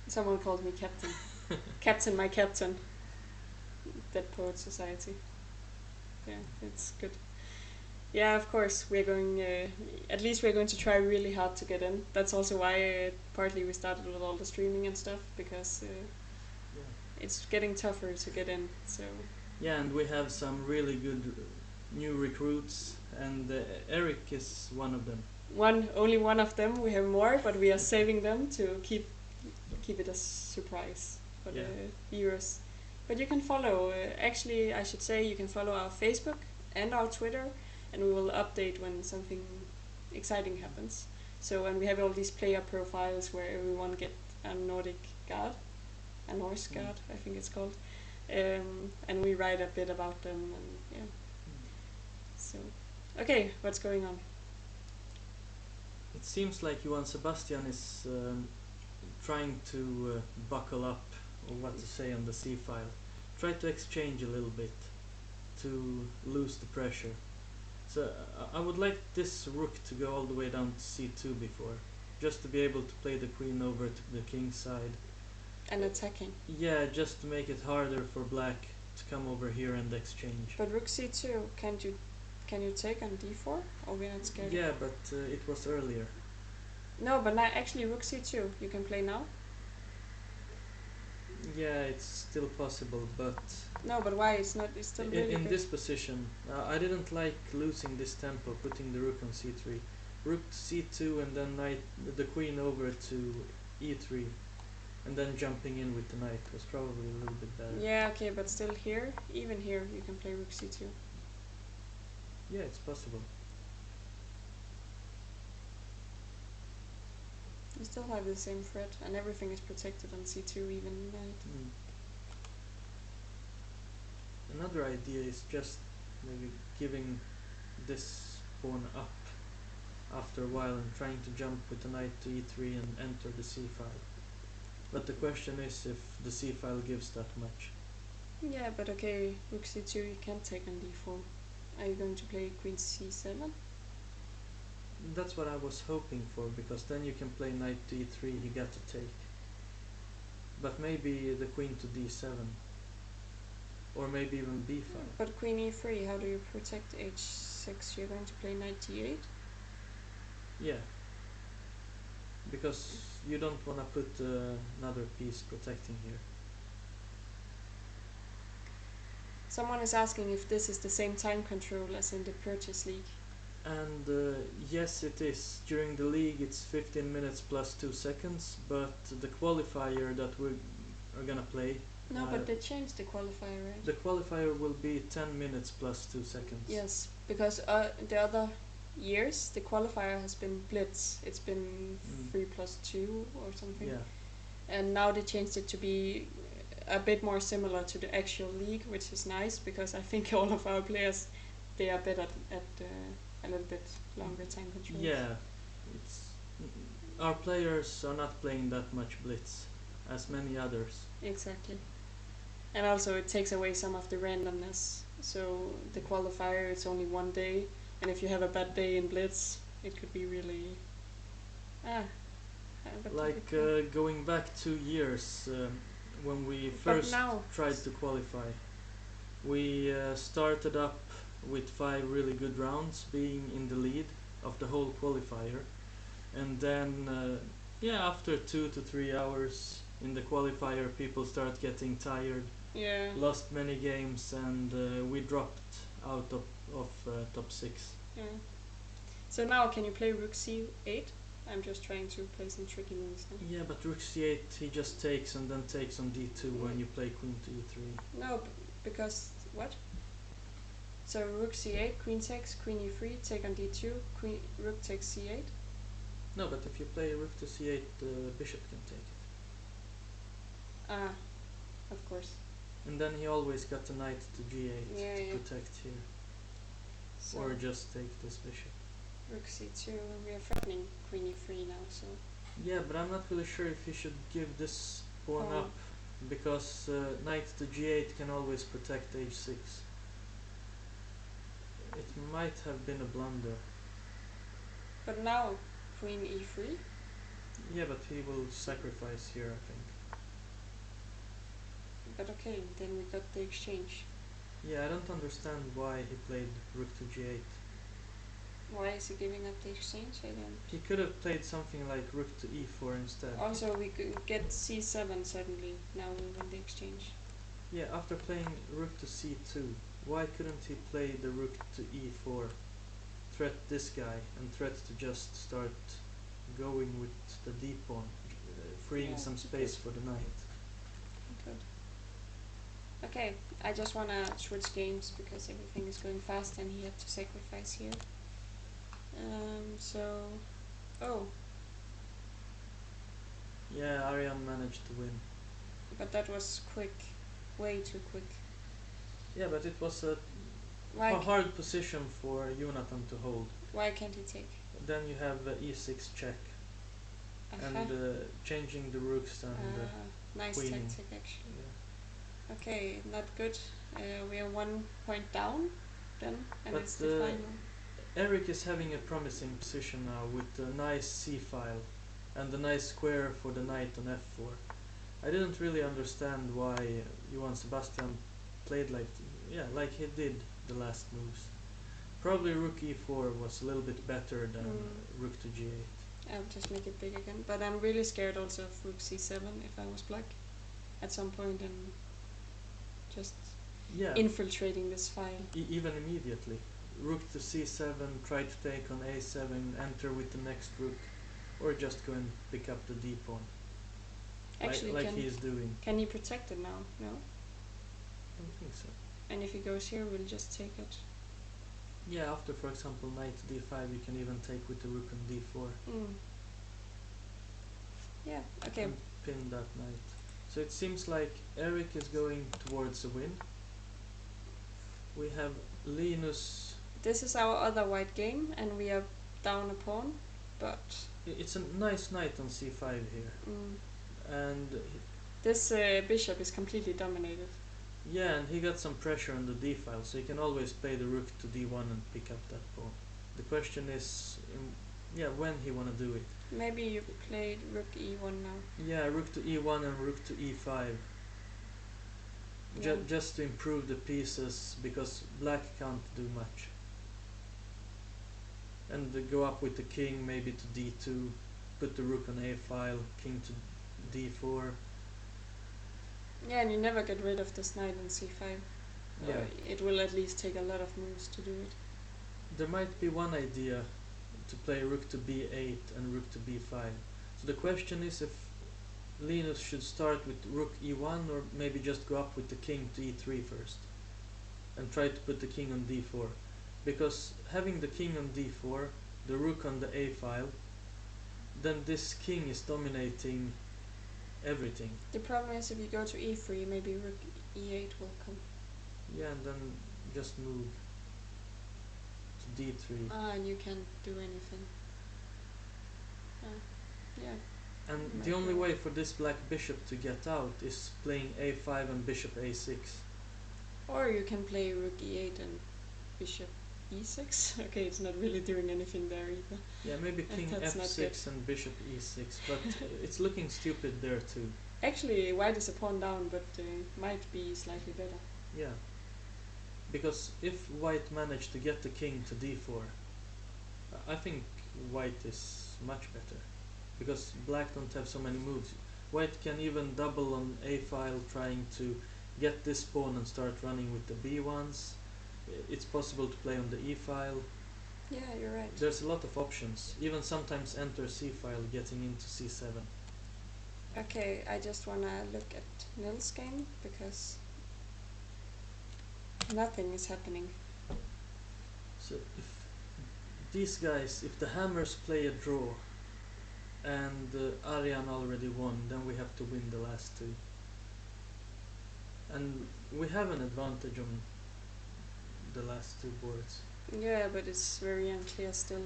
Someone called me captain. Captain, my captain. Dead Poet Society. Yeah, it's good. Yeah, of course we're going. At least we're going to try really hard to get in. That's also why partly we started with all the streaming and stuff, because Yeah. it's getting tougher to get in. So Yeah, and we have some really good new recruits, and Eric is one of them. only one of them. We have more, but we are saving them to keep it a surprise for the viewers. But you can follow. Actually, I should say you can follow our Facebook and our Twitter, and we will update when something exciting happens. So, and we have all these player profiles where everyone get a Nordic guard, a Norse guard, I think it's called, and we write a bit about them, and yeah. So, okay, what's going on? It seems like Johan Sebastian is trying to buckle up, or what to say, on the c file. Try to exchange a little bit to lose the pressure. So I would like this rook to go all the way down to c2 before, just to be able to play the queen over to the king's side. And attacking. Yeah, just to make it harder for black to come over here and exchange. But rook c2, can you take on d4? Or we're not scared? Yeah, but it was earlier. No, but now actually rook c2 you can play now. Yeah, it's still possible, but No, but why? It's not. It's still really in good. this position, I didn't like losing this tempo, putting the rook on c3. Rook to c2 and then knight the queen over to e3, and then jumping in with the knight was probably a little bit better. Yeah, okay, but still here, even here, you can play rook c2. Yeah, it's possible. You still have the same threat, and everything is protected on c2, even knight. Another idea is just maybe giving this pawn up after a while and trying to jump with the knight to e3 and enter the c file. But the question is if the c file gives that much. Yeah, but okay, rook c2 you can't take on d4. Are you going to play queen c7? That's what I was hoping for, because then you can play knight to e3, you got to take. But maybe the queen to d7. Or maybe even b5. But queen e3, how do you protect h6? You're going to play knight d8? Yeah. Because you don't want to put another piece protecting here. Someone is asking if this is the same time control as in the Purchase League. And yes, it is. During the league it's 15 minutes plus 2 seconds, but the qualifier that we are gonna play... No, but they changed the qualifier, right? The qualifier will be 10 minutes plus 2 seconds. Yes, because the other years the qualifier has been blitz. It's been 3 plus 2 or something. Yeah. And now they changed it to be a bit more similar to the actual league, which is nice, because I think all of our players, they are better at a little bit longer time control. Yeah, it's our players are not playing that much blitz as many others. Exactly. And also it takes away some of the randomness. So the qualifier, it's only one day, and if you have a bad day in blitz, it could be really like going back 2 years, when we first tried to qualify, we started up with 5 really good rounds, being in the lead of the whole qualifier, and then after 2 to 3 hours in the qualifier, people start getting tired. Yeah. Lost many games, and we dropped out of top 6. Yeah. So now can you play rook c8? I'm just trying to play some tricky moves now. Yeah, but rook c8 he just takes and then takes on d2 when you play queen to e3. No, because what? So rook c8, queen takes, queen e3, take on d2, rook takes c8. No, but if you play rook to c8, the bishop can take it. Ah, of course. And then he always got the knight to g8 to protect here. So or just take this bishop. Rook c2, we are threatening queen e3 now, so... Yeah, but I'm not really sure if you should give this pawn up, because knight to g8 can always protect h6. It might have been a blunder. But now, queen e3. Yeah, but he will sacrifice here, I think. But okay, then we got the exchange. Yeah, I don't understand why he played rook to g8. Why is he giving up the exchange? I don't. He could have played something like rook to e4 instead. Also, we could get c7 suddenly. Now we win the exchange. Yeah, after playing rook to c2, why couldn't he play the rook to e4, threat this guy, and threat to just start going with the d pawn, freeing Yeah, some he space could. for the knight? Good. Okay, I just wanna switch games because everything is going fast and he had to sacrifice here. So, oh, Yeah, Aryan managed to win. but that was quick, way too quick. Yeah, but it was a Why? hard position for Jonathan to hold. Why can't he take? Then you have e6 check, Uh-huh. and changing the rooks and Nice queening. tactic actually. Yeah. Okay, not good. We are 1 point down then, and But it's the final. Eric is having a promising position now with a nice c file and a nice square for the knight on f4. I didn't really understand why Johan Sebastian played like he did the last moves. Probably rook e4 was a little bit better than rook to g8. I'll just make it big again. But I'm really scared also of rook c7 if I was black at some point and just Yeah, infiltrating this file. even immediately. Rook to c7, try to take on a7, enter with the next rook, or just go and pick up the d pawn. Actually, like he is doing. can he protect it now? No? I don't think so. And if he goes here, we'll just take it. Yeah, after, for example, knight d5, you can even take with the rook on d4 Yeah, okay. and pin that knight. So it seems like Eric is going towards a win. We have Linus. This is our other white game, and we are down a pawn, but It's a nice knight on c5 here. And this bishop is completely dominated. yeah, and he got some pressure on the d file, so he can always play the rook to d1 and pick up that pawn. The question is, when he wanna do it. Maybe you played rook e1 now. Yeah, rook to e1 and rook to e5. Yeah. Just to improve the pieces, because black can't do much. And go up with the king, maybe to d2, put the rook on a file, king to d4. Yeah, and you never get rid of this knight on c5. Yeah. It will at least take a lot of moves to do it. There might be one idea to play rook to b8 and rook to b5. So the question is if Linus should start with rook e1 or maybe just go up with the king to e3 first and try to put the king on d4. Because having the king on d4, the rook on the a file, then this king is dominating everything. The problem is if you go to e3, maybe rook e8 will come. Yeah, and then just move to d3. And you can't do anything. Yeah. And the only way for this black bishop to get out is playing a5 and bishop a6. Or you can play rook e8 and bishop e6. Okay, it's not really doing anything there either. Yeah, maybe king f6 and bishop e6, but it's looking stupid there too. Actually, white is a pawn down, but might be slightly better. Yeah, because if white managed to get the king to d4, I think white is much better. Because black don't have so many moves. White can even double on a file trying to get this pawn and start running with the b1s. It's possible to play on the e file. Yeah, you're right. There's a lot of options. Even sometimes enter c file getting into c7. Okay, I just wanna look at Nils' game because nothing is happening. So if these guys, if the hammers play a draw and Aryan already won, then we have to win the last two. And we have an advantage on the last two boards. Yeah, but it's very unclear still.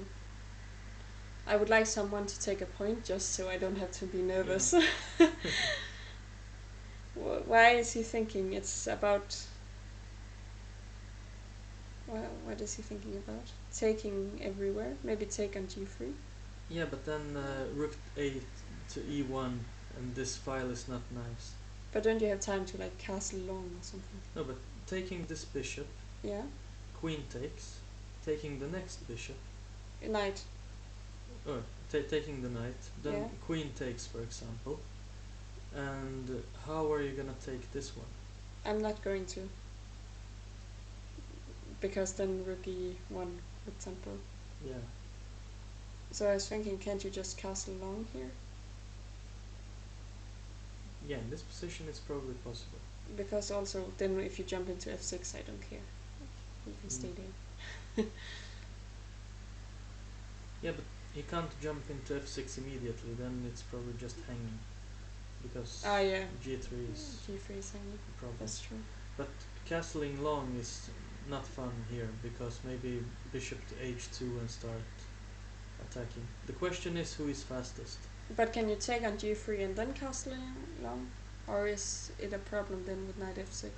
I would like someone to take a point just so I don't have to be nervous. Yeah. Why is he thinking it's about... What is he thinking about? Taking everywhere? Maybe take on g3? Yeah, but then rook 8 to e1, and this file is not nice. But don't you have time to like castle long or something? No, but taking this bishop, Yeah? queen takes, taking the next bishop, Knight. or taking the knight, then Yeah. queen takes, for example. And how are you gonna take this one? I'm not going to. Because then rook e1 for example. Yeah. So I was thinking, can't you just castle long here? Yeah, in this position it's probably possible. Because also, then if you jump into f6, I don't care. You can stay there. Yeah, but he can't jump into f6 immediately, then it's probably just hanging. Because yeah. g3 is g3 is hanging. a problem. That's true. But castling long is not fun here, because maybe bishop to h2 and start attacking. The question is who is fastest. But can you take on g3 and then castle long? Or is it a problem then with knight f6?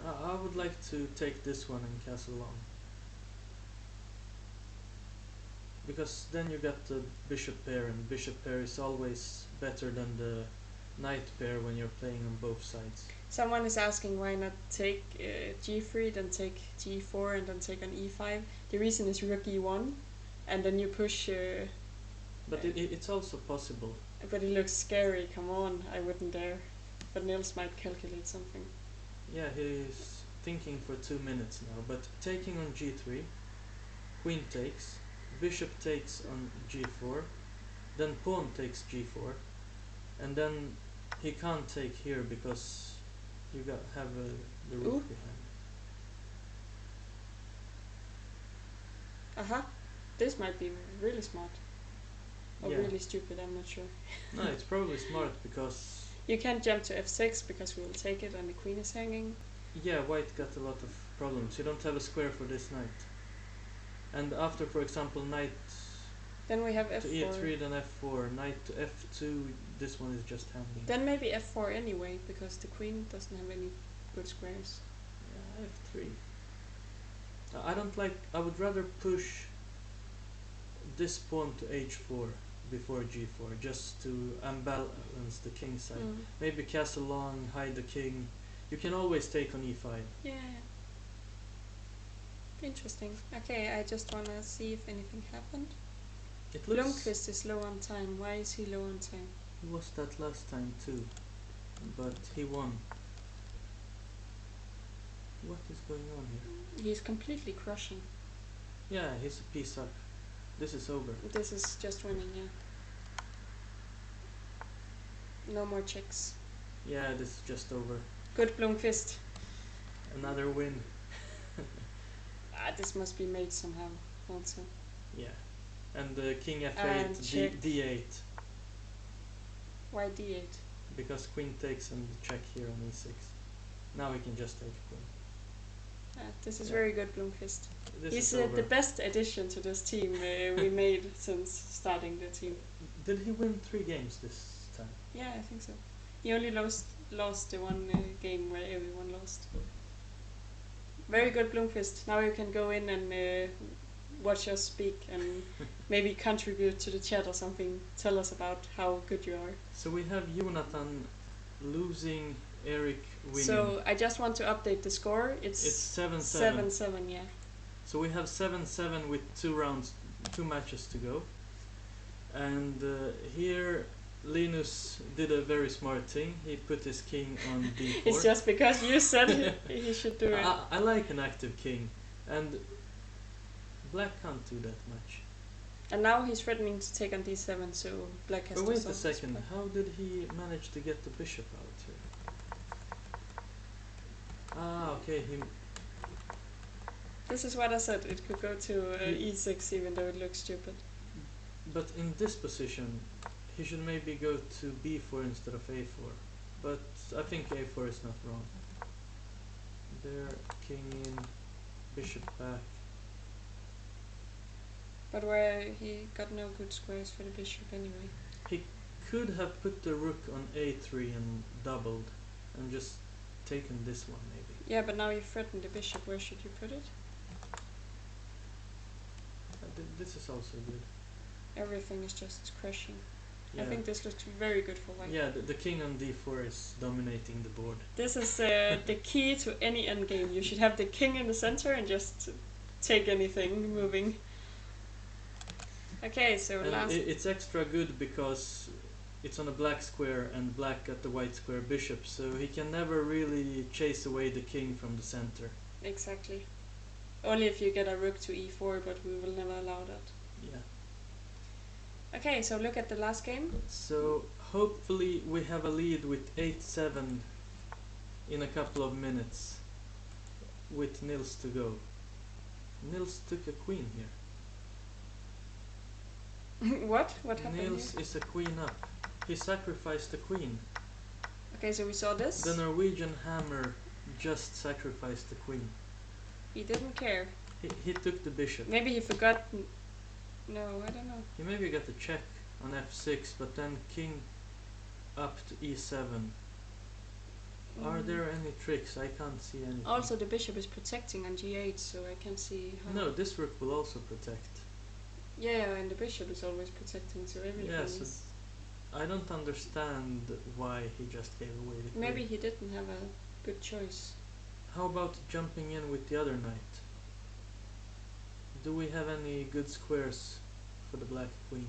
I would like to take this one and castle long. Because then you got the bishop pair, and bishop pair is always better than the knight pair when you're playing on both sides. Someone is asking why not take g3, then take g4, and then take on e5. The reason is rook e1, and then you push... But it's also possible. But it looks scary, come on, I wouldn't dare. But Nils might calculate something. Yeah, he's thinking for 2 minutes now, but taking on g3, queen takes, bishop takes on g4, then pawn takes g4, and then he can't take here because you have the rook behind. Aha, this might be really smart. Or Yeah. really stupid, I'm not sure. No, it's probably smart because... You can't jump to f6 because we will take it and the queen is hanging. Yeah, white got a lot of problems. You don't have a square for this knight. And after, for example, knight Then we have to f4. e3, then f4, knight to f2, this one is just hanging. Then maybe f4 anyway, because the queen doesn't have any good squares. Yeah, f3. I don't like... I would rather push this pawn to h4 before g4, just to unbalance the king side. Maybe castle long, hide the king. You can always take on e5. Yeah. Interesting. Okay, I just wanna see if anything happened. It looks... Blomqvist is low on time. Why is he low on time? He was that last time too, but he won. What is going on here? He's completely crushing. Yeah, he's a piece up. This is over. This is just winning, yeah. No more checks. Yeah, this is just over. Good Blomqvist. Another win. This must be made somehow also. Yeah. And king f8, And check. d8. Why d8? Because queen takes and check here on e6. Now we can just take queen. This is Yeah. very good, Blomqvist. This He's is over. the best addition to this team we made since starting the team. Did he win 3 games this time? Yeah, I think so. He only lost the one game where everyone lost. Very good, Blomqvist. Now you can go in and watch us speak and maybe contribute to the chat or something. Tell us about how good you are. So we have Jonathan losing, Eric winning. So I just want to update the score. It's 7-7. 7-7, yeah. So we have 7-7 with 2 matches to go. And here Linus did a very smart thing. He put his king on d4. It's just because you said he should do it. I like an active king, and black can't do that much. And now he's threatening to take on d7, so black has But to wait a solve this second, problem. how did he manage to get the bishop out here? Ah, okay, This is what I said, it could go to e6 even though it looks stupid. but in this position, he should maybe go to b4 instead of a4. But I think a4 is not wrong. There, king in, bishop back. But where he got no good squares for the bishop anyway. He could have put the rook on a3 and doubled, and just taken this one maybe. Yeah, but now you threaten the bishop. Where should you put it? This is also good. Everything is just crashing. Yeah. I think this looks very good for white. Yeah, the king on d4 is dominating the board. This is the key to any endgame. You should have the king in the center and just take anything moving. Okay, so And last... it's extra good because it's on a black square and black at the white square bishop, so he can never really chase away the king from the center. Exactly. Only if you get a rook to e4, but we will never allow that. Yeah. Okay, so look at the last game. So hopefully we have a lead with 8-7 in a couple of minutes with Nils to go. Nils took a queen here. What? What happened Nils here? is a queen up. He sacrificed the queen. Okay, so we saw this. The Norwegian hammer just sacrificed the queen. He didn't care. He took the bishop. Maybe he forgot. No, I don't know. He maybe got a check on f6, but then king up to e7. Are there any tricks? I can't see anything. Also, the bishop is protecting on g8, so I can see how... No, this rook will also protect. Yeah, and the bishop is always protecting, so everything is... I don't understand why he just gave away the queen. Maybe he didn't have a good choice. How about jumping in with the other knight? Do we have any good squares for the black queen?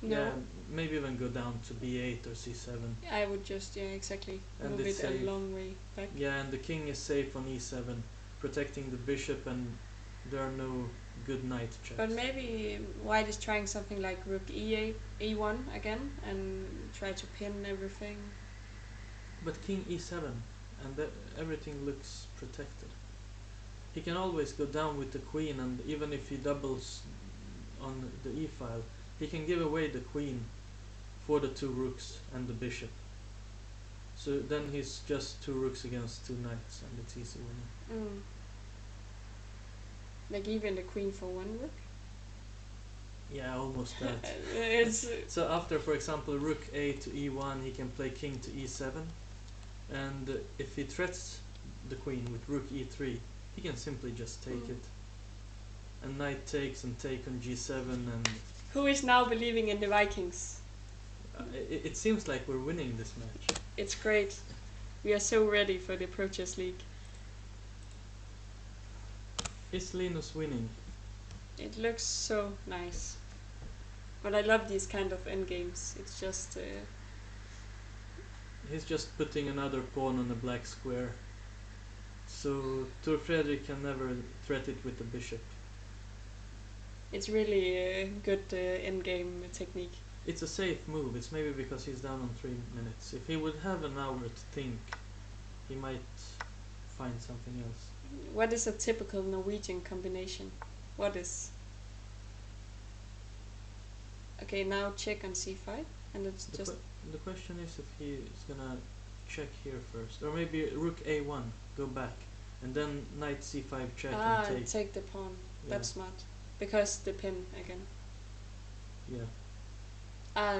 No. Yeah, maybe even go down to b8 or c7. I would just, yeah, exactly. And Move it's it a safe. long way back. Yeah, and the king is safe on e7, protecting the bishop, and there are no good knight checks. But maybe white is trying something like rook e8, e1 again, and try to pin everything. But king e7, and everything looks protected. He can always go down with the queen, and even if he doubles on the e file, he can give away the queen for the two rooks and the bishop. So then he's just two rooks against two knights, and it's easy winning. Like even the queen for one rook? Yeah, almost that. It's So after, for example, rook a to e1, he can play king to e7, and if he threats the queen with rook e3, he can simply just take it. And knight takes and take on g7, and Who is now believing in the Vikings? it seems like we're winning this match. It's great. We are so ready for the Approaches League. Is Linus winning? It looks so nice. But I love these kind of endgames. It's just... He's just putting another pawn on the black square. So Tor Fredrik can never threat it with the bishop. it's really a good endgame technique. It's a safe move. It's maybe because he's down on 3 minutes. If he would have an hour to think, he might find something else. What is a typical Norwegian combination? What is... Okay, now check on c5, and it's just... The question is if he is gonna check here first, or maybe rook a1, go back, and then knight c5 check and take. the pawn. Yeah. That's smart. Because the pin again. Yeah.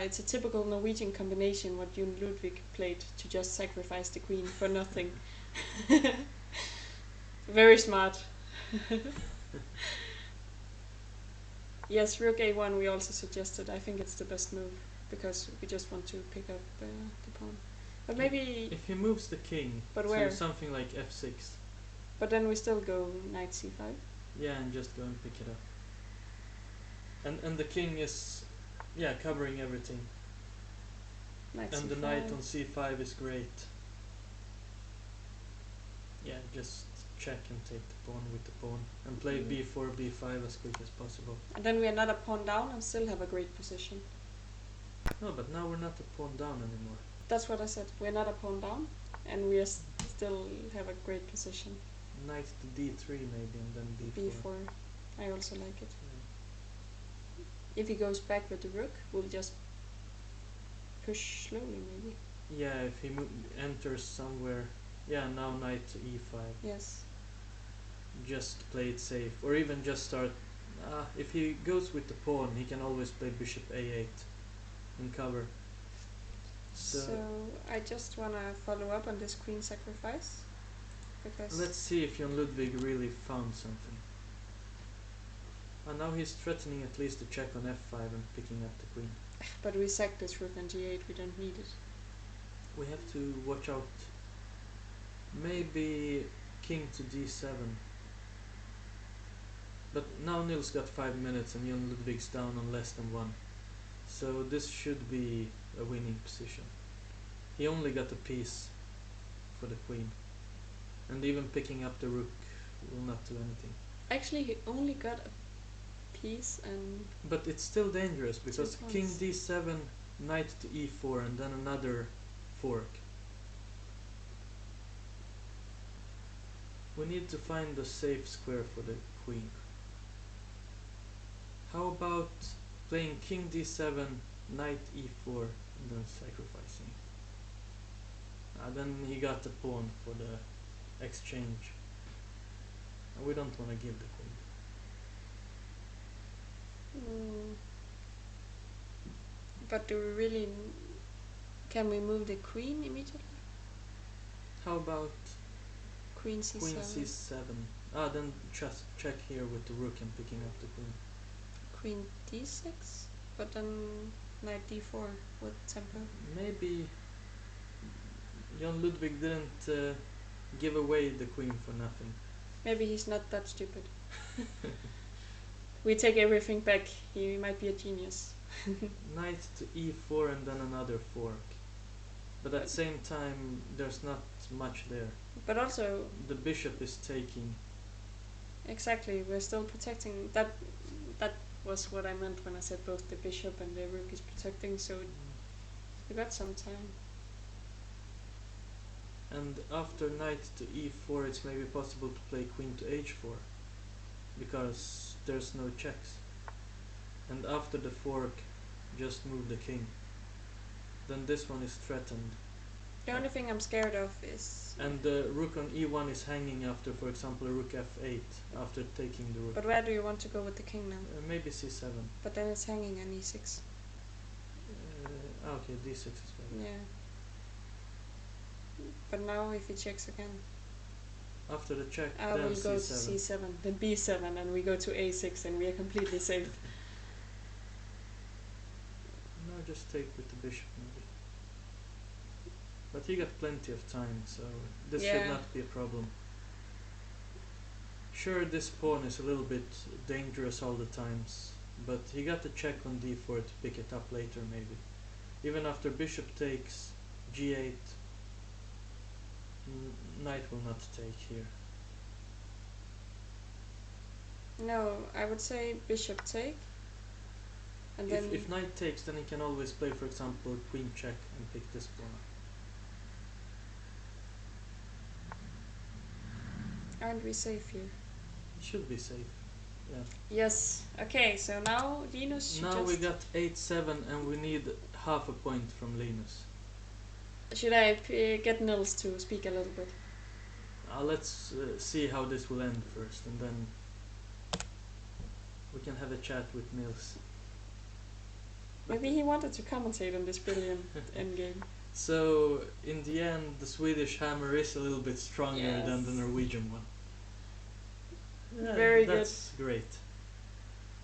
It's a typical Norwegian combination what Jon Ludvig played to just sacrifice the queen for nothing. Very smart. Yes, rook a1 we also suggested. I think it's the best move because we just want to pick up the pawn. But maybe... If he moves the king But to where? something like f6. But then we still go knight c5. Yeah, and just go and pick it up. And the king is, yeah, covering everything. Knight And c5. the knight on c5 is great. Yeah, just check and take the pawn with the pawn. And play b4, b5 as quick as possible. And then we are not a pawn down and still have a great position. No, but now we're not a pawn down anymore. That's what I said. We're not a pawn down and we are still have a great position. Knight to d3 maybe, and then b4. b4. I also like it. Yeah. If he goes back with the rook, we'll just push slowly maybe. Yeah, if he enters somewhere. Yeah, now knight to e5. Yes. Just play it safe, or even just start. If he goes with the pawn, he can always play bishop a8 and cover. So I just wanna follow up on this queen sacrifice. because Let's see if Jon Ludwig really found something. And now he's threatening at least to check on f5 and picking up the queen. but we sacked this rook on g8. We don't need it. We have to watch out. Maybe king to d7. But now Nils got 5 minutes and Jon Ludwig's down on less than 1. So this should be a winning position. He only got a piece for the queen. And even picking up the rook will not do anything. Actually, he only got a piece and... But it's still dangerous because Two king points. d7, knight to e4 and then another fork. We need to find a safe square for the queen. How about playing king d7, knight e4 and then sacrificing? Then he got the pawn for the exchange. And we don't want to give the queen. But do we really... Can we move the queen immediately? How about Queen c7. queen c7? Then just check here with the rook and picking up the queen. Queen d6? But then knight d4 with tempo. Maybe Jon Ludwig didn't give away the queen for nothing. Maybe he's not that stupid. We take everything back. He might be a genius. Knight to e4 and then another fork. But at the same time, there's not much there. But also... The bishop is taking. Exactly, we're still protecting. That was what I meant when I said both the bishop and the rook is protecting, so we got some time. And after knight to e4, it's maybe possible to play queen to h4. Because there's no checks. And after the fork, just move the king. Then this one is threatened. The only thing I'm scared of is... And the rook on e1 is hanging after, for example, a rook f8, after taking the rook. But where do you want to go with the king now? Maybe c7. But then it's hanging on e6. Okay, d6 is better. Yeah. But now if he checks again... After the check, I then will go to c7. c7, then b7, and we go to a6, and we are completely safe. No, just take with the bishop maybe. But he got plenty of time, so this should not be a problem. Sure, this pawn is a little bit dangerous all the times, but he got the check on d4 to pick it up later maybe. Even after bishop takes g8, knight will not take here. No, I would say bishop take. And then If knight takes, then he can always play, for example, queen check and pick this pawn up. aren't we safe here? It should be safe. Yeah. Yes. Okay, so now Linus should Now just... we got 8-7 and we need half a point from Linus. Should I get Nils to speak a little bit? Let's see how this will end first, and then we can have a chat with Nils. Maybe he wanted to commentate on this brilliant endgame. So, in the end, the Swedish hammer is a little bit stronger than the Yes. Norwegian one. Yeah, Very good. that's great.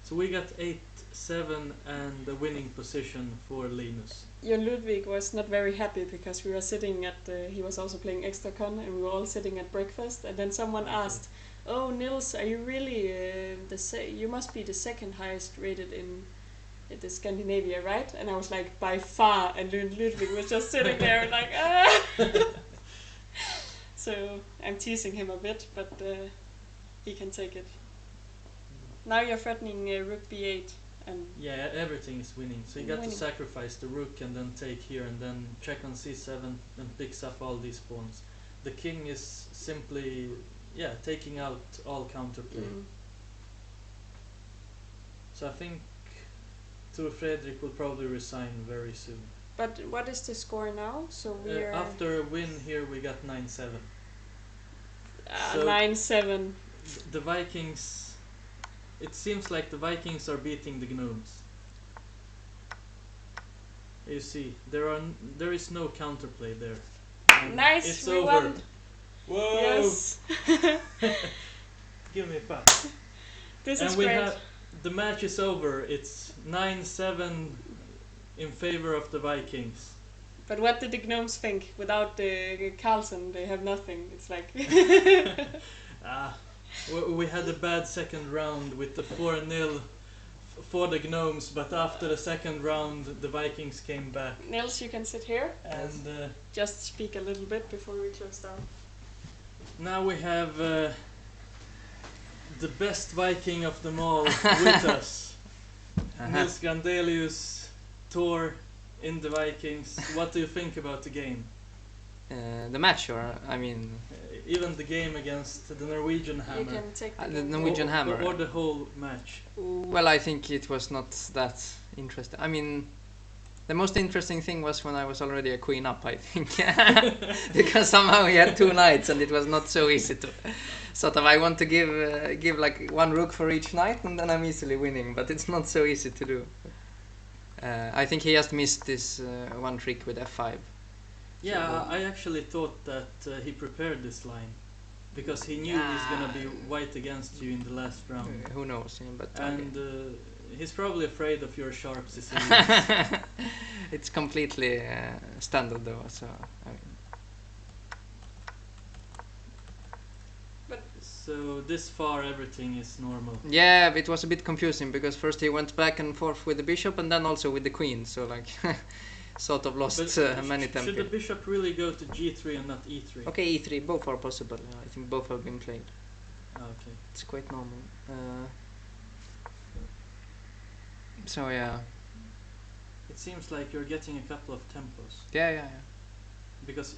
So we got 8-7 and a winning position for Linus. Jon Ludwig was not very happy because we were sitting at he was also playing extra con and we were all sitting at breakfast, and then someone asked, "Oh, Nils, are you really you must be the second highest rated in the Scandinavia, right?" And I was like, "By far," and Ludwig was just sitting there like, ah. So I'm teasing him a bit, but he can take it. Now you're threatening rook b8 and... Yeah, everything is winning. So you got to Winning. sacrifice the rook and then take here and then check on c7 and picks up all these pawns. The king is simply, taking out all counterplay. So I think Tor Fredrik will probably resign very soon. But what is the score now? So we are... After a win here we got 9-7. So 9-7. The Vikings... It seems like the Vikings are beating the Gnomes. You see, there is no counterplay there. And Nice, it's we over. won. Whoa! Yes. Give me a pass. This And is we great. have the match is over. It's 9-7 in favor of the Vikings. But what did the Gnomes think? Without Carlsen, they have nothing. It's like... Ah, we had a bad second round with the 4-0 for the Gnomes, but after the second round, the Vikings came back. Nils, you can sit here. And Just speak a little bit before we close down. now we have the best Viking of them all with us. Nils Gandelius, Thor in the Vikings. What do you think about the game? The match, or I mean, Even the game against the Norwegian Hammer. You can take the the game. Norwegian Hammer. Or the whole match. Well, I think it was not that interesting. I mean, the most interesting thing was when I was already a queen up, I think. Because somehow we had 2 knights and it was not so easy to sort of, I want to give like 1 rook for each knight and then I'm easily winning, but it's not so easy to do. I think he just missed this one trick with f5. Yeah, I actually thought that he prepared this line. Because he knew he's gonna be white against you in the last round. Who knows, yeah, but And he's probably afraid of your sharp Sicilians. it's completely standard though, so I mean. So this far everything is normal. Yeah, it was a bit confusing because first he went back and forth with the bishop and then also with the queen, so like sort of lost many tempi. Should the bishop really go to g3 and not e3? Okay, e3, both are possible. I think both have been played. Okay. It's quite normal. So yeah. It seems like you're getting a couple of tempos. Yeah. Because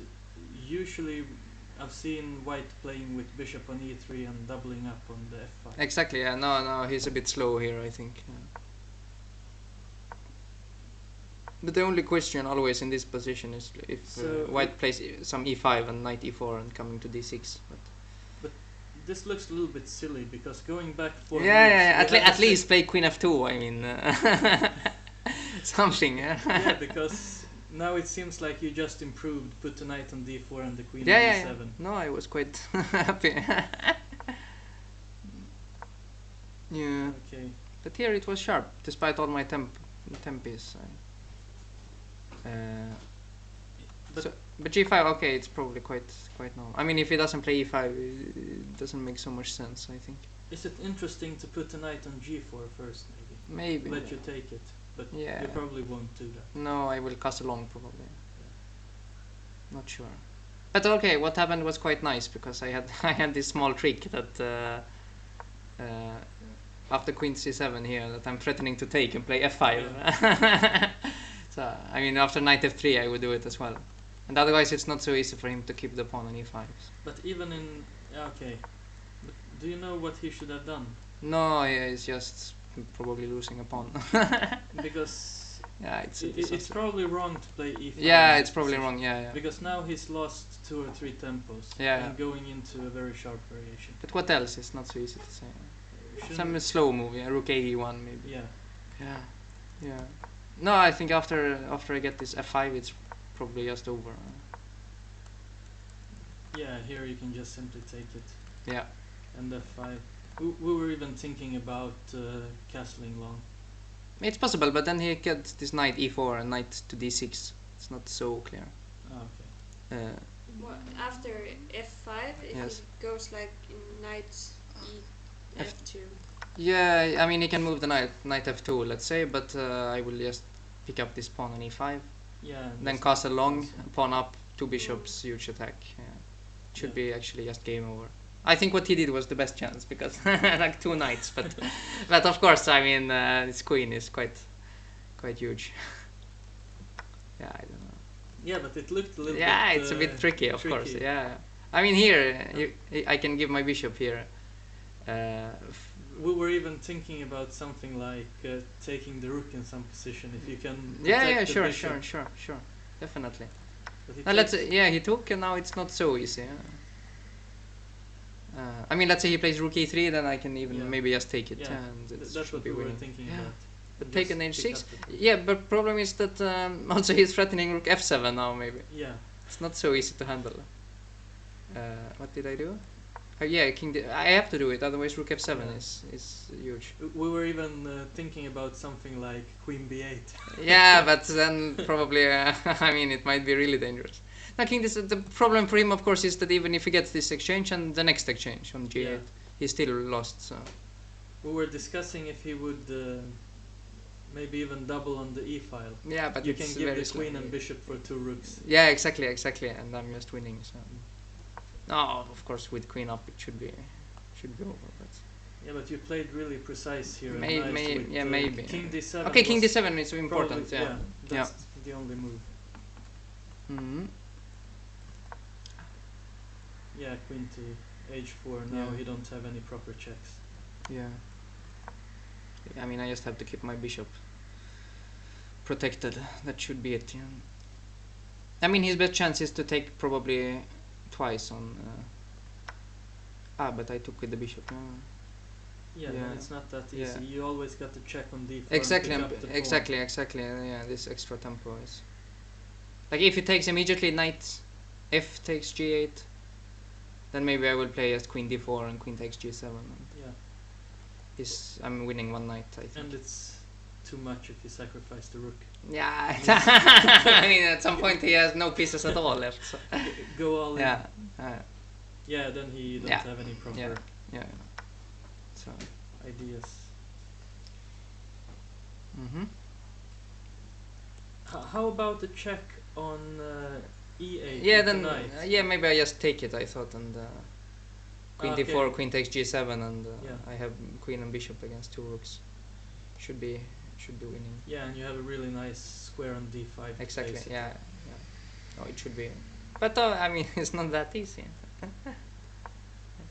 usually I've seen white playing with bishop on e3 and doubling up on the f5. Exactly, yeah. No, he's a bit slow here, I think. Yeah. But the only question always in this position is if white plays some e5 and knight e4 and coming to d6. But this looks a little bit silly because going back 4 yeah. At least play queen f2. I mean, something. Yeah, because now it seems like you just improved. Put the knight on d4 and the queen on e7. e7. No, I was quite happy. Yeah. Okay. But here it was sharp, despite all my tempis. But g5, okay, it's probably quite normal. I mean, if he doesn't play e5, it doesn't make so much sense, I think. Is it interesting to put the knight on g4 first, maybe? Maybe. Let you take it, but yeah. you probably won't do that. No, I will castle on probably. Yeah. Not sure. But okay, what happened was quite nice because I had this small trick that after queen c7 here that I'm threatening to take and play f5. Yeah. So I mean, after knight f3 I would do it as well. And otherwise it's not so easy for him to keep the pawn on e5. But even in... okay. But do you know what he should have done? No, he's just probably losing a pawn. Because... yeah, it's probably wrong to play e5. Yeah, it's probably wrong, yeah. Because now he's lost 2 or 3 tempos. Yeah. And going into a very sharp variation. But what else? It's not so easy to say. Some slow move, yeah, rook a1 maybe. Yeah. Yeah. No, I think after I get this f5 it's probably just over. Yeah, here you can just simply take it. Yeah. And f5. We were even thinking about castling long. It's possible, but then he gets this knight e4 and knight to d6. It's not so clear. Oh, okay. Well, after f5, if yes. he goes like knight f2. Yeah, I mean he can move the knight f2, let's say, but I will just pick up this pawn on e5. Yeah. Then castle long, pawn up, 2 bishops, huge attack. Yeah. Should be actually just game over. I think what he did was the best chance because like 2 knights, but but of course I mean this queen is quite huge. Yeah, I don't know. Yeah, but it looked a little bit... Yeah, it's a bit tricky, of course. Yeah, I mean here I can give my bishop here. We were even thinking about something like taking the rook in some position if you can. Yeah, sure, definitely. Now let's he took and now it's not so easy. I mean, let's say he plays rook e3, then I can even maybe just take it. Yeah, and that's what we were thinking about. But take an h6. Yeah, but problem is that also he's threatening rook f7 now maybe. Yeah. It's not so easy to handle. What did I do? Yeah, I have to do it, otherwise rook f7 Yeah. is huge. We were even thinking about something like queen b8. Yeah, but then probably, I mean, it might be really dangerous. Now, the problem for him, of course, is that even if he gets this exchange and the next exchange on g8, Yeah. he's still lost. So We were discussing if he would maybe even double on the e file. yeah, but You it's can give very the queen slow. and bishop for 2 rooks. Yeah, exactly, and I'm just winning. So no, of course, with queen up, it should be over. But Yeah, but you played really precise here and May- nice may- with yeah, maybe. king d7. okay, king was d7 is important. probably- Yeah. that's the only move. Hmm. Yeah, queen to h4. Now Yeah. you don't have any proper checks. Yeah. I mean, I just have to keep my bishop protected. That should be it. Yeah. I mean, his best chance is to take probably twice on. But I took with the bishop. Yeah, Yeah. and it's not that easy. Yeah. You always got to check on d4 Exactly, and pick up the pawn. exactly. Yeah, this extra tempo is like if he takes immediately knight f takes g8, then maybe I will play as queen d4 and queen takes g7. And Yeah, I'm winning one knight, I think. and it's too much if you sacrifice the rook. Yeah, I mean at some point he has no pieces at all left. So. Go all in. Yeah, Yeah, then he don't Yeah. have any proper yeah. So. ideas. Mhm. How about the check on e8? Yeah, with the then knight? yeah, maybe I just take it. I thought and. Queen Okay. d4, queen takes g7, and Yeah. I have queen and bishop against 2 rooks. Should be winning. Yeah, and you have a really nice square on d5. Exactly. basically. Yeah. No, it should be. But I mean, it's not that easy.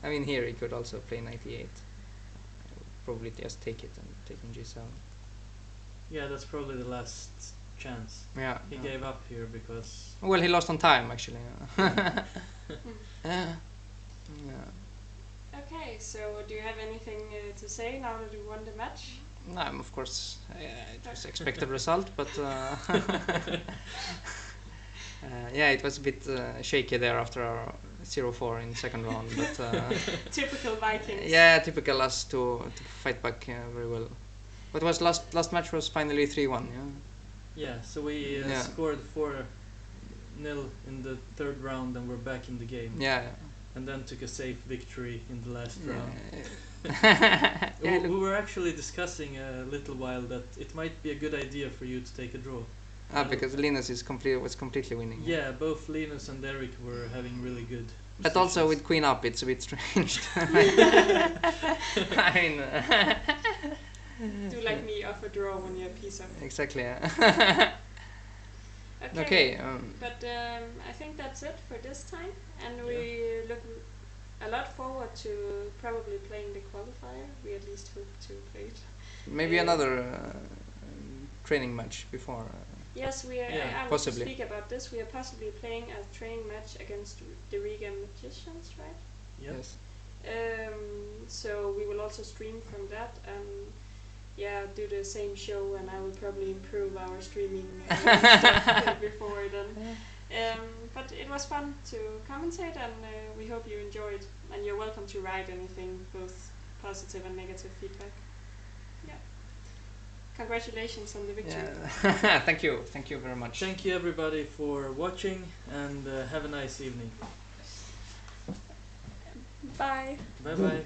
I mean, here he could also play knight e8. I would probably just take it and take on g7. Yeah, that's probably the last chance. Yeah. He gave up here because Well, he lost on time actually. Mm. Yeah. Okay, so do you have anything to say now that you won the match? No, of course, it was expected result, but yeah, it was a bit shaky there after our 0-4 in second round. But Typical Vikings. yeah, typical us to fight back very well. What was last match was finally 3-1. yeah, so we Yeah. scored 4-0 in the third round and we're back in the game. Yeah. And then took a safe victory in the last round. Yeah. We were actually discussing a little while that it might be a good idea for you to take a draw. Because Linus was completely winning. Yeah, both Linus and Derek were having really good. But also positions. with queen up, it's a bit strange. I mean, Do like me, offer draw when you have piece up. exactly. Okay. Okay. But I think that's it for this time, and we look a lot forward to probably playing the qualifier. We at least hope to play it. Maybe another training match before. Yes, we are. Yeah, I will possibly. speak about this. We are possibly playing a training match against the Riga Magicians, right? Yep. Yes. So we will also stream from that and do the same show, and I will probably improve our streaming stuff before then. But it was fun to commentate, and we hope you enjoyed. And you're welcome to write anything, both positive and negative feedback. Yeah. Congratulations on the victory. Yeah. Thank you very much. Thank you everybody for watching and have a nice evening. Bye. Bye bye.